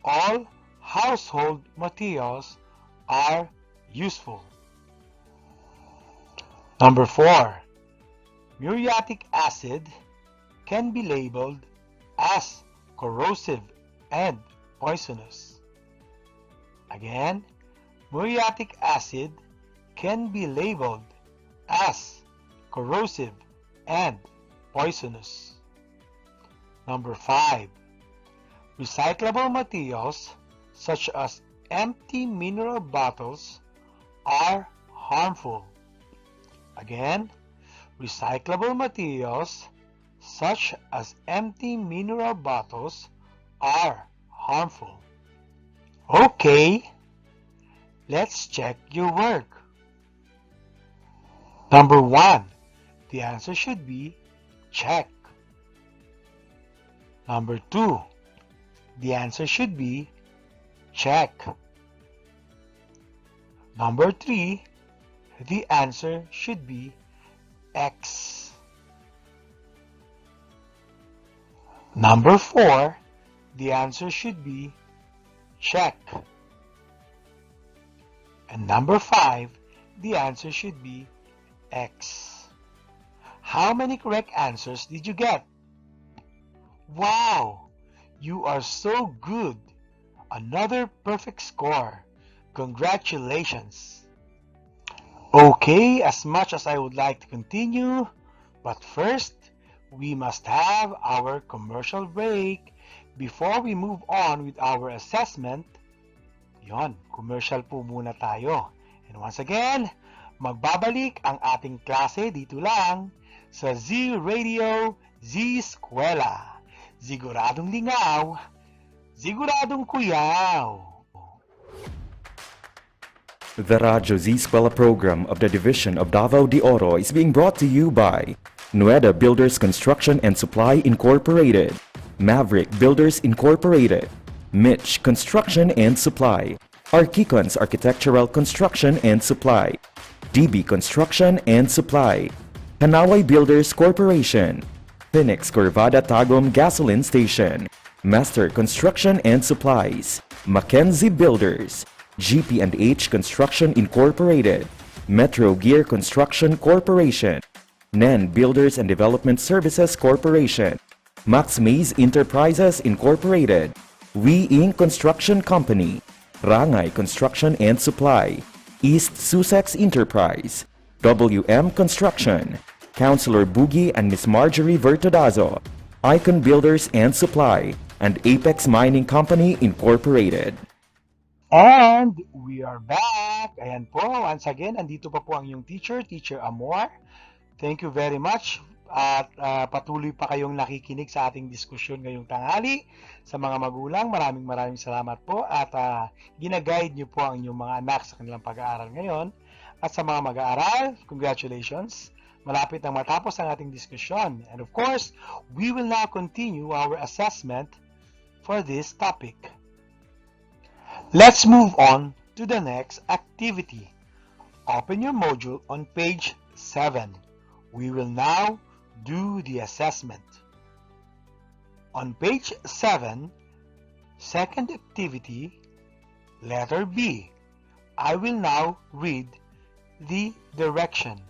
Speaker 18: all household materials are useful. Number 4. Muriatic acid can be labeled as corrosive and poisonous. Again, muriatic acid can be labeled as corrosive and poisonous. Number 5. Recyclable materials such as empty mineral bottles are harmful. Again, recyclable materials such as empty mineral bottles are harmful. Okay, let's check your work. Number 1, the answer should be check. Number 2, the answer should be check. Number 3, the answer should be X. Number 4, the answer should be check. And number 5, the answer should be X. How many correct answers did you get? Wow! You are so good! Another perfect score. Congratulations! Okay, as much as I would like to continue, but first, we must have our commercial break before we move on with our assessment. Yon, commercial po muna tayo. And once again, magbabalik ang ating klase dito lang sa Z-Radio Z-Eskwela. Siguradong lingaw, siguradong kuyaw.
Speaker 7: The Radyo Z-Eskwela program of the Division of Davao de Oro is being brought to you by Nueda Builders Construction and Supply Incorporated, Maverick Builders Incorporated, Mitch Construction and Supply, Archicons Architectural Construction and Supply, DB Construction and Supply, Hanaway Builders Corporation, Phoenix Corvada Tagum Gasoline Station, Master Construction and Supplies, Mackenzie Builders, GP&H Construction Incorporated, Metro Gear Construction Corporation, NEN Builders and Development Services Corporation, Max Mays Enterprises Incorporated, We Inc. Construction Company, Rangay Construction and Supply, East Sussex Enterprise, WM Construction, Councilor Boogie and Miss Marjorie Vertodazo, Icon Builders and Supply, and Apex Mining Company Incorporated.
Speaker 18: And we are back. Ayan po, once again, andito pa po ang inyong teacher, Teacher Amor. Thank you very much. At patuloy pa kayong nakikinig sa ating diskusyon ngayong tanghali. Sa mga magulang, maraming salamat po. At ginaguide niyo po ang inyong mga anak sa kanilang pag-aaral ngayon. At sa mga mag-aaral, congratulations. Malapit nang matapos ang ating diskusyon. And of course, we will now continue our assessment for this topic. Let's move on to the next activity. Open your module on page 7. We will now do the assessment. On page 7, second activity, letter B. I will now read the direction.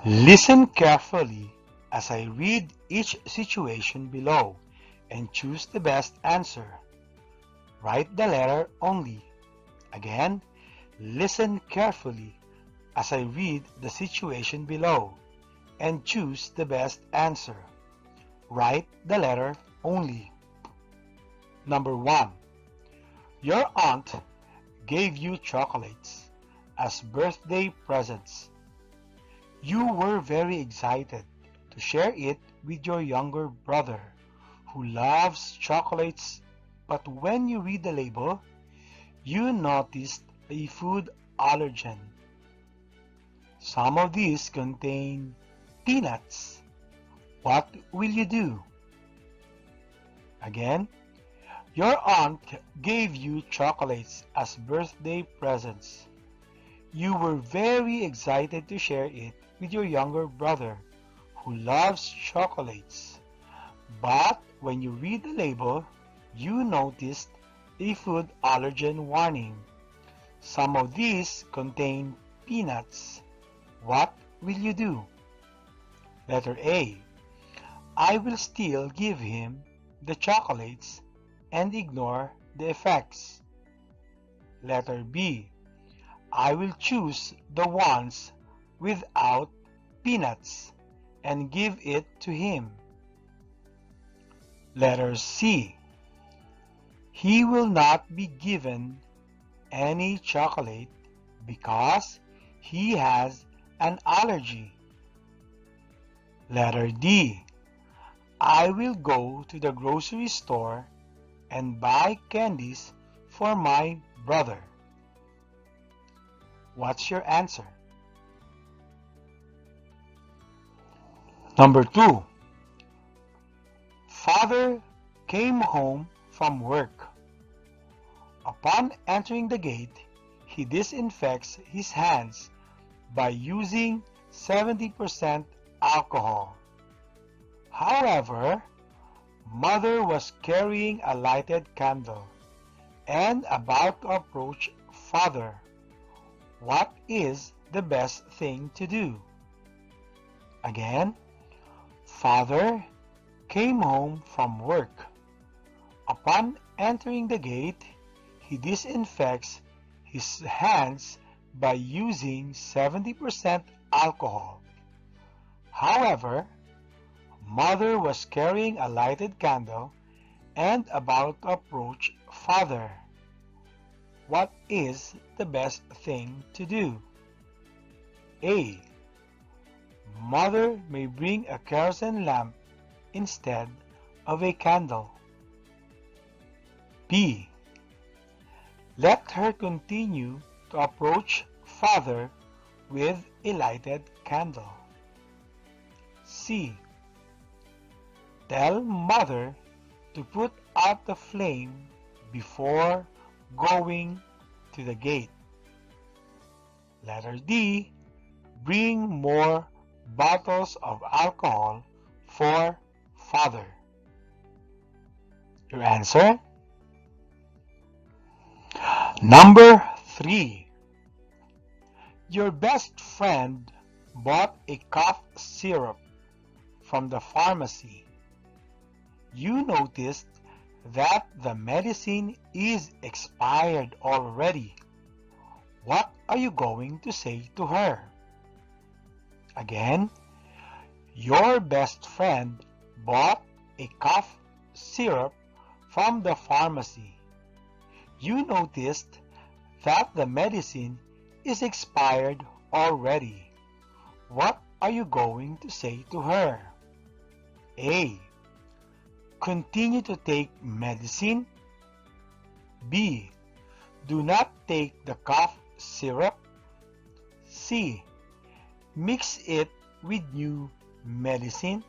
Speaker 18: Listen carefully as I read each situation below and choose the best answer. Write the letter only. Again, listen carefully as I read the situation below and choose the best answer. Write the letter only. Number 1. Your aunt gave you chocolates as birthday presents. You were very excited to share it with your younger brother who loves chocolates, but when you read the label, you noticed a food allergen. Some of these contain peanuts. What will you do? Again, your aunt gave you chocolates as birthday presents. You were very excited to share it with your younger brother who loves chocolates. But when you read the label, you noticed a food allergen warning. Some of these contain peanuts. What will you do? Letter A. I will still give him the chocolates and ignore the effects. Letter B. I will choose the ones without peanuts and give it to him. Letter C. He will not be given any chocolate because he has an allergy. Letter D. I will go to the grocery store and buy candies for my brother. What's your answer? Number 2. Father came home from work. Upon entering the gate, he disinfects his hands by using 70% alcohol. However, Mother was carrying a lighted candle and about to approach Father. What is the best thing to do? Again, Father came home from work. Upon entering the gate, he disinfects his hands by using 70% alcohol. However, Mother was carrying a lighted candle and about to approach Father. What is the best thing to do? A. Mother may bring a kerosene lamp instead of a candle. B. Let her continue to approach Father with a lighted candle. C. Tell Mother to put out the flame before going to the gate. Letter D. Bring more bottles of alcohol for Father. Your answer? Number 3. Your best friend bought a cough syrup from the pharmacy. You noticed that the medicine is expired already. What are you going to say to her? Again, your best friend bought a cough syrup from the pharmacy. You noticed that the medicine is expired already. What are you going to say to her? A. Continue to take medicine. B. Do not take the cough syrup. C. Mix it with new medicine.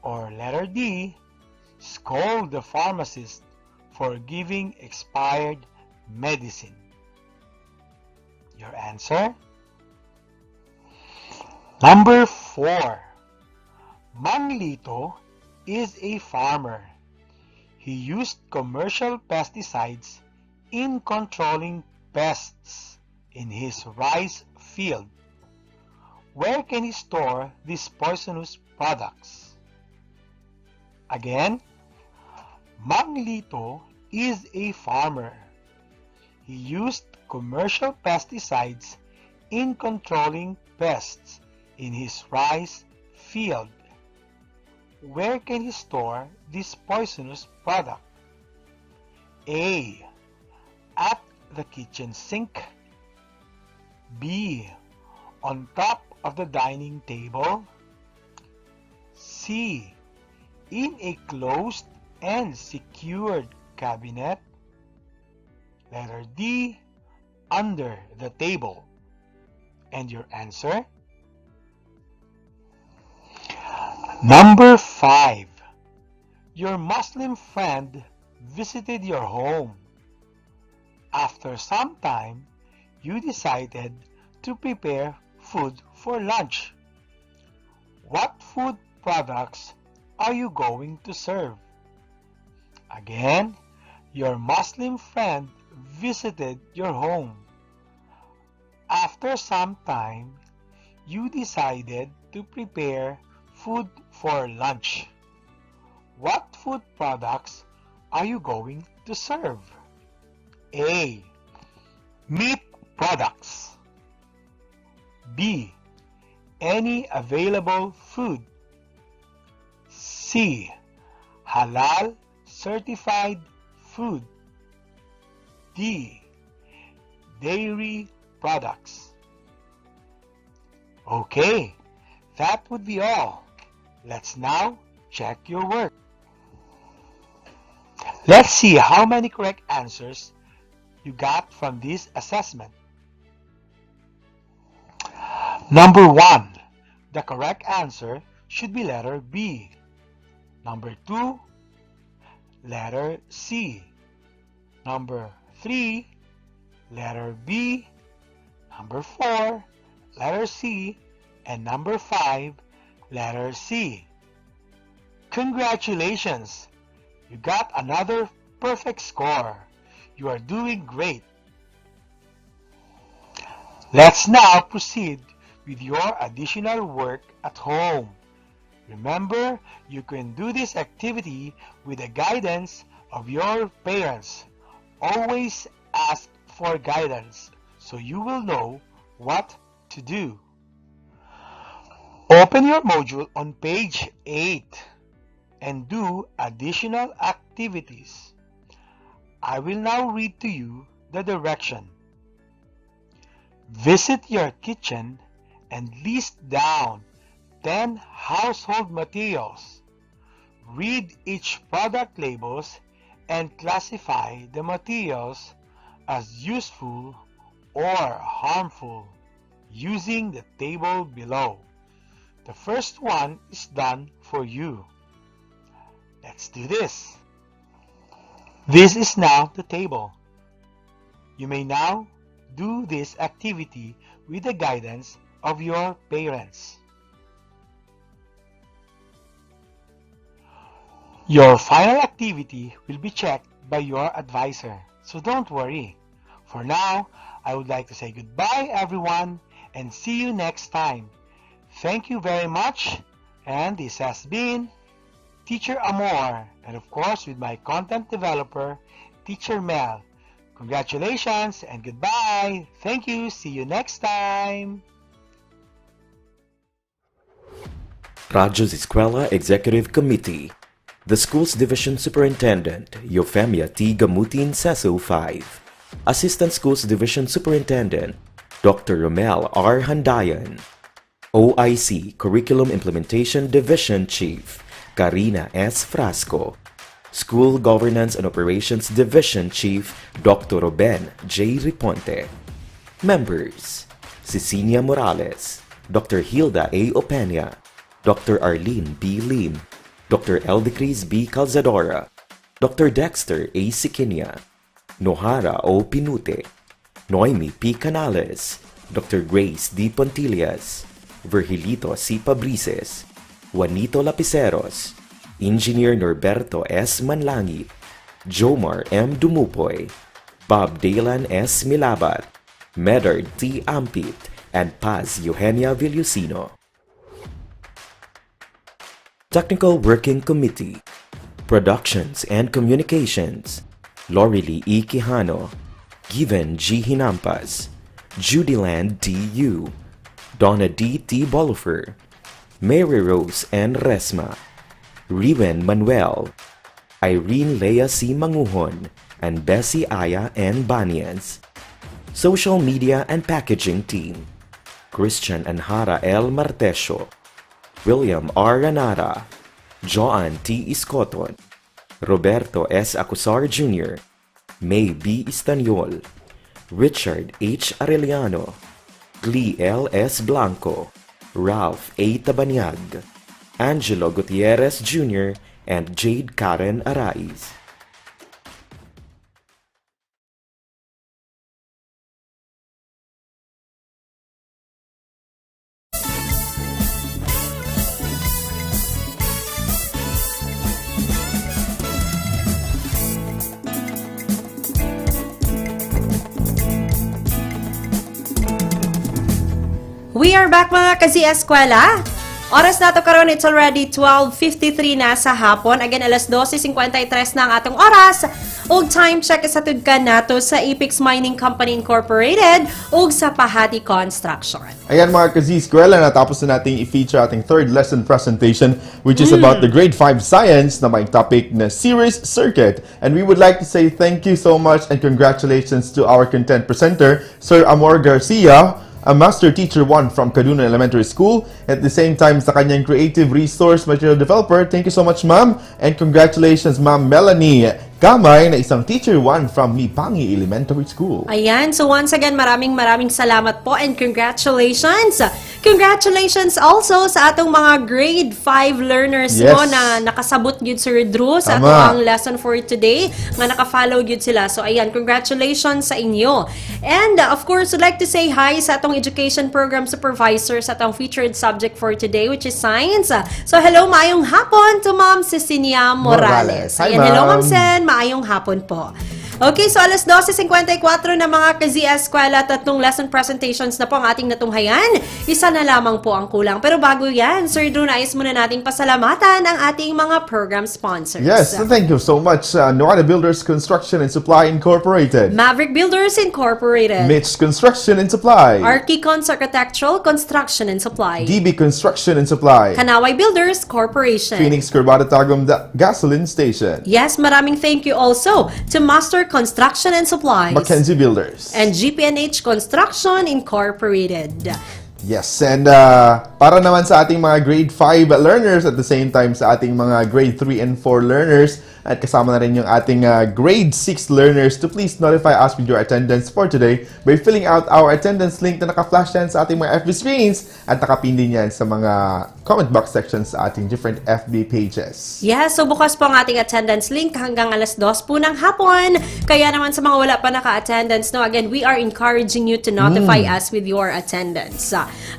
Speaker 18: Or letter D. Scold the pharmacist for giving expired medicine. Your answer? Number 4. Manglito is a farmer. He used commercial pesticides in controlling pests in his rice field. Where can he store these poisonous products? Again, Manglito is a farmer. He used commercial pesticides in controlling pests in his rice field. Where can he store this poisonous product? A. At the kitchen sink. B. On top of the dining table. C. In a closed and secured cabinet. Letter D. Under the table. And your answer? Number 5. Your Muslim friend visited your home. After some time, you decided to prepare food for lunch. What food products are you going to serve? Again, your Muslim friend visited your home. After some time, you decided to prepare food for lunch. What food products are you going to serve? A. Meat products. B. Any available food. C. Halal certified food. D. Dairy products. Okay, that would be all. Let's now check your work. Let's see how many correct answers you got from this assessment. Number 1. The correct answer should be letter B. Number 2. Letter C. Number 3. Letter B. Number 4. Letter C. And number 5. Letter C. Congratulations! You got another perfect score. You are doing great. Let's now proceed with your additional work at home. Remember, you can do this activity with the guidance of your parents. Always ask for guidance so you will know what to do. Open your module on page 8 and do additional activities. I will now read to you the direction. Visit your kitchen and list down 10 household materials. Read each product labels and classify the materials as useful or harmful using the table below. The first one is done for you. Let's do this. This is now the table. You may now do this activity with the guidance of your parents. Your final activity will be checked by your advisor, so don't worry. For now, I would like to say goodbye everyone and see you next time. Thank you very much, and this has been Teacher Amor, and of course with my content developer, Teacher Mel. Congratulations and goodbye. Thank you. See you next time.
Speaker 7: Radyo Z-Eskwela Executive Committee, the Schools Division Superintendent, Euphemia T. Gamutin, CESO 5. Assistant Schools Division Superintendent, Dr. Romel R. Handayan. OIC Curriculum Implementation Division Chief, Karina S. Frasco. School Governance and Operations Division Chief, Dr. Ruben J. Riponte. Members, Cecilia Morales, Dr. Hilda A. Opeña, Dr. Arlene B. Lim, Dr. Eldecris B. Calzadora, Dr. Dexter A. Sikinia, Nohara O. Pinute, Noemi P. Canales, Dr. Grace D. Pontillas, Virgilito C. Pabrices, Juanito Lapiceros, Engineer Norberto S. Manlangit, Jomar M. Dumupoy, Bob Dalan S. Milabat, Medard T. Ampit, and Paz Eugenia Villusino. Technical Working Committee, Productions and Communications, Lorely E. Quijano, Given G. Hinampas, Judyland D. U, Donna D. T. Bolifer, Mary Rose N. Resma, Riven Manuel, Irene Lea C. Manguhon, and Bessie Aya N. Banias. Social Media and Packaging Team, Christian Anhara L. Martesio, William R. Ranara, Joan T. Iscoton, Roberto S. Acusar Jr., May B. Istaniol, Richard H. Arellano, Glee L. S. Blanco, Ralph A. Tabanyag, Angelo Gutierrez Jr., and Jade Karen Araiz.
Speaker 2: We are back mga ka-Z-Eskwela. Oras na to karon, it's already 12:53 na sa hapon. Again, alas 12:53 na ang atong oras. Og time check sa tudkan nato sa Apex Mining Company Incorporated ug sa Pahati Construction.
Speaker 17: Ayan mga ka-Z-Eskwela, natapos na nating i-feature ating third lesson presentation, which is about the grade 5 science na may topic na series circuit. And we would like to say thank you so much and congratulations to our content presenter, Sir Amor Garcia, a Master Teacher 1 from Kaduna Elementary School, at the same time sa kanyang Creative Resource Material Developer. Thank you so much, ma'am. And congratulations, ma'am Melanie Gamay, na isang Teacher 1 from Mipangi Elementary School.
Speaker 2: Ayan, so once again, maraming salamat po and congratulations! Congratulations also sa atong mga grade 5 learners mo na nakasabot yun, Sir Drew, sa atong lesson for today, nga nakafollow yun sila. So ayan, congratulations sa inyo. And of course, I'd like to say hi sa atong education program supervisor sa atong featured subject for today, which is science. So hello, maayong hapon to Ma'am Cecilia Morales.
Speaker 17: Hi,
Speaker 2: ayan, hello Ma'am Sen, maayong hapon po. Okay, so alas 12:54 na mga ka-Z-Eskwela, tatlong lesson presentations na po ang ating natunghayan. Isa na lamang po ang kulang. Pero bago yan, Sir Drew, nais muna nating pasalamatan ang ating mga program sponsors.
Speaker 17: Yes, thank you so much. Noada Builders Construction and Supply Incorporated,
Speaker 2: Maverick Builders Incorporated,
Speaker 17: Mitch Construction and Supply,
Speaker 2: Archicons Architectural Construction and Supply,
Speaker 17: DB Construction and Supply,
Speaker 2: Kanaway Builders Corporation,
Speaker 17: Phoenix Corbata Tagum Gasoline Station.
Speaker 2: Yes, maraming thank you also to Master Construction and Supplies,
Speaker 17: Mackenzie Builders,
Speaker 2: and GPNH Construction Incorporated.
Speaker 17: Yes, and para naman sa ating mga grade 5 learners at the same time sa ating mga grade 3 and 4 learners, at kasama na rin yung ating grade 6 learners, to please notify us with your attendance for today by filling out our attendance link na naka-flash yan sa ating mga FB screens at nakapin din yan sa mga comment box sections sa ating different FB pages.
Speaker 2: Yes, so bukas po ang ating attendance link hanggang alas 2 po ng hapon. Kaya naman sa mga wala pa naka-attendance, no, again, we are encouraging you to notify us with your attendance.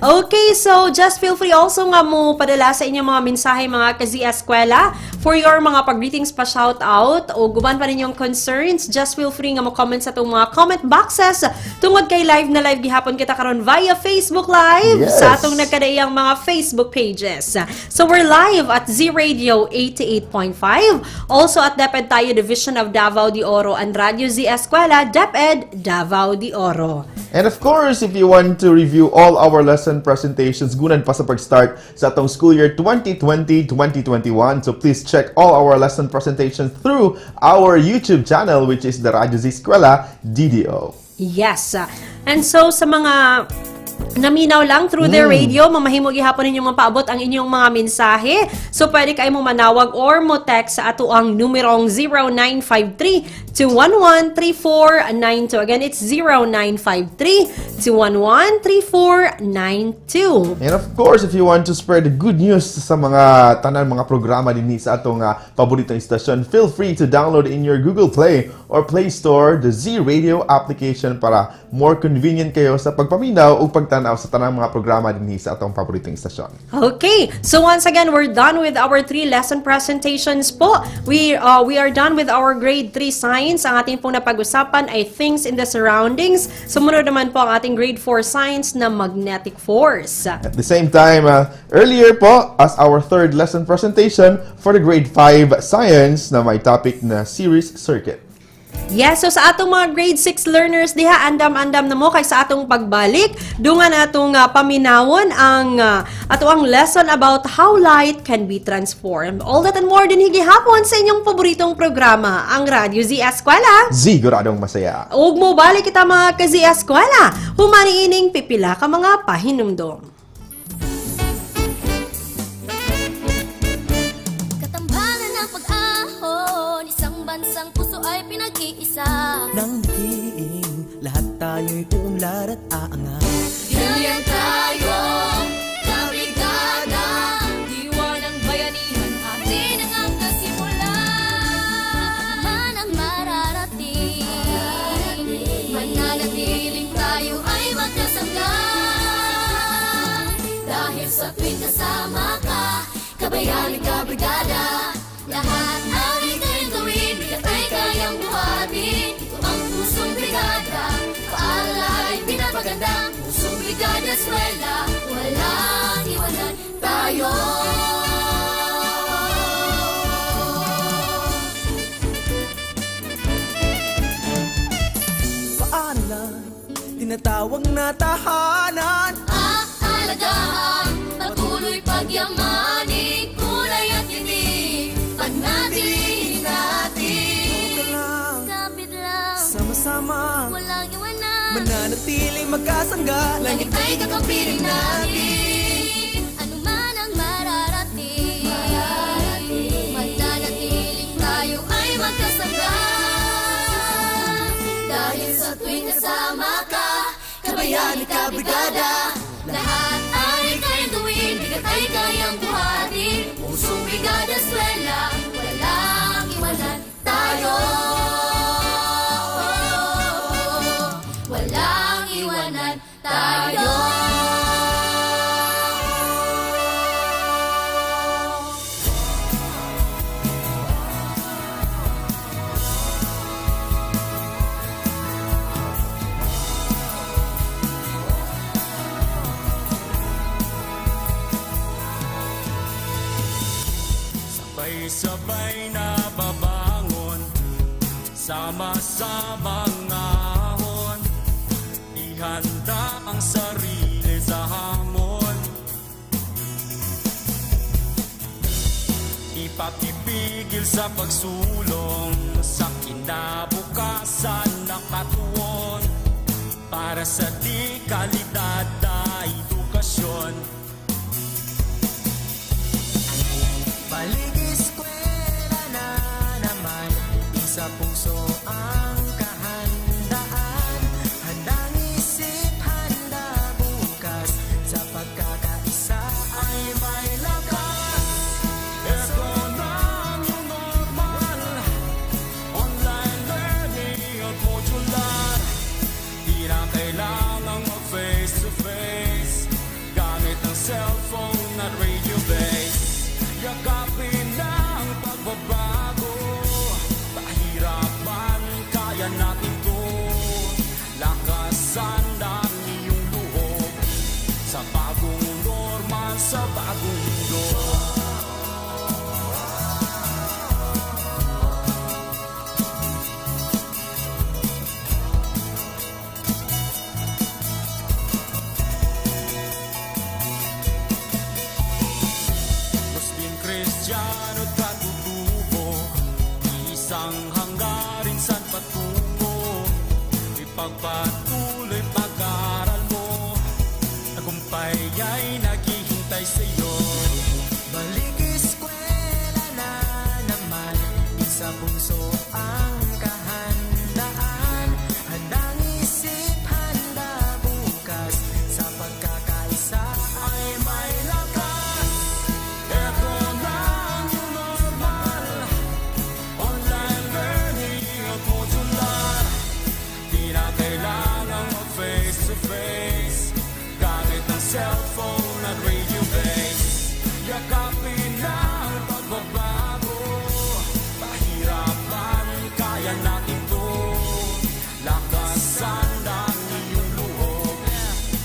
Speaker 2: Okay, so just feel free also nga mo padala sa inyong mga mensahe mga ka-Z-Eskwela for your mga pag-greetings pa shoutout o guban pa ninyong concerns. Just feel free nga mo comment sa itong mga comment boxes tungod kay live na live gihapon kita karon via Facebook Live sa atong nagkadaiyang mga Facebook pages. So we're live at Z-Radio 88.5, also at DepEd tayo Division of Davao de Oro and Radyo Z-Eskwela, DepEd Davao de Oro.
Speaker 17: And of course, if you want to review all our lesson presentations, gunan pa sa pag-start sa atong school year 2020-2021. So please check all our lesson presentations through our YouTube channel, which is the Radyo Z-Eskwela DDO.
Speaker 2: Yes. And so sa mga naminaw lang through the radio, mamahimog ihapon ninyong mapaabot ang inyong mga mensahe. So, pwede kayo mo manawag or mo text sa ato ang numerong 0953-211-3492. Again, it's 0953-211-3492.
Speaker 17: And of course, if you want to spread the good news sa mga tanan mga programa din sa atong paboritong istasyon, feel free to download in your Google Play or Play Store the Z-Radio application para more convenient kayo sa pagpaminaw o pagtanaw sa tanang mga programa din sa atong paboritong istasyon.
Speaker 2: Okay, so once again, we're done with our 3 lesson presentations po. We are done with our grade 3 science. Ang ating pong napag-usapan ay things in the surroundings. Sumunod naman po ang ating grade 4 science na magnetic force.
Speaker 17: At the same time, earlier po, as our 3rd lesson presentation for the grade 5 science na may topic na series circuit.
Speaker 2: Yes, so sa atong mga grade 6 learners diha, andam-andam na mo kay sa atong pagbalik. Dungan atong paminawon ang ato ang lesson about how light can be transformed. All that and more din higihapon sa inyong paboritong programa, ang Radyo Z-Eskwela.
Speaker 17: Siguradong masaya.
Speaker 2: Ug mo balik kita mga ka-Z-Eskwela. Humani ining pipila ka mga pahinumdom.
Speaker 4: Katambalan ng pag-ahon, isang bansang puso ay pinag-iisa.
Speaker 15: Nang dikiing, lahat tayo'y uunlad at aangat.
Speaker 4: Ginayan tayo, kabrigada, diwa ng bayanihan, atin ang hanggang simula. Man ang mararating, mananatiling tayo ay magkasangga. Dahil sa tuwing kasama ka, kabayani kabrigada, lahat ang ikawin gawin, bigat ay kayang buhatin. Ito ang pusong brigada, paalala ay pinapaganda. Pusong brigada eskwela, walang iwanan tayo.
Speaker 15: Paaralan, tinatawag na tahanan.
Speaker 4: Ahalagahan, patuloy pagyamanin, kulay at tinig, panatilihin natin. Kapit lang,
Speaker 15: Sama-sama,
Speaker 4: walang iwanan,
Speaker 15: mananatiling magkasangga.
Speaker 4: langit ay kakampiling natin. Ano man ang mararating, mananatiling tayo ay magkasangga. Dahil sa tuwing kasama ka, kabayani kabrigada, lahat ay kayang gawin, bigat ay kayang buhatin. Pusong brigada eskwela, walang iwanan tayo. Walang iwanan tayo.
Speaker 10: Sabay-sabay na babangon, sama-samang ahon, ihanda ang sarili sa hamon. Ipakipigil sa pagsulong, sa kinabukasan na katuon, para sa di kalidad na edukasyon.
Speaker 15: Balik eskwela na naman, isa puso ang kahandaan. Handang isip, handa bukas, sa pagkakaisa ay may lakas.
Speaker 10: Ito na ang new normal, online learning at modular. Di na kailangang mag-face-to-face,
Speaker 5: puso ang kahandaan. Handang isip, handa bukas. Sa pagkakaisa ay may lakas.
Speaker 10: Eto na ang new normal, online learning at modular. Di na kailangang mag-face to face, gamit ang cellphone at radio base. Yakapin na ang pagbabago, pahirapan, kaya natin to. Lakasan ang iyong loob,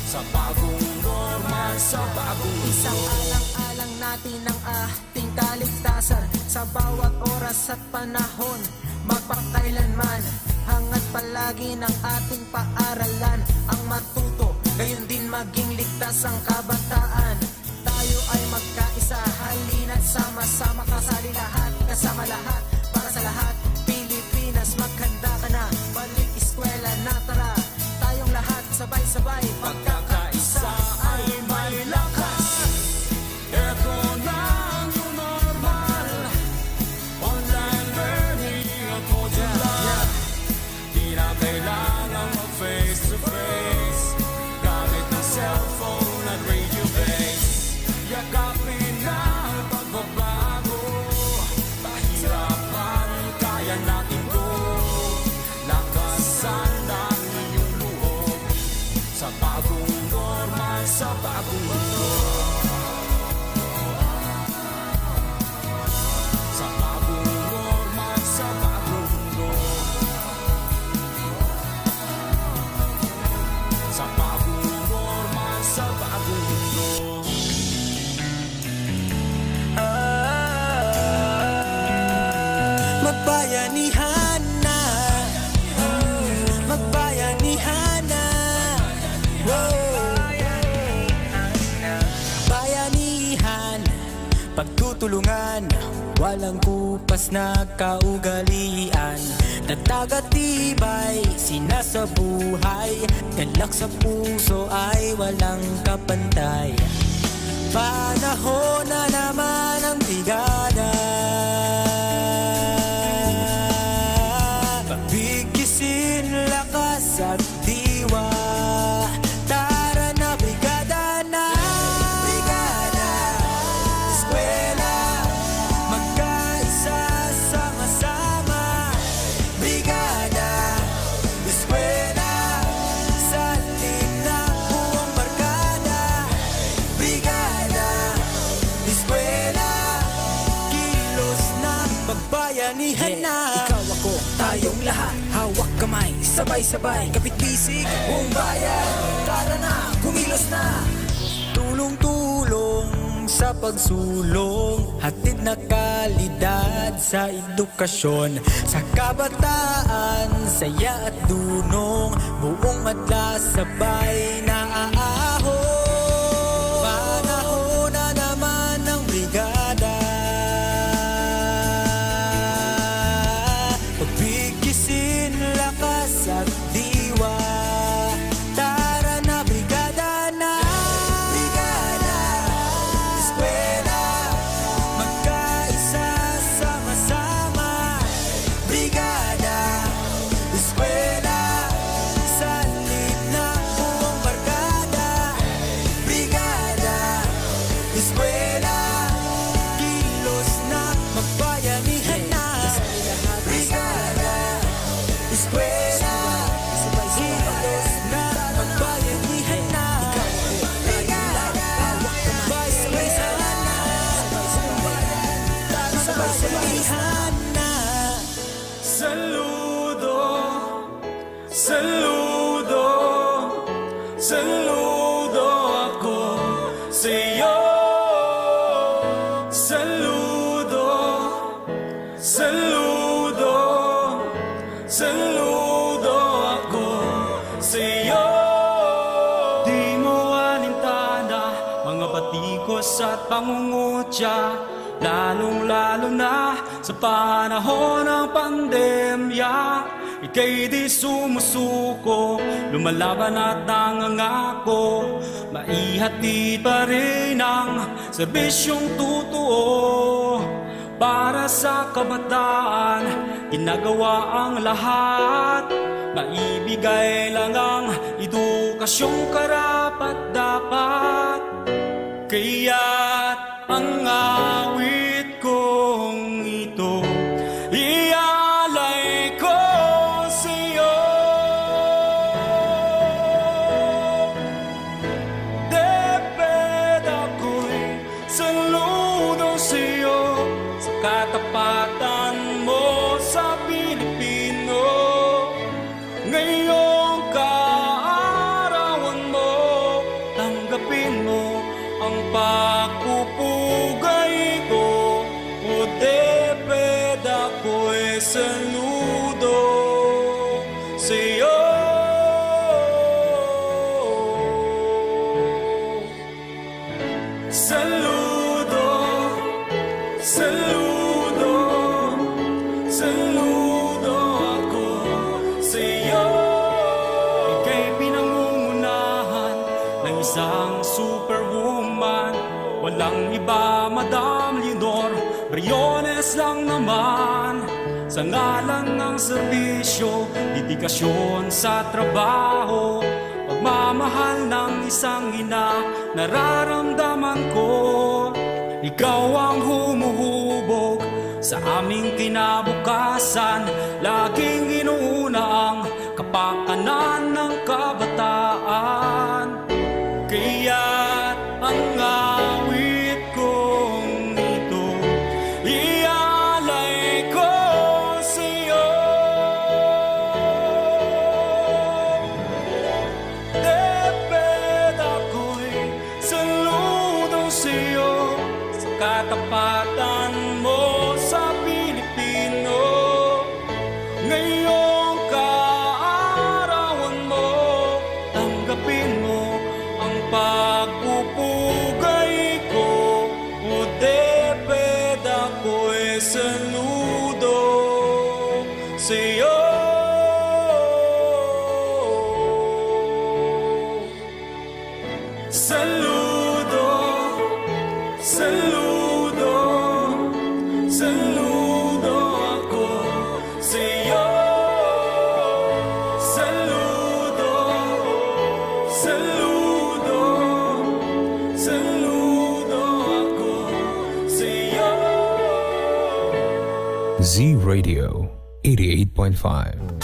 Speaker 10: sa bagong normal, sa bagong
Speaker 5: Isang alang-alang natin ang ating kaligtasan. Sa bawat oras at panahon, magpakailanman, hangat palagi ng ating paaralan. Ang matuto, gayon din maging ligtas ang kabataan. Tayo ay magkaisa, halina't sama-sama, kasali lahat, kasama lahat, para sa lahat. Pilipinas, maghanda ka na, balik eskwela na, tara. Tayong lahat sabay-sabay, pagkakaisa ay may lakas.
Speaker 10: Eto na ang new normal, online learning at modular. Di na kailangang mag-face to face, gamit ng cellphone at radio base. Yakapin na ang pagbabago, pahirapan, kaya natin to. Lakasan ang iyong loob, sa bagong normal, sa bagong mundo. Sa bagong normal, sa bagong mundo. Sa bagong normal, sa bagong mundo.
Speaker 5: Magbayanihan na, magbayanihan na, bayanihan, pagtutulungan, walang kupas na kaugalian. Nagtagatibay, sinasabuhay, galak sa puso ay walang kapantay. Panahon na naman ang brigada, pagbigkisin lakas at diwa. Tara na brigada na, brigada, eskwela, magkaisa sama-sama. Brigada, eskwela, salin na buong barkada. Brigada, eskwela, kilos na, pagbayanihan na. Ikaw ako, tayong lahat, hawak kamay, sabay-sabay, kapit-bisig, buong bayan. Tara na, kumilos na. Tulong-tulong sa pagsulong, hatid na kalidad sa edukasyon. Sa kabataan, saya at dunong, buong madla sabay na aahon. Panahon na naman ng brigada, pagbigisin lakas at diwa. Tara na brigada na, brigada, eskwela, magkaisa sama-sama. Brigada, eskwela, salin na buong barkada. Brigada, eskwela, kilos na, magbayanihan na. Brigada, eskwela, kilos na, magbayanihan na. Brigada, sabay-sabihan na, sabay-sabihan na.
Speaker 10: Saludo, saludo, saludo ako sa'yo. Saludo, saludo, saludo ako sa'yo. Di mo alintana mga batikos at pangungutya, lalong-lalo na sa panahon ng pandemya. Ika'y di sumusuko, lumalaban at nangangako, maihatid pa rin ang serbisyong totoo para sa kabataan, ginagawa ang lahat. Maibigay lang ang edukasyong karapat-dapat. Kaya't ang awit kong ito ialay ko sa'yo. Deped ako'y saludo sa'yo sa katapatan mo sa Pilipino. Ngayong kaarawan mo, tanggapin mo ang pagpupugay ko. O deped ako'y saludo sa'yo. Saludo, saludo, saludo ako sa'yo. Ika'y pinangungunahan ng isang superwoman. Walang iba, Madam Leonor Briones lang naman. Sa ngalan ng serbisyo, dedikasyon sa trabaho, pagmamahal ng isang ina, nararamdaman ko. Ikaw ang humuhubog sa aming kinabukasan. Laging inuuna ang kapakanan ng kabataan. Kaya't ang awit kong ito ialay ko sa'yo. Deped ako'y saludo sa'yo sa katapatan mo sa Pilipino. Ngayong kaarawan mo, tanggapin mo ang pagpupugay ko. O deped ako'y saludo sa'yo. Saludo, saludo, saludo ako sa'yo. Saludo, saludo, saludo ako sa'yo.
Speaker 3: Z Radio 88.5.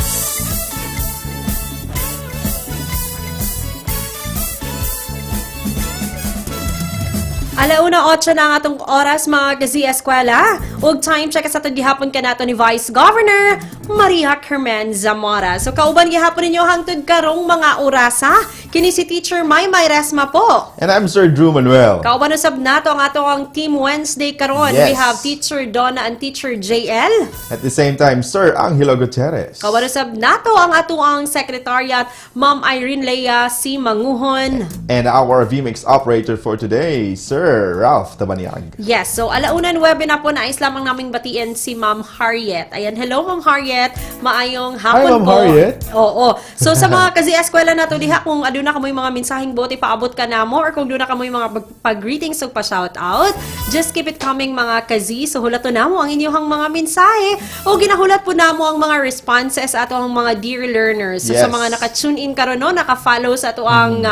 Speaker 2: Alauna 8 na ang atong oras mga ka-Z-Eskwela. Ug time check sa gihapon ka nato ni Vice Governor Maria Carmen Zamora. So kauban gihapon ninyo hangtod karong mga orasa. Kini si Teacher Maymay Resma po.
Speaker 17: And I'm Sir Drew Manuel.
Speaker 2: Kauban usab nato ang atong Team Wednesday karon.
Speaker 17: Yes.
Speaker 2: We have Teacher Donna and Teacher JL.
Speaker 17: At the same time, Sir Angelo Gutierrez.
Speaker 2: Kauban usab nato ang atuang Secretariat Ma'am Irene Lea C. Manguhon.
Speaker 17: And our VMix operator for today, Sir Ralph Tabaniag.
Speaker 2: Yes, so alauna 9 na po, nais lamang naming batiin si Ma'am Harriet. Ayan, hello Ma'am Harriet. Maayong hapon
Speaker 17: Hi, Ma'am
Speaker 2: po.
Speaker 17: Harriet.
Speaker 2: Oo. So sa mga ka-Z-Eskwela na to, diha kung aduna ka mo yung mga mensaheng bote paabot ka na mo or kung doon na ka mo yung mga pag-greetings o pa-shoutout, just keep it coming mga ka-Z. So hulato na mo ang inyong mga mensahe o ginahulat po na mo ang mga responses ato ang mga dear learners. So sa
Speaker 17: Yes.
Speaker 2: mga naka-tune in karon no, naka-follow sa ato ang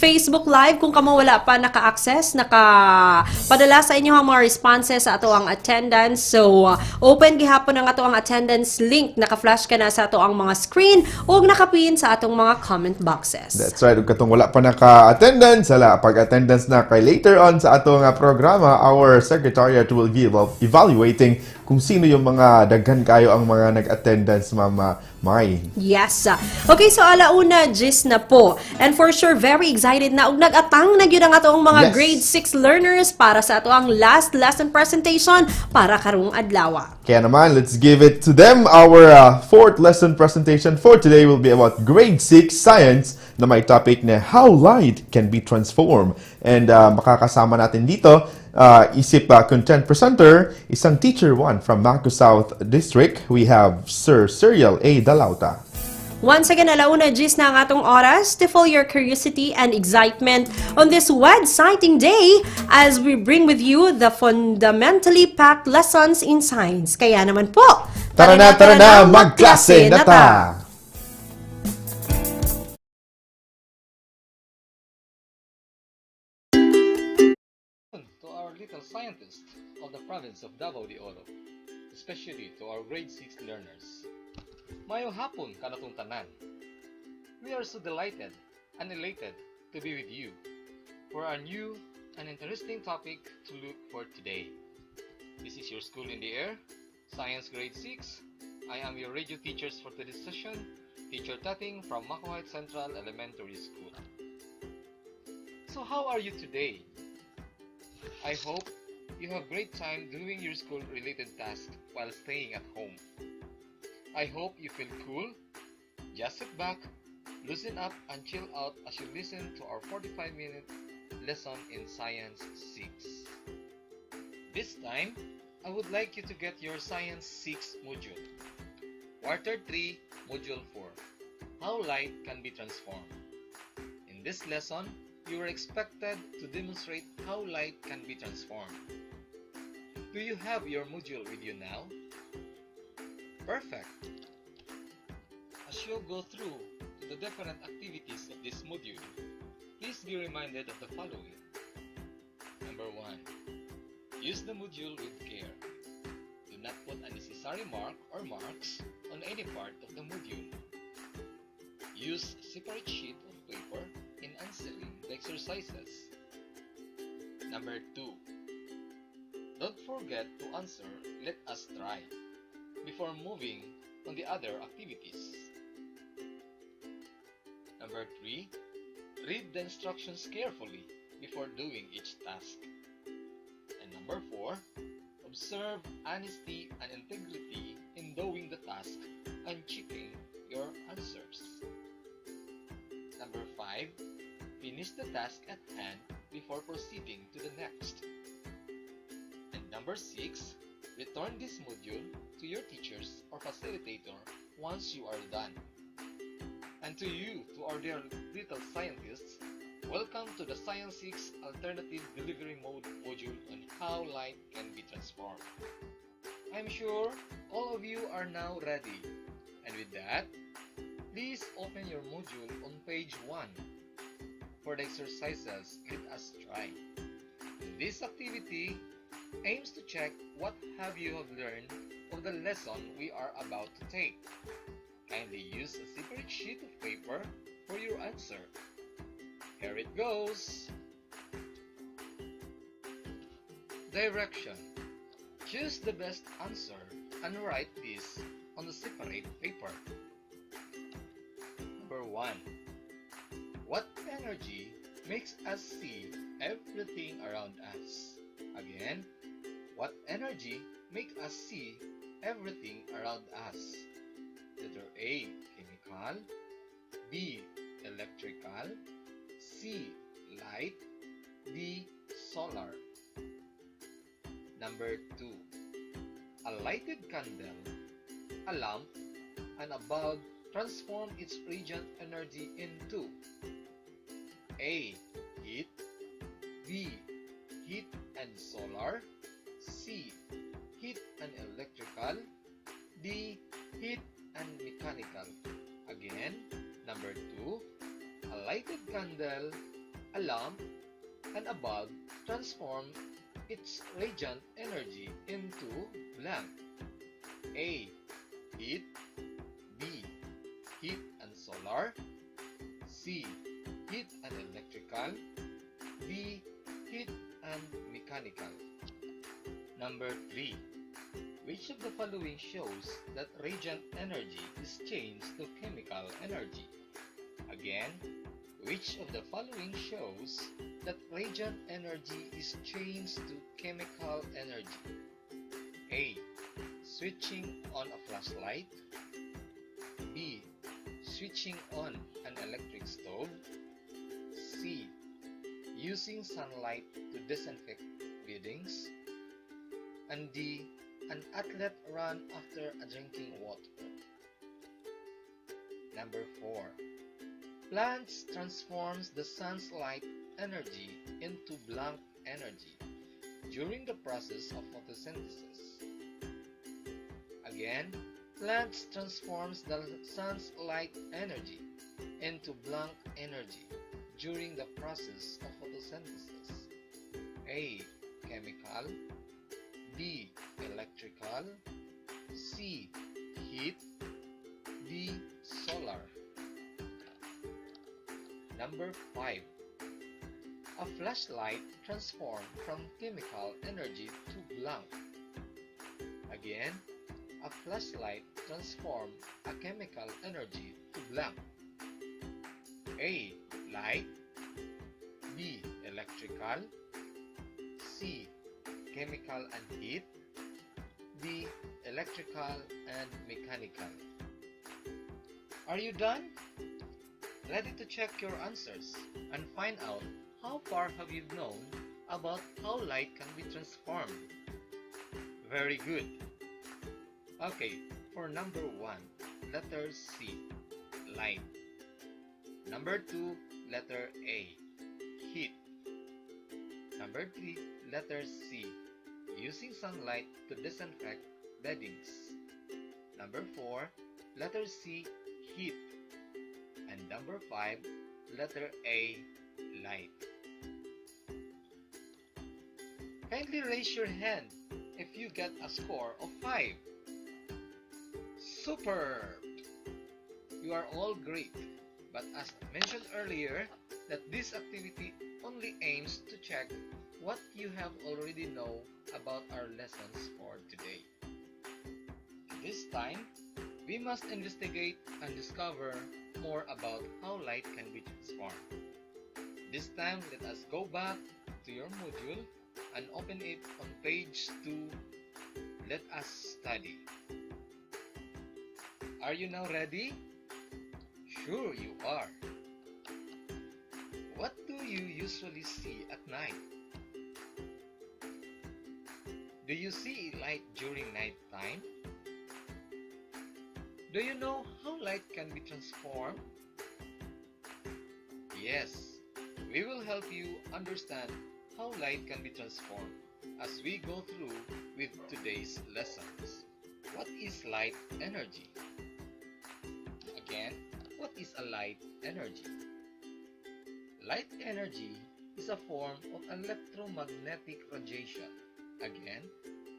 Speaker 2: Facebook Live, kung kamo wala pa naka-access, naka-padala sa inyo ang mga responses sa ato ang attendance. So, open gihapon ang ato ang attendance link. Naka-flash ka na sa ato ang mga screen o nakapin sa atong mga comment boxes.
Speaker 17: That's right. Ug katong wala pa naka-attendance, hala, pag-attendance na kay later on sa atong programa, our secretariat will be evaluating kung sino yung mga daghan kayo ang mga nag-attendance, Mama May.
Speaker 2: Yes. Okay, so alauna, gist na po. And for sure, very excited na. Ug nag-atang na gyud ang atong mga
Speaker 17: Yes.
Speaker 2: grade 6 learners para sa ato ang last lesson presentation para karong adlaw.
Speaker 17: Kaya naman, let's give it to them. Our fourth lesson presentation for today will be about grade 6 science na may topic na how light can be transformed. And makakasama natin dito, isip content presenter, isang teacher 1 from Maco South District. We have Sir Serial A. Dalauta.
Speaker 2: Once again, 1:10 na ang atong oras to full your curiosity and excitement on this web-sighting day as we bring with you the fundamentally packed lessons in science. Kaya naman po,
Speaker 17: tara na, magklase na ta!
Speaker 19: To our little scientists of the province of Davao de Oro, especially to our grade 6 learners. Mayong hapon kanatong tanan. We are so delighted and elated to be with you for our new and interesting topic to look for today. This is your School in the Air, Science Grade 6. I am your radio teachers for today's session, Teacher Tating from Makuhait Central Elementary School. So how are you today? I hope you have great time doing your school-related tasks while staying at home. I hope you feel cool. Just sit back, loosen up, and chill out as you listen to our 45-minute lesson in Science 6. This time, I would like you to get your Science 6 module. Quarter 3, Module 4. How light can be transformed. In this lesson, you are expected to demonstrate how light can be transformed. Do you have your module with you now? Perfect! As you go through the different activities of this module, please be reminded of the following. Number 1. Use the module with care. Do not put unnecessary mark or marks on any part of the module. Use a separate sheet of paper in answering the exercises. Number 2. Don't forget to answer "Let us try" before moving on the other activities. Number 3. Read the instructions carefully before doing each task. And number 4. Observe honesty and integrity in doing the task and checking your answers. Number 5. Finish the task at hand before proceeding to the next. And number 6. Return this module to your teachers or facilitator once you are done. And to you, to our dear little scientists, welcome to the Science 6 Alternative Delivery Mode module on how light can be transformed. I'm sure all of you are now ready. And with that, please open your module on page 1 for the exercises "Let us try." This activity aims to check what you have learned of the lesson we are about to take. Kindly use a separate sheet of paper for your answer. Here it goes. Direction. Choose the best answer and write this on a separate paper. Number 1. What energy makes us see everything around us? Again, what energy makes us see everything around us? Letter A, chemical. B, electrical. C, light. D, solar. Number 2. A lighted candle, a lamp, and a bulb transform its radiant energy into A, heat. B, heat and solar. C, heat and electrical. D, heat and mechanical. Again, number 2. A lighted candle, a lamp, and a bulb transform its radiant energy into blank. A, heat. B, heat and solar. C, heat and electrical. D, heat and mechanical. Number 3. Which of the following shows that radiant energy is changed to chemical energy? Again, which of the following shows that radiant energy is changed to chemical energy? A. Switching on a flashlight. B. Switching on an electric stove. C. Using sunlight to disinfect buildings. And D. An athlete run after drinking water. Number 4. Plants transforms the sun's light energy into blank energy during the process of photosynthesis. Again, plants transforms the sun's light energy into blank energy during the process of photosynthesis. A. Chemical. B. Electrical. C. Heat. D. Solar. Number 5. A flashlight transforms from chemical energy to blank. Again, a flashlight transforms a chemical energy to blank. A. Light. B. Electrical. C. Chemical and heat. D. Electrical and mechanical. Are you done? Ready to check your answers and find out how far have you known about how light can be transformed? Very good. Okay, for number 1, letter C, light. Number 2, letter A, heat. Number 3, letter C, using sunlight to disinfect beddings. Number 4, letter C, heat. And number 5, letter A, light. Kindly raise your hand if you get a score of 5. Superb! You are all great, but as mentioned earlier, that this activity only aims to check what you have already know about our lessons for today. This time, we must investigate and discover more about how light can be transformed. This time, let us go back to your module and open it on page 2. Let us study. Are you now ready? Sure you are. What do you usually see at night? Do you see light during night time? Do you know how light can be transformed? Yes, we will help you understand how light can be transformed as we go through with today's lessons. What is light energy? Again, what is a light energy? Light energy is a form of electromagnetic radiation. Again,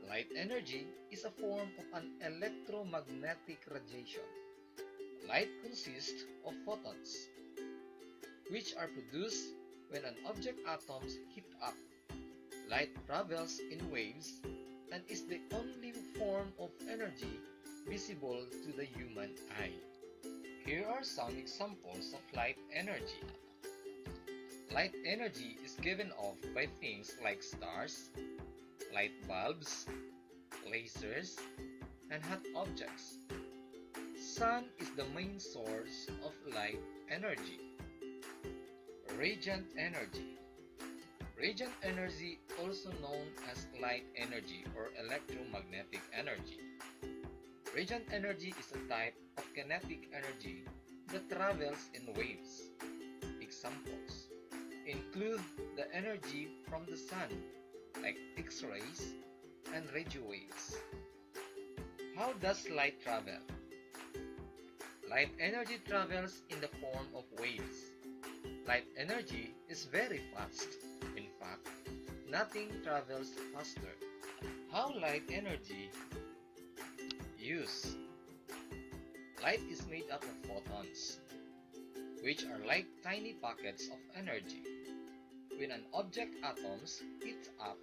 Speaker 19: light energy is a form of an electromagnetic radiation. Light consists of photons, which are produced when an object atoms heat up. Light travels in waves and is the only form of energy visible to the human eye. Here are some examples of light energy. Light energy is given off by things like stars, light bulbs, lasers, and hot objects. Sun is the main source of light energy. Radiant energy. Radiant energy, also known as light energy or electromagnetic energy. Radiant energy is a type of kinetic energy that travels in waves. Examples include the energy from the sun, like X-rays and radio waves. How does light travel? Light energy travels in the form of waves. Light energy is very fast. In fact, nothing travels faster. How light energy use? Light is made up of photons, which are like tiny packets of energy. When an object atoms heats up,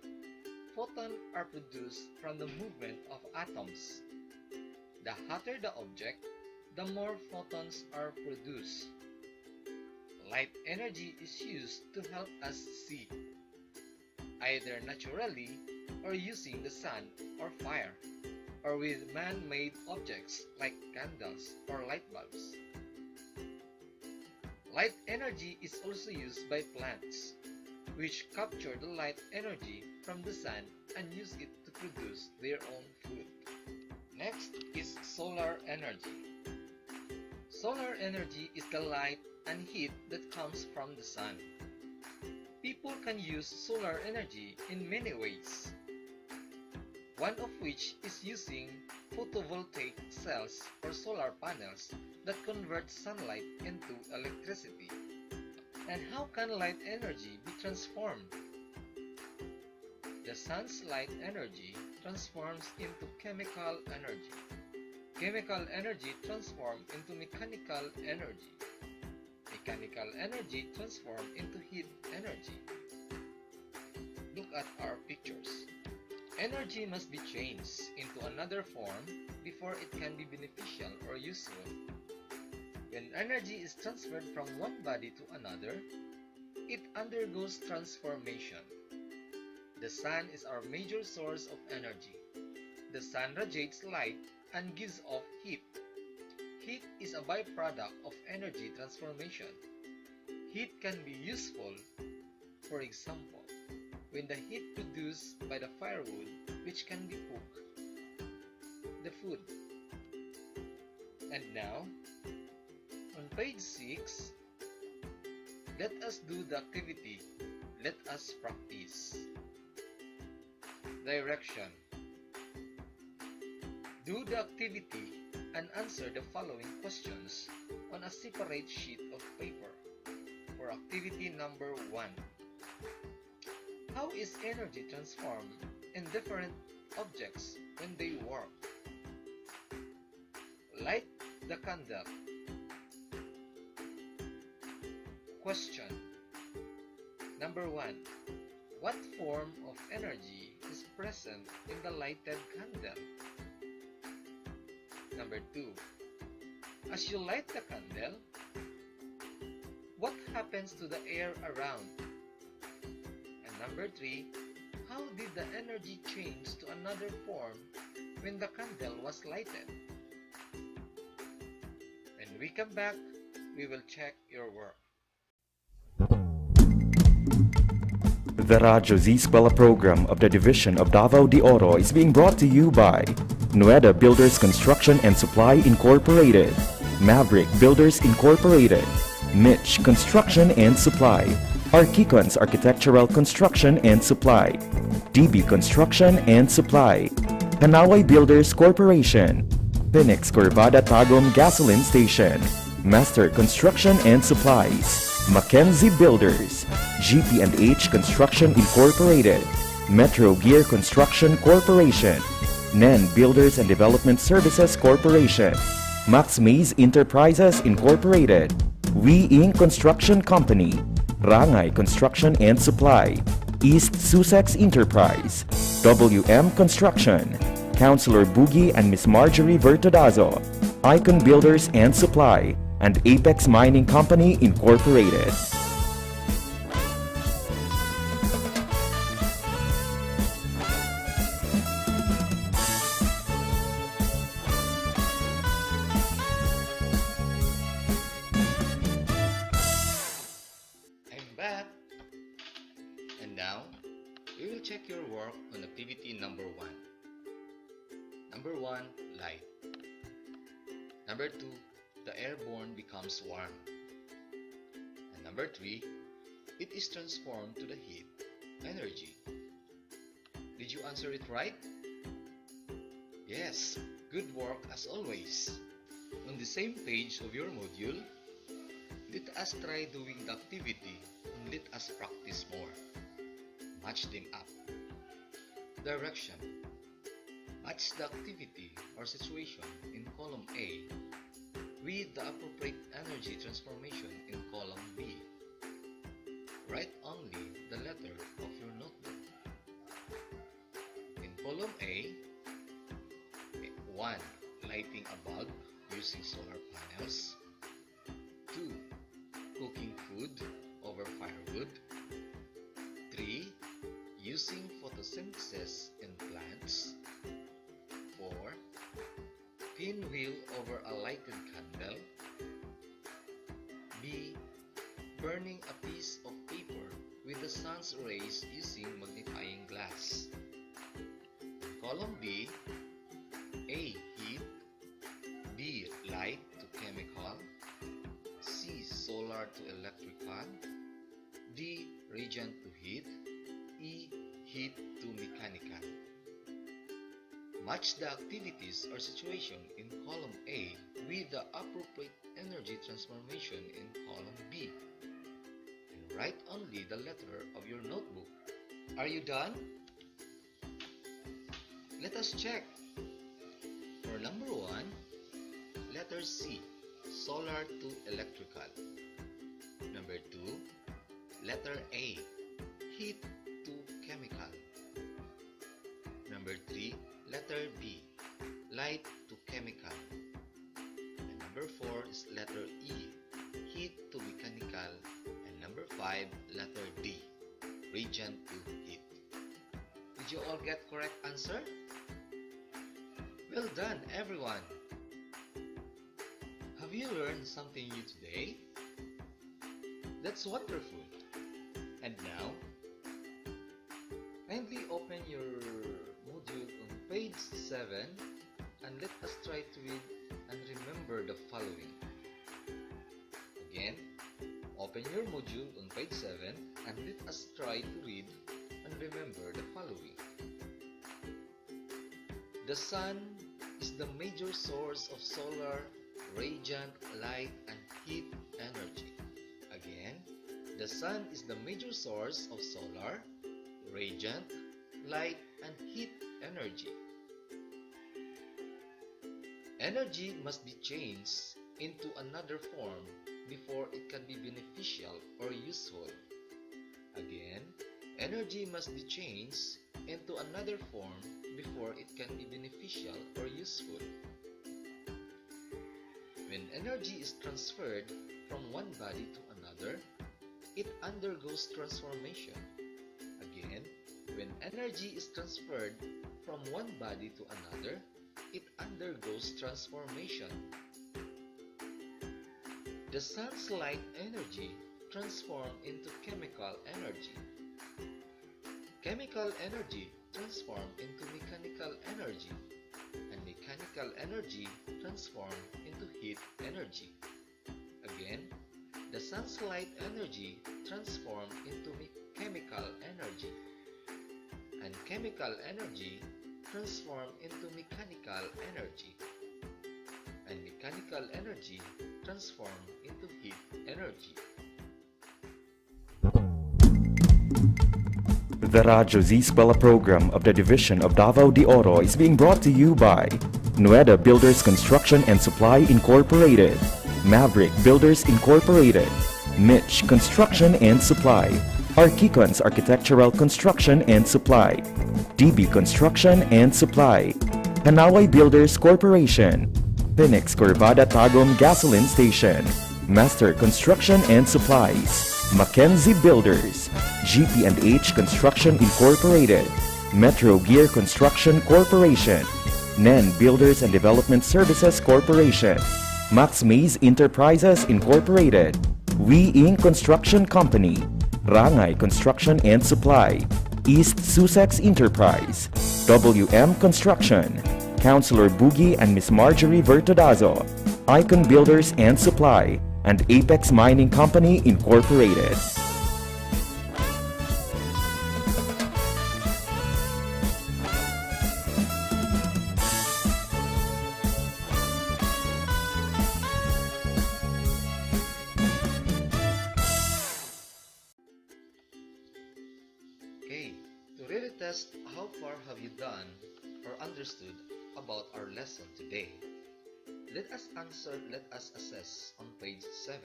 Speaker 19: photons are produced from the movement of atoms. The hotter the object, the more photons are produced. Light energy is used to help us see, either naturally or using the sun or fire, or with man-made objects like candles or light bulbs. Light energy is also used by plants, which capture the light energy from the sun and use it to produce their own food. Next is solar energy. Solar energy is the light and heat that comes from the sun. People can use solar energy in many ways, one of which is using photovoltaic cells or solar panels that convert sunlight into electricity. And how can light energy be transformed? The sun's light energy transforms into chemical energy. Chemical energy transforms into mechanical energy. Mechanical energy transforms into heat energy. Look at our pictures. Energy must be changed into another form before it can be beneficial or useful. When energy is transferred from one body to another, it undergoes transformation. The sun is our major source of energy. The sun radiates light and gives off heat. Heat is a byproduct of energy transformation. Heat can be useful, for example, when the heat produced by the firewood which can be cooked the food. And now, on page 6, let us do the activity. Let us practice. Direction. Do the activity and answer the following questions on a separate sheet of paper. For activity number 1. How is energy transformed in different objects when they work? Light the candle. Question. Number 1. What form of energy is present in the lighted candle? Number 2. As you light the candle, what happens to the air around? And number 3. How did the energy change to another form when the candle was lighted? When we come back, we will check your work.
Speaker 7: The Radyo Z-Eskwela program of the Division of Davao de Oro is being brought to you by Nueda Builders Construction and Supply Incorporated, Maverick Builders Incorporated, Mitch Construction and Supply, Archicons Architectural Construction and Supply, DB Construction and Supply, Hanaway Builders Corporation, Phoenix Corvada Tagum Gasoline Station, Master Construction and Supplies, Mackenzie Builders, GP&H Construction Incorporated, Metro Gear Construction Corporation, NEN Builders and Development Services Corporation, Max Mays Enterprises Incorporated, We Inc. Construction Company, Rangay Construction and Supply, East Sussex Enterprise, WM Construction, Councilor Boogie and Miss Marjorie Vertodazo, Icon Builders and Supply, and Apex Mining Company Incorporated.
Speaker 19: I'm back. And now, we will check your work on activity number 1. Number 1, light. Number 2, the airborne becomes warm. And number 3, it is transformed to the heat energy. Did you answer it right? Yes, good work as always. On the same page of your module, let us try doing the activity and let us practice more. Match them up. Direction. Match the activity or situation in column A with the appropriate energy transformation in column B. Write only the letter of your notebook. In column A, 1. Lighting a bulb using solar panels. 2. Cooking food over firewood. 3. Using photosynthesis in plants. 4. Pinwheel over a lighted candle. B. Burning a piece of paper with the sun's rays using magnifying glass. Column B, A. Heat, B. Light to chemical,
Speaker 20: to electrical, D. Radiant to heat, E. Heat to mechanical. Match the activities or situation in column A with the appropriate energy transformation in column B. And write only the letter of your notebook. Are you done? Let us check. For number 1, letter C, solar to electrical. Number 2, letter A, heat to chemical. Number 3, letter B, light to chemical. And number 4 is letter E, heat to mechanical. And number 5, letter D, radiant to heat. Did you all get correct answer? Well done, everyone! Have you learned something new today? That's wonderful! And now, kindly open your module on page 7 and let us try to read and remember the following. Again, open your module on page 7 and let us try to read and remember the following. The sun is the major source of solar, radiant, light, and heat energy. Again, the sun is the major source of solar, radiant, light, and heat energy. Energy must be changed into another form before it can be beneficial or useful. Again, energy must be changed into another form before it can be beneficial or useful. When energy is transferred from one body to another, it undergoes transformation. Again, when energy is transferred from one body to another, it undergoes transformation. The sun's light energy transforms into chemical energy. Chemical energy transforms into mechanical energy, and mechanical energy transforms into heat energy. Again, the sun's light energy transforms into chemical energy, and chemical energy transforms into mechanical energy, and mechanical energy transforms into heat energy.
Speaker 7: The Radyo Z-Eskwela program of the Division of Davao de Oro is being brought to you by Nueda Builders Construction and Supply Incorporated, Maverick Builders Incorporated, Mitch Construction and Supply, Archicons Architectural Construction and Supply, DB Construction and Supply, Hanaway Builders Corporation, Phoenix Corvada Tagum Gasoline Station, Master Construction and Supplies, Mackenzie Builders, GP&H Construction Incorporated, Metro Gear Construction Corporation, NEN Builders and Development Services Corporation, Max Mays Enterprises Incorporated, We Inc. Construction Company, Rangay Construction and Supply, East Sussex Enterprise, WM Construction, Councilor Boogie and Miss Marjorie Vertodazo, Icon Builders and Supply, and Apex Mining Company Incorporated.
Speaker 20: Okay, to really test how far have you done or understood about our lesson today, let us assess on page 7.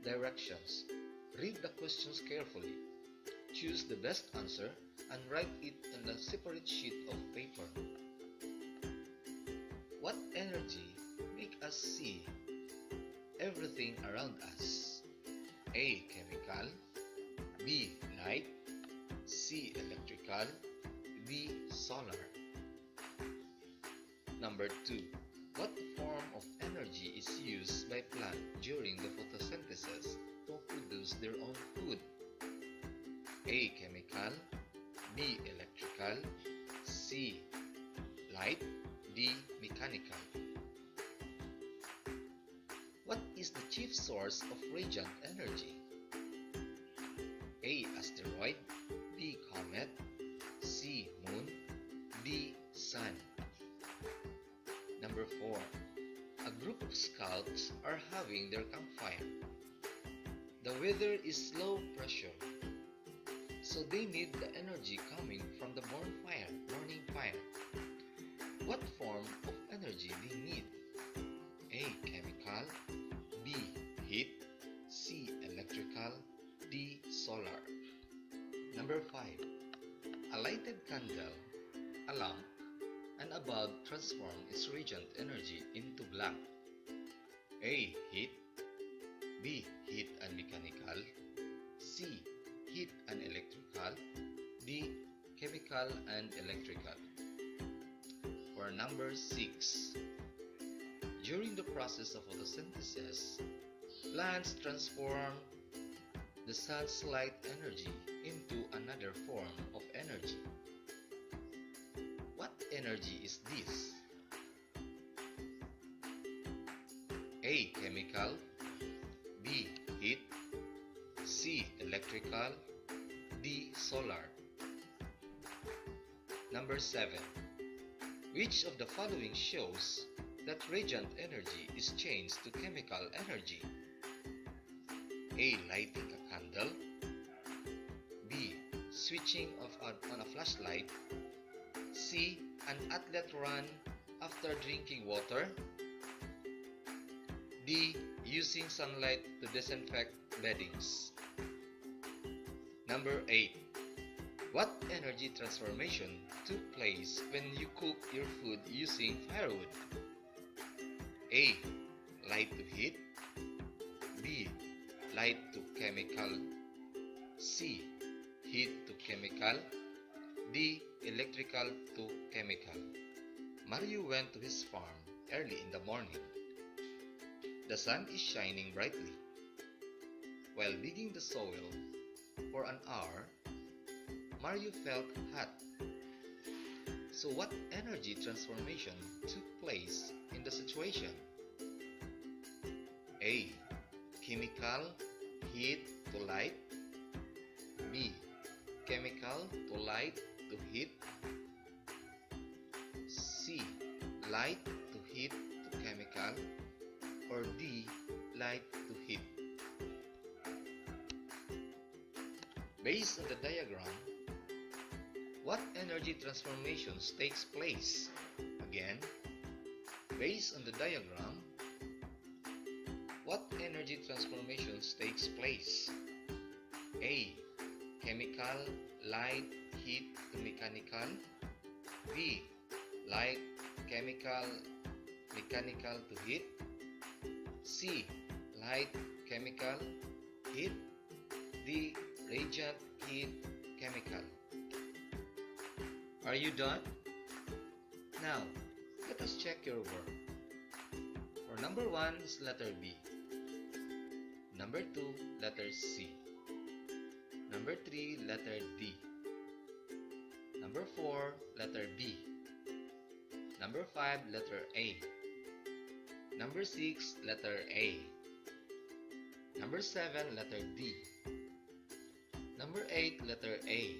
Speaker 20: Directions. Read the questions carefully. Choose the best answer and write it on a separate sheet of paper. What energy make us see everything around us? A. Chemical, B. Light, C. Electrical, D. Solar. Number 2. What form of energy is used by plant during the photosynthesis to produce their own food? A. Chemical, B. Electrical, C. Light, D. Mechanical. What is the chief source of radiant energy? A. Asteroid, B. Comet, C. Moon, D. Sun. Number 4. A group of scouts are having their campfire. The weather is low pressure, so they need the energy coming from the burning fire. What form of energy they need? A. Chemical, B. Heat, C. Electrical, D. Solar. Number 5. A lighted candle, a lamp, and a bulb transform its radiant energy into blank. A. Heat, B. Heat and mechanical, C. Heat and electrical, D. Chemical and electrical. For number 6. During the process of photosynthesis, plants transform the sun's light energy into another form of energy. What energy is this? A. Chemical, B. Heat, C. Electrical, D. Solar. Number 7. Which of the following shows that radiant energy is changed to chemical energy? A. Lighting a candle, B. Switching off on a flashlight, C. An athlete run after drinking water, D. Using sunlight to disinfect beddings. Number 8. What energy transformation took place when you cook your food using firewood? A. Light to heat, B. Light to chemical, C. Heat to chemical, D. Electrical to chemical. Mario went to his farm early in the morning. The sun is shining brightly. While digging the soil for an hour, Mario felt hot. So what energy transformation took place in the situation? A. Chemical, heat to light, B. Chemical to light to heat, C. Light to heat to chemical, or D. Light to heat. Based on the diagram, what energy transformations takes place? Again, based on the diagram, what energy transformations takes place? A. Chemical, light, heat to mechanical, B. Light, chemical, mechanical to heat, C. Light, chemical, heat, D. Radiant, heat, chemical. Are you done? Now, let us check your work. For number 1 is letter B. Number 2, letter C. Number 3, letter D. Number 4, letter B. Number 5, letter A. Number 6, letter A. Number 7, letter D. Number 8, letter A.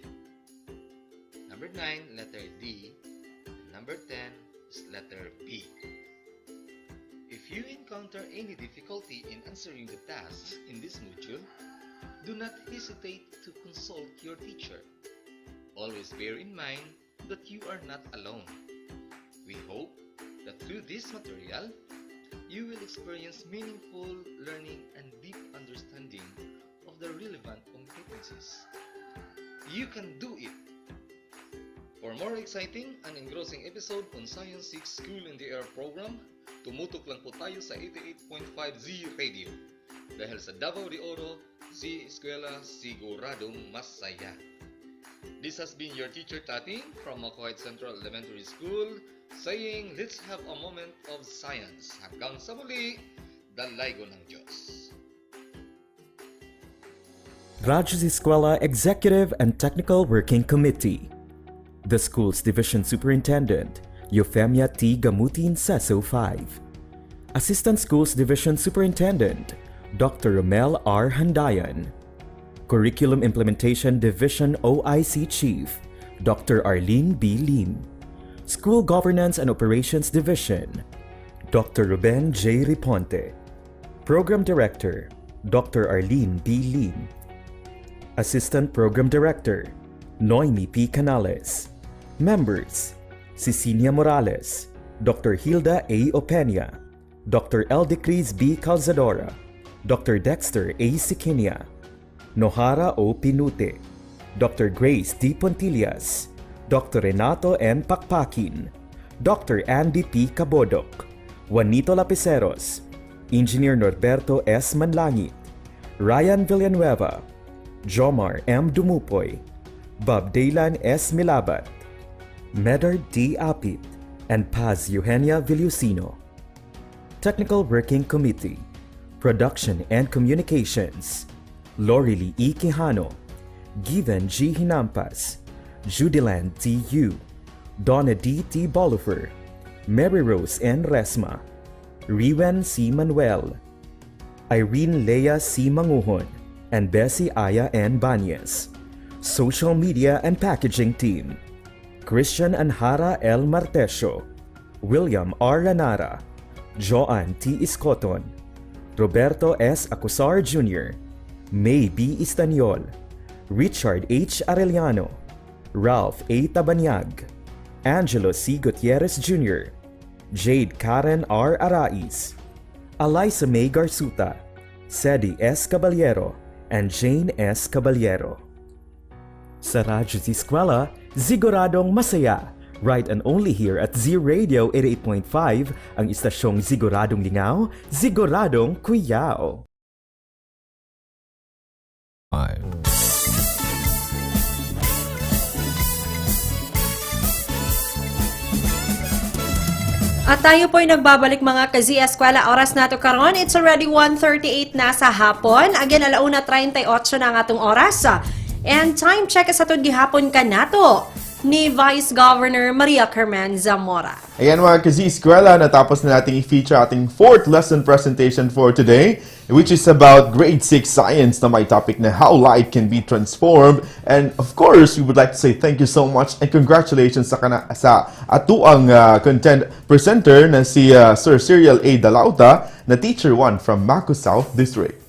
Speaker 20: Number 9, letter D. And number 10 is letter B. If you encounter any difficulty in answering the tasks in this module, do not hesitate to consult your teacher. Always bear in mind that you are not alone. We hope that through this material, you will experience meaningful learning and deep understanding of the relevant competencies. You can do it! For more exciting and engrossing episode on Science 6 School in the Air program, tumutok lang po tayo sa 88.5 Z Radio. Dahil sa Davao de Oro, Z-Eskwela, siguradong masaya. This has been your teacher Tati from Macoit Central Elementary School saying, let's have a moment of science. Hanggang sa muli, dalaygo ng Diyos.
Speaker 7: Radyo Z-Eskwela Executive and Technical Working Committee. The school's Division Superintendent, Euphemia T. Gamutin Seso 5. Assistant Schools Division Superintendent, Dr. Romel R. Handayan. Curriculum Implementation Division OIC Chief, Dr. Arlene B. Lim. School Governance and Operations Division, Dr. Ruben J. Riponte. Program Director, Dr. Arlene B. Lim. Assistant Program Director, Noemi P. Canales. Members, Cecilia Morales, Dr. Hilda A. Opena, Dr. Eldecris B. Calzadora, Dr. Dexter A. Sikinia, Nohara O. Pinute, Dr. Grace D. Pontillas, Dr. Renato N. Pakpakin, Dr. Andy P. Cabodok, Juanito Lapiceros, Engineer Norberto S. Manlangit, Ryan Villanueva, Jomar M. Dumupoy, Bob Daylan S. Milabat, Medard D. Apit, and Paz Eugenia Villusino. Technical Working Committee, Production and Communications, Lorely E. Quijano, Given G. Hinampas, Judiland T. U, Donna D. T. Bolifer, Mary Rose N. Resma, Riwen C. Manuel, Irene Lea C. Manguhon, and Bessie Aya N. Banyes. Social Media and Packaging Team, Christian Anhara L. Martesio, William R. Lanara, Joan T. Iscoton, Roberto S. Acusar Jr., May B. Istaniol, Richard H. Arellano, Ralph A. Tabanyag, Angelo C. Gutierrez Jr., Jade Karen R. Arais, Eliza May Garsuta, Sedi S. Caballero, and Jane S. Caballero. Sa Radyo Z-Eskwela, siguradong masaya. Right and only here at Z Radio 88.5, ang istasyong siguradong lingaw, siguradong kuyaw.
Speaker 3: 5.
Speaker 2: At tayo po'y nagbabalik mga ka-Z-Eskwela. Oras nato karon. It's already 1:38 na sa hapon. Again, 1:38 na ang atong oras. And time check sa itong gihapon ka nato ni Vice Governor Maria Carmen Zamora.
Speaker 17: Ayan mga ka-Z-Eskwela, natapos na natin i-feature ating 4th lesson presentation for today, which is about grade 6 science na may topic na how light can be transformed. And of course, we would like to say thank you so much and congratulations sa atuang content presenter na si Sir Cyril A. Dalauta na Teacher 1 from Maco South District.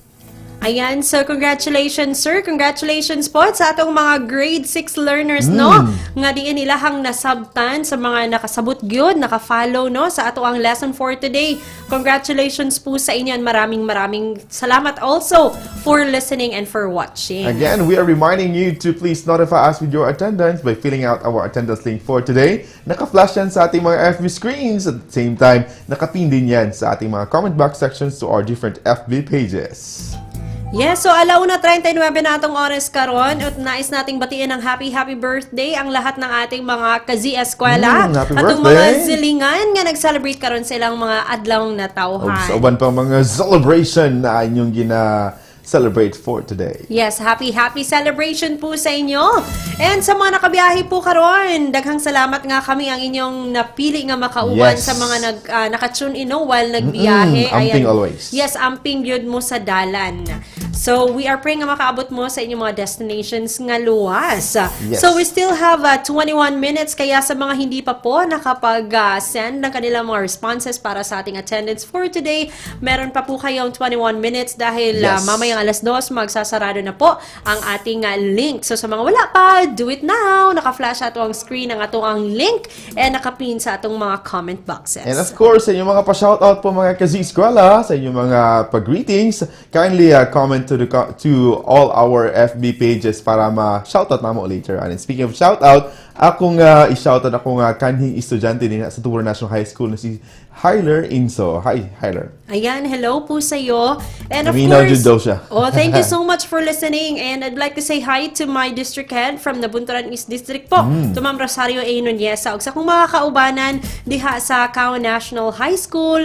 Speaker 2: Ayan, so congratulations sir, congratulations po sa atong mga grade 6 learners, no? Nga diin ilahang nasabtan sa mga nakasabot gyud, naka-follow, no? Sa ato ang lesson for today. Congratulations po sa inyo and maraming salamat also for listening and for watching.
Speaker 17: Again, we are reminding you to please notify us with your attendance by filling out our attendance link for today. Naka-flash yan sa ating mga FB screens. At the same time, nakapin din yan sa ating mga comment box sections to our different FB pages.
Speaker 2: Yes, so 1:39 na atong oras karon at nais nating batiin ng happy birthday ang lahat ng ating mga ka-Z-Eskwela
Speaker 17: happy
Speaker 2: at
Speaker 17: birthday.
Speaker 2: mga zilingan nga nag-celebrate karon sa ilang mga adlaw na tawhan.
Speaker 17: Sa uban pang mga celebration na inyong celebrate for today.
Speaker 2: Yes, happy celebration po sa inyo. And sa mga nakabiyahe po karon, daghang salamat nga kami ang inyong napili nga makauban sa mga naka-tune in while nagbiyahe.
Speaker 17: Amping always.
Speaker 2: Yes, amping yun mo sa dalan. So, we are praying nga makaabot mo sa inyong mga destinations nga luwas.
Speaker 17: Yes.
Speaker 2: So, we still have 21 minutes. Kaya sa mga hindi pa po nakapag-send ng kanilang mga responses para sa ating attendance for today, meron pa po kayong 21 minutes dahil mamayang 2:00 magsasarado na po ang ating link. So, sa mga wala pa, do it now. Naka-flash ato ang screen ang ato ang link and nakapin sa atong mga comment boxes.
Speaker 17: And of course, sa inyong mga pa-shoutout po mga ka-Z-Eskwela, sa inyong mga pag-greetings, kindly comment to all our FB pages para ma-shoutout na mo later. And speaking of shoutout, akong i-shoutout akong kanhing estudyante din sa Tuburan National High School na si Hyler Inso. Hi, Hyler.
Speaker 2: Ayan, hello po sa iyo. And of
Speaker 17: Minaw
Speaker 2: course,
Speaker 17: daw siya.
Speaker 2: thank you so much for listening. And I'd like to say hi to my district head from Nabunturan East District po, to Ma'am Rosario A. Nuneza. Og sa kong mga kaubanan diha sa Cao National High School.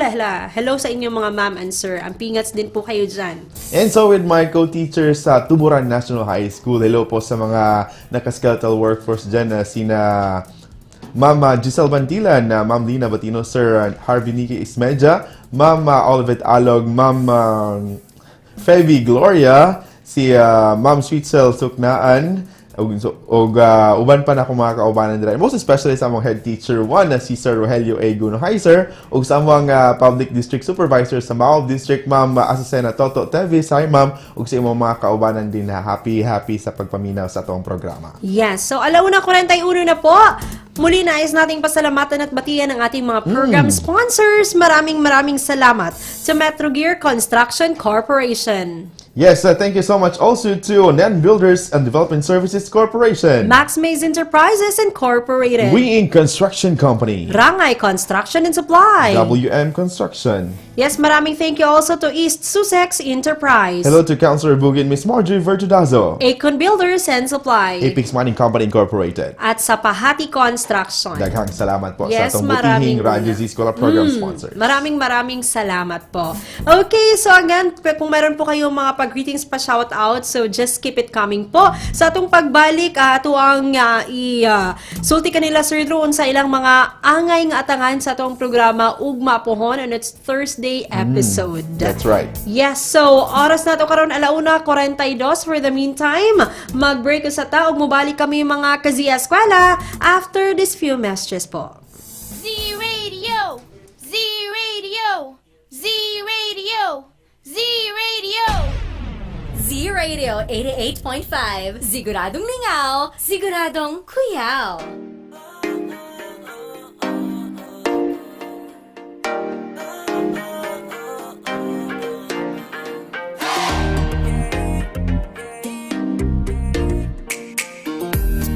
Speaker 2: Hello sa inyong mga ma'am and sir. Ang pingats din po kayo dyan.
Speaker 17: And so with my co-teachers sa Tuburan National High School, hello po sa mga naka-skeletal workforce dyan na sina Ma'am Giselle Bantilan, Ma'am Lina Batino, Sir Harvey Niki Ismedia, Ma'am Olivet Alog, Ma'am Feby Gloria, si Ma'am Sweetsel Suknaan, uban pa na akong mga kaubanan dira. Most especially sa among head teacher 1 na si Sir Rogelio A. Gunoheiser ug sa among public district supervisor sa Mao District, Ma'am Asusena Toto Tevis. Hi ma'am, ug sa imong mga kaubanan din na happy sa pagpaminaw sa atong programa.
Speaker 2: Yes, so 1:41 na po. Muli nais nating pasalamatan at batiyan ang ating mga program sponsors. Maraming salamat sa Metro Gear Construction Corporation.
Speaker 17: Yes, thank you so much also to NEN Builders and Development Services Corporation,
Speaker 2: Max Mays Enterprises Incorporated,
Speaker 17: We Inc. Construction Company,
Speaker 2: Rangay Construction and Supply,
Speaker 17: WM Construction.
Speaker 2: Yes, maraming thank you also to East Sussex Enterprise.
Speaker 17: Hello to Councilor Bugin, Miss Marjorie Vertudazo,
Speaker 2: Acon Builders and Supply,
Speaker 17: Apex Mining Company Incorporated,
Speaker 2: at sa Pahati Construction.
Speaker 17: Daghang salamat po
Speaker 2: Yes,
Speaker 17: sa atong butihing Radyo Z-Eskwela program sponsors.
Speaker 2: Maraming salamat po. Okay, so again, kung meron po kayong mga pag-greetings pa shoutout, so just keep it coming po. Sa atong pagbalik, ato ang sulti kanila Sir Drew sa ilang mga angay nga atangan sa atong programa Ugma Pohon on its Thursday episode.
Speaker 17: That's right.
Speaker 2: Yes, so oras na to karon 1:42. For the meantime, mag-break sa ta ug mobalik kami mga ka-Z-Eskwela after this few messages po.
Speaker 4: Z-Radio! Z-Radio! Z-Radio! Z-Radio! Z-Radio 88.5. Siguradong lingaw, siguradong kuyaw.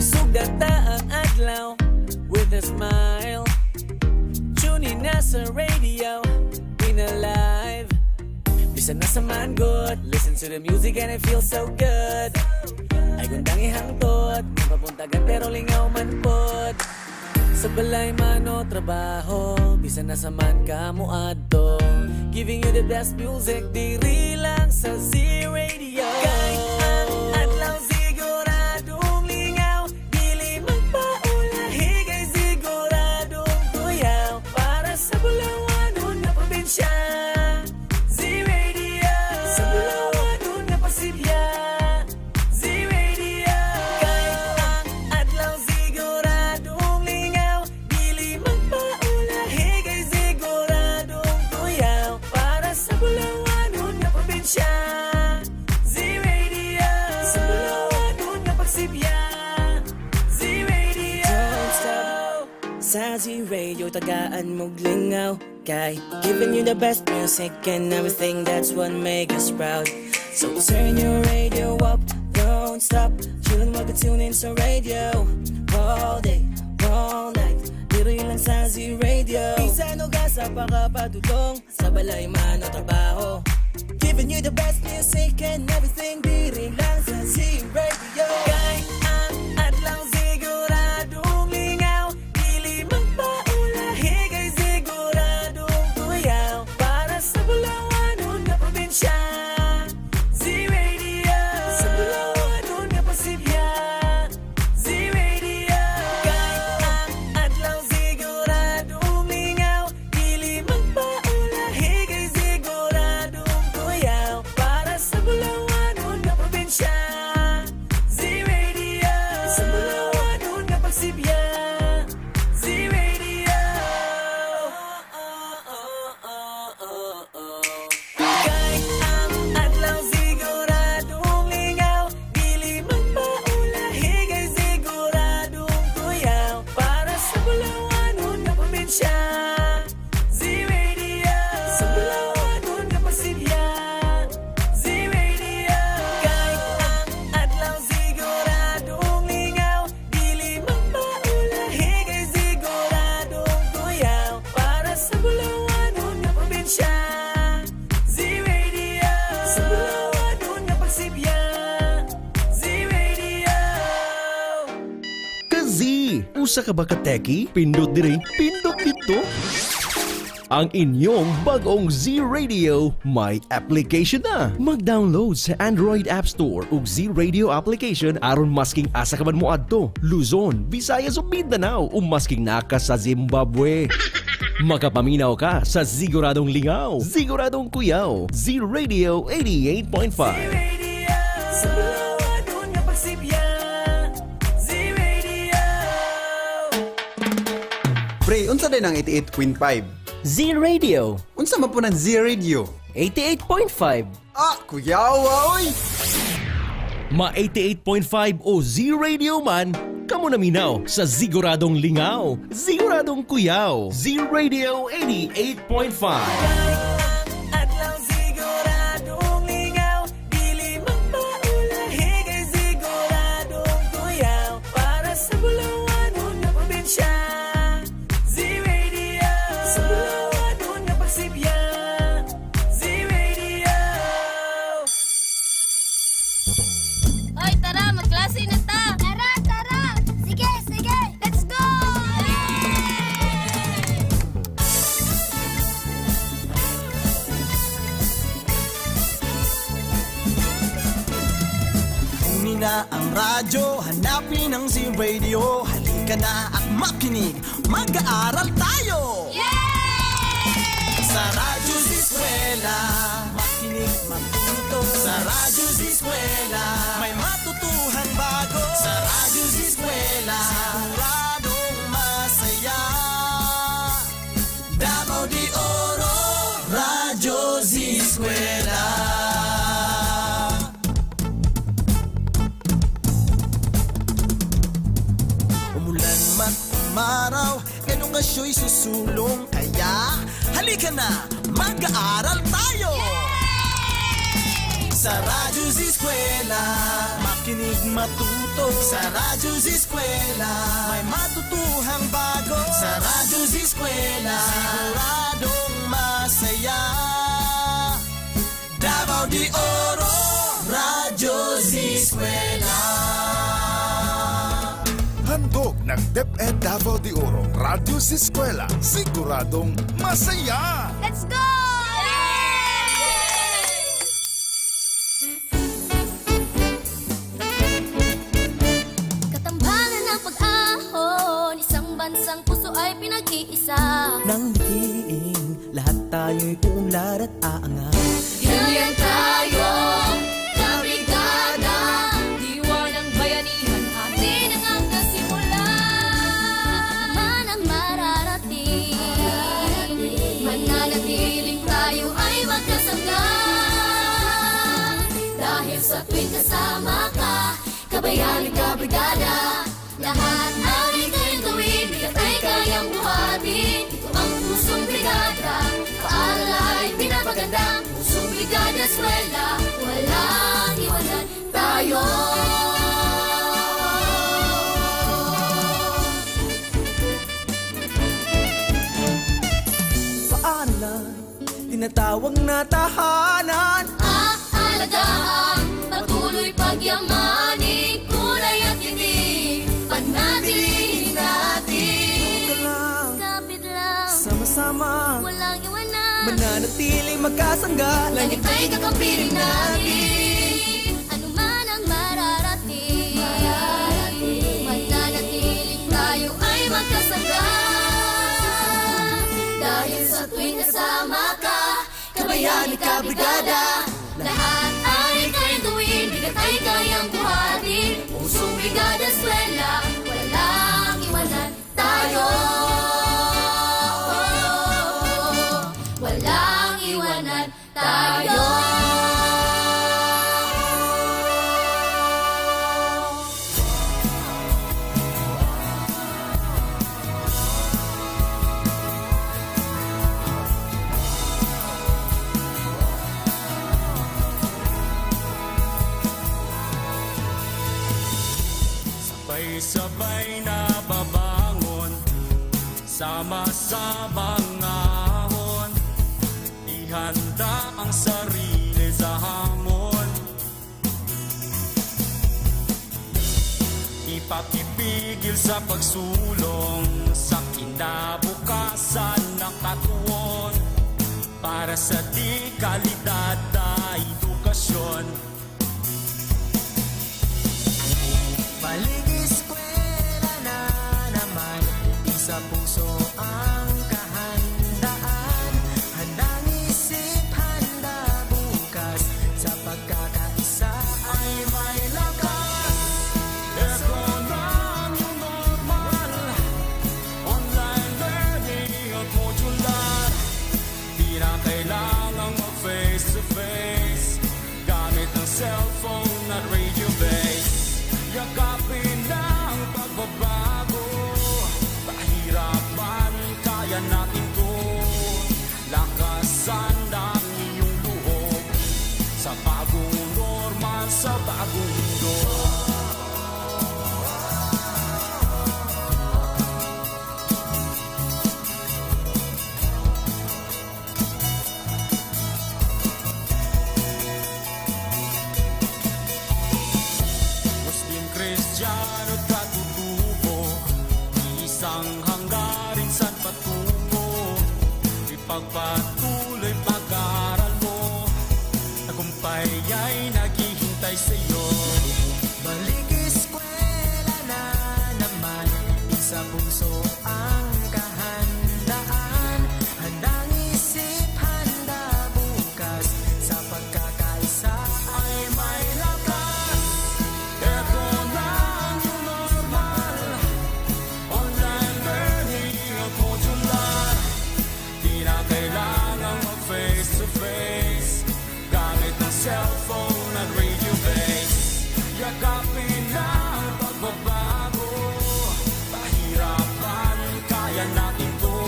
Speaker 15: Sugata ang adlaw with a smile. Tune in na sa radio, in alive. Bisan na sa man good, listen to the music and it feels so good. Ay gundang ihangtot, di papuntagan pero lingaw man pod. Sa balay man o trabaho, bisan na sa man ka mo adto. Giving you the best music, diri lang sa Z-Radio. Kay ang adlaw siguradong lingaw, dili magpaulahi kay siguradong tuyaw. Para sa Bulawanon na probinsya, Z-Radio. Sa Bulawanon na Pasibya, Z-Radio. Kay ang adlaw siguradong lingaw, dili magpaulahi kay siguradong tuyaw. Para sa Bulawanon na probinsya, Z-Radio. Sa Bulawanon na Pagsibya, Z-Radio. Don't stop. Sa Z-Radio, tagaan mong lingaw. Kay giving you the best music and everything, that's what make us proud. So turn your radio up, don't stop. Chillin' mag-tune in sa radio. All day, all night, diri lang sa Z-Radio. Minsan o gasa pa kapadulong, sa balay man o trabaho. Giving you the best music and everything, diri lang sa Z-Radio. Kay ang adlaw siguradong lingaw, dili magpaulahi kay siguradong tuyaw. Para sa Bulawanon na probinsya, Z-Radio. Sa Bulawanon na Pasibya, Z-Radio. Kay ang adlaw siguradong lingaw, dili magpaulahi kay siguradong tuyaw. Para sa Bulawanon na probinsya, Z-Radio. Sa Bulawanon na Pagsibya, Z-Radio. Kay ang adlaw siguradong lingaw, dili magpaulahi kay siguradong tuyaw. Para sa Bulawanon na probinsya, Z-Radio. Sa Bulawanon na Pasibya, Z-Radio. Kay ang adlaw siguradong lingaw, dili magpaulahi kay siguradong tuyaw. Para sa Bulawanon na probinsya, Z-Radio. Sa Bulawanon na Pagsibya, Z-Radio.
Speaker 16: Kazi, usa ka ba ka teki? Pindot diri, pindot dito. ang inyong bagong Z-Radio may application na. Mag-download sa Android App Store ug Z-Radio application aron masking asa ka man mo adto, Luzon, Visayas ug Mindanao ug masking naka sa Zimbabwe. Makapaminaw ka sa Siguradong Lingaw, Siguradong Kuyaw, Z-Radio 88.5.
Speaker 15: Sa bulawan doon nga pagsipya, Z-Radio.
Speaker 21: Pre, unsa din ang 88.5?
Speaker 22: Z-Radio.
Speaker 21: Unsa man po ng Z-Radio?
Speaker 22: 88.5.
Speaker 21: Ah, kuyaw, oy!
Speaker 16: Ma 88.5 o Z-Radio man, kamo na minaw sa Siguradong Lingaw, Siguradong Kuyaw, Z-Radio 88.5.
Speaker 15: Adlaw siguradong lingaw, dili magpaulahi kay siguradong kuyaw. Para sa bulawan doon nga probinsya, Z-Radio. Sa bulawan doon nga pagsipya, Z-Radio.
Speaker 4: Hoy, tara, magklase na ta! Tara, tara! Sige, sige! Let's go!
Speaker 5: Kunin na ang radyo, hanapin ang Z-Radio. Halika na at makinig, mag-aaral tayo! Sa Radyo Z-Eskwela, makinig, matuto. Sa Radyo Z-Eskwela, may matutuhan bago. Sa Radyo Z-Eskwela, siguradong masaya. Davao de Oro, Radyo Z-Eskwela. Umulan man umaraw, edukasyo'y susulong. Kaya halika na, mag-aaral tayo! Sa Radyo Z-Eskwela, makinig matuto. Sa Radyo Z-Eskwela, may matutuhang bago. Sa Radyo Z-Eskwela, siguradong masaya. Davao de Oro, Radyo Z-Eskwela.
Speaker 6: Handog ng DepEd Davao de Oro, Radyo Z-Eskwela, siguradong masaya!
Speaker 4: Let's go! Katambalan ng pag-ahon, isang bansang puso ay pinag-iisa.
Speaker 15: Nang dikiing, lahat tayo'y uunlad at aangat.
Speaker 4: Hilyan tayo, kabrigada, diwa ng bayanihan, atin ang hanggang simula. Man ang mararating, mananatiling tayo ay magkasangga. Dahil sa tuwing kasama ka, kabayan at kabrigada, lahat ay kayang gawin, bigat ay kayang buhatin. Ito ang pusong brigada, paaral ay pinapaganda. Pusong brigada, eskwela, walang iwanan tayo.
Speaker 15: Paaralan, tinatawag na tahanan.
Speaker 4: Alagaan, patuloy pagyamanin, kulay at tinig, panatilihin natin. Kapit lang,
Speaker 15: Sama-sama,
Speaker 4: walang iwanan,
Speaker 15: mananatiling magkasangga.
Speaker 4: langit ay kakampiling natin. Ano man ang mararating, mananatiling tayo ay magkasangga. Dahil sa tuwing kasama ka, kabayan at kabrigada, lahat ay kayang gawin, bigat ay kayang buhatin. Pusong brigada, eskwela, walang iwanan tayo. Walang iwanan tayo.
Speaker 10: Sabay-sabay na babangon, sama-samang ahon. Ihanda ang sarili sa hamon. Ipapipigil sa pagsulong, sa kinabukasan na katuon. para sa di kalidad na edukasyon.
Speaker 5: Balik eskwela na naman, isa puso ang kahandaan. Handang isip, handa bukas, sa pagkakaisa ay may lakas.
Speaker 10: Ito na ang new normal, online learning at modular. Di na kailangang mag-face-to-face, gamit ang cellphone at radio base. Yakapin ang pagbabago, mahirap man kaya natin to. Lakasan ang iyong loob, sa bagong normal, sa bagong mundo. Muslim, Kristiyano at katutubo, isang hanggarin saan patungo. Ipagpatuloy pag-aaral mo, tagumpay ay naghihintay sa'yo.
Speaker 5: Balik eskwela na naman, isa puso ang kahandaan. Handang isip, handa bukas, sa pagkakaisa ay may lakas.
Speaker 10: Ito na ang new normal, online learning at modular. Di na kailangang mag-face-to-face, gamit ang cellphone at radio base. Yakapin ang pagbabago, pahirapan kaya natin to.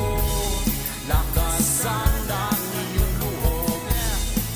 Speaker 10: Lakasan ang iyong loob,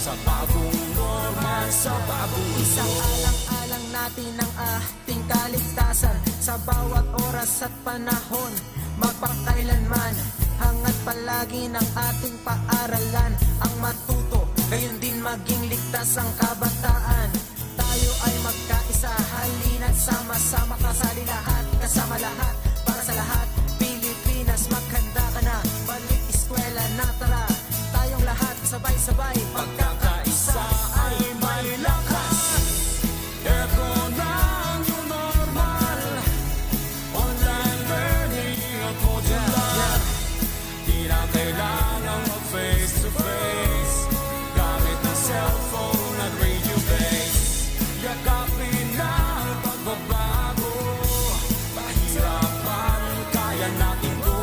Speaker 10: sa bagong normal, sa bagong
Speaker 5: Isang alang-alang natin ang ating kaligtasan, sa bawat oras at panahon, magpakailanman. Hangat palagi ng ating paaralan, ang matuto, gayon din maging ligtas ang kabataan. Tayo ay magkaisa, halina't sama-sama, kasali lahat, kasama lahat, para sa lahat. Pilipinas, maghanda ka na, balik eskwela na, tara. Tayong lahat, sabay-sabay, pagkakaisa ay may lakas.
Speaker 10: Ito na ang new normal, online learning at modular. Di na kailangang mag-face-to-face, gamit ang cellphone at radio base. Yakapin ang pagbabago, pahirapan kaya natin to.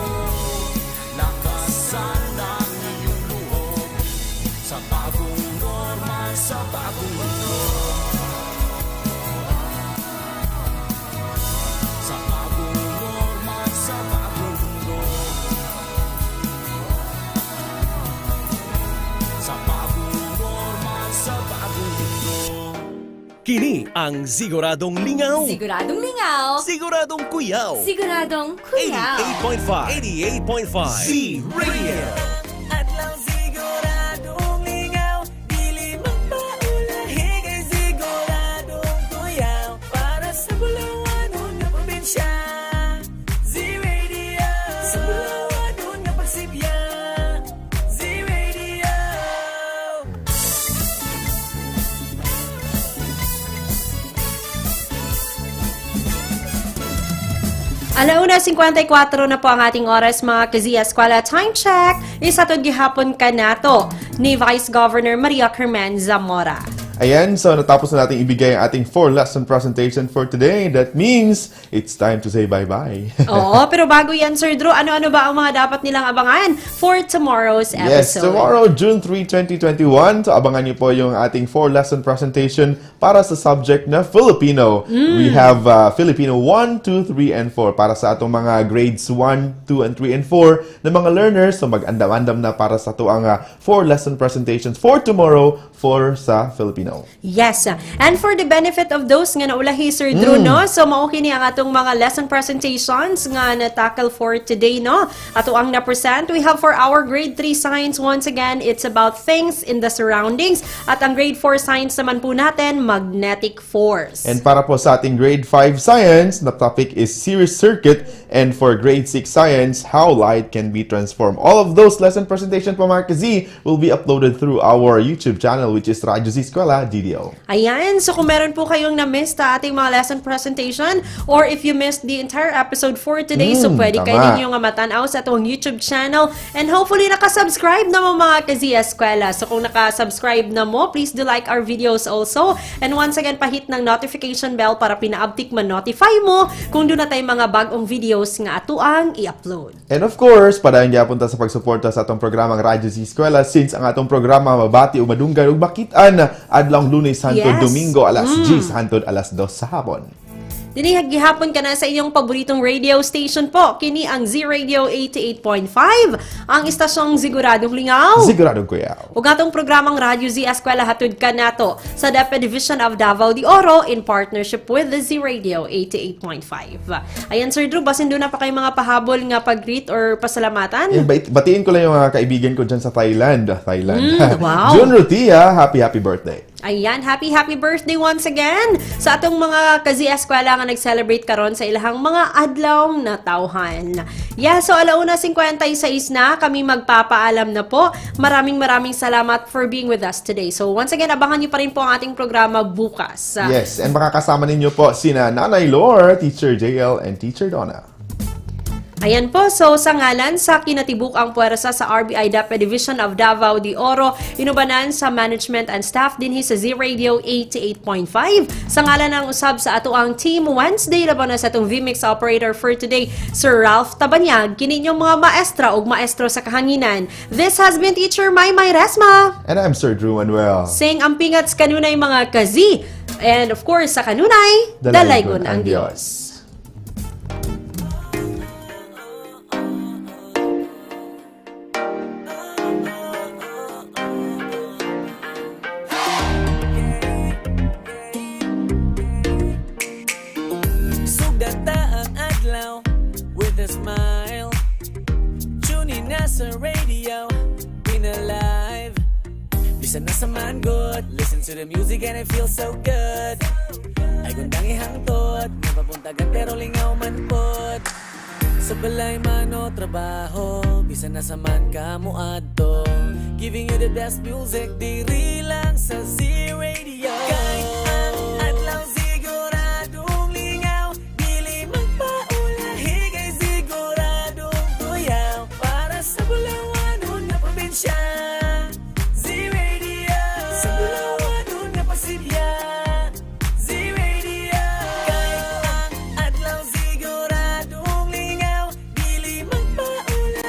Speaker 10: Lakasan ang iyong loob, sa bagong normal, sa bagong mundo. Sa bagong normal, sa bagong mundo. Sa bagong normal, sa bagong mundo.
Speaker 16: Kini ang Siguradong Lingaw,
Speaker 1: Siguradong lingaw.
Speaker 16: Siguradong Kuyaw,
Speaker 1: Siguradong kuyaw.
Speaker 16: 88.5 Z-Radio.
Speaker 15: Adlaw siguradong lingaw, dili magpaulahi kay siguradong kuyaw, para sa Bulawan na probinsya. Z-Radio, sa Bulawan na pagsibya. Z-Radio.
Speaker 2: Alauna 54 na po ang ating oras mga ka-Z-Eskwela. Time check! Isatod gihapon ka nato ni Vice Governor Maria Carmen Zamora.
Speaker 17: Ayan, so natapos na natin ibigay ang ating 4-lesson presentation for today. That means it's time to say bye-bye.
Speaker 2: Oo, pero bago yan, Sir Drew, ano-ano ba ang mga dapat nilang abangan for tomorrow's episode?
Speaker 17: Yes, tomorrow, June 3, 2021. So abangan niyo po yung ating 4-lesson presentation para sa subject na Filipino. We have Filipino 1, 2, 3, and 4 para sa atong mga grades 1, 2, and 3, and 4 na mga learners. So mag-andam-andam na para sa ito ang 4-lesson presentations for tomorrow for sa Filipino. paminaw.
Speaker 2: Yes. And for the benefit of those nga naulahi, Sir Drew, no? So, maukini ang atong mga lesson presentations nga na-tackle for today, no? Ato ang na-present. We have for our grade 3 science, once again, it's about things in the surroundings. At ang grade 4 science naman po natin, magnetic force.
Speaker 17: And para po sa ating grade 5 science, the topic is series circuit. And for grade 6 science, how light can be transformed. All of those lesson presentation po mga ka-Z will be uploaded through our YouTube channel, which is Radyo Z-Eskwela DDO.
Speaker 2: Ayan, so kung meron po kayong na-miss sa ating mga lesson presentation or if you missed the entire episode for today, so pwede kayo ninyo nga matanaw sa atong YouTube channel and hopefully nakasubscribe na mo mga ka-Z-Eskwela. So kung nakasubscribe na mo, please do like our videos also. And once again, pahit ng notification bell para pinaabtik ma-notify mo kung doon na tayo mga bagong videos nga atuang i-upload.
Speaker 17: And of course, padayon gyapon ta sa pagsuporta sa atong programang Radyo Z-Eskwela since ang atong programa mabati ug madunggan ug makitaan adlong Lunes hangtod Domingo alas 10 hangtod alas 2 sa hapon.
Speaker 2: Dinihag gihapon ka na sa inyong paboritong radio station po. Kini ang Z-Radio 88.5, ang istasyong Siguradong Lingaw.
Speaker 17: Siguradong Kuyaw.
Speaker 2: Ug atong programang Radyo Z-Eskwela hatud ka nato sa DepEd Division of Davao de Oro in partnership with the Z-Radio 88.5. Ayan, Sir Drew, basin doon na pa kayo mga pahabol nga pag-greet or pasalamatan?
Speaker 17: Batiin ko lang yung mga kaibigan ko dyan sa Thailand.
Speaker 2: Wow.
Speaker 17: Jun Rutia, happy birthday.
Speaker 2: Ayan, happy birthday once again sa atong mga ka-Z-Eskwela nga nag-celebrate karon sa ilahang mga adlaw na tawhan. Yeah, so 1:56 na kami magpapaalam na po. Maraming salamat for being with us today. So once again, abangan niyo pa rin po ang ating programa bukas.
Speaker 17: Yes, and makakasama ninyo po sina Nanay Lore, Teacher JL, and Teacher Donna.
Speaker 2: Ayan po, so sa ngalan sa kinatibuk ang puwersa sa RBI DepEd Division of Davao de Oro, inubanan sa management and staff din sa Z-Radio 88.5. Sa ngalan ng usab sa ato ang Team Wednesday, laban na sa itong VMix operator for today, Sir Ralph Tabanyag, kininyong mga maestra o maestro sa kahanginan. This has been Teacher Maymay Resma.
Speaker 17: And I'm Sir Drew Manuel.
Speaker 2: Sing ang pingats kanunay mga kazi. And of course, sa kanunay, dalaygon ang Diyos.
Speaker 15: Smile, tune in na sa radio, been alive. Bisan na sa man good, listen to the music and it feels so good. Ay gundang ihangtot, mapapuntagan pero lingaw man pod. Sa balay man o trabaho, bisan na sa man ka mo adto. Giving you the best music, diri lang sa Z-Radio.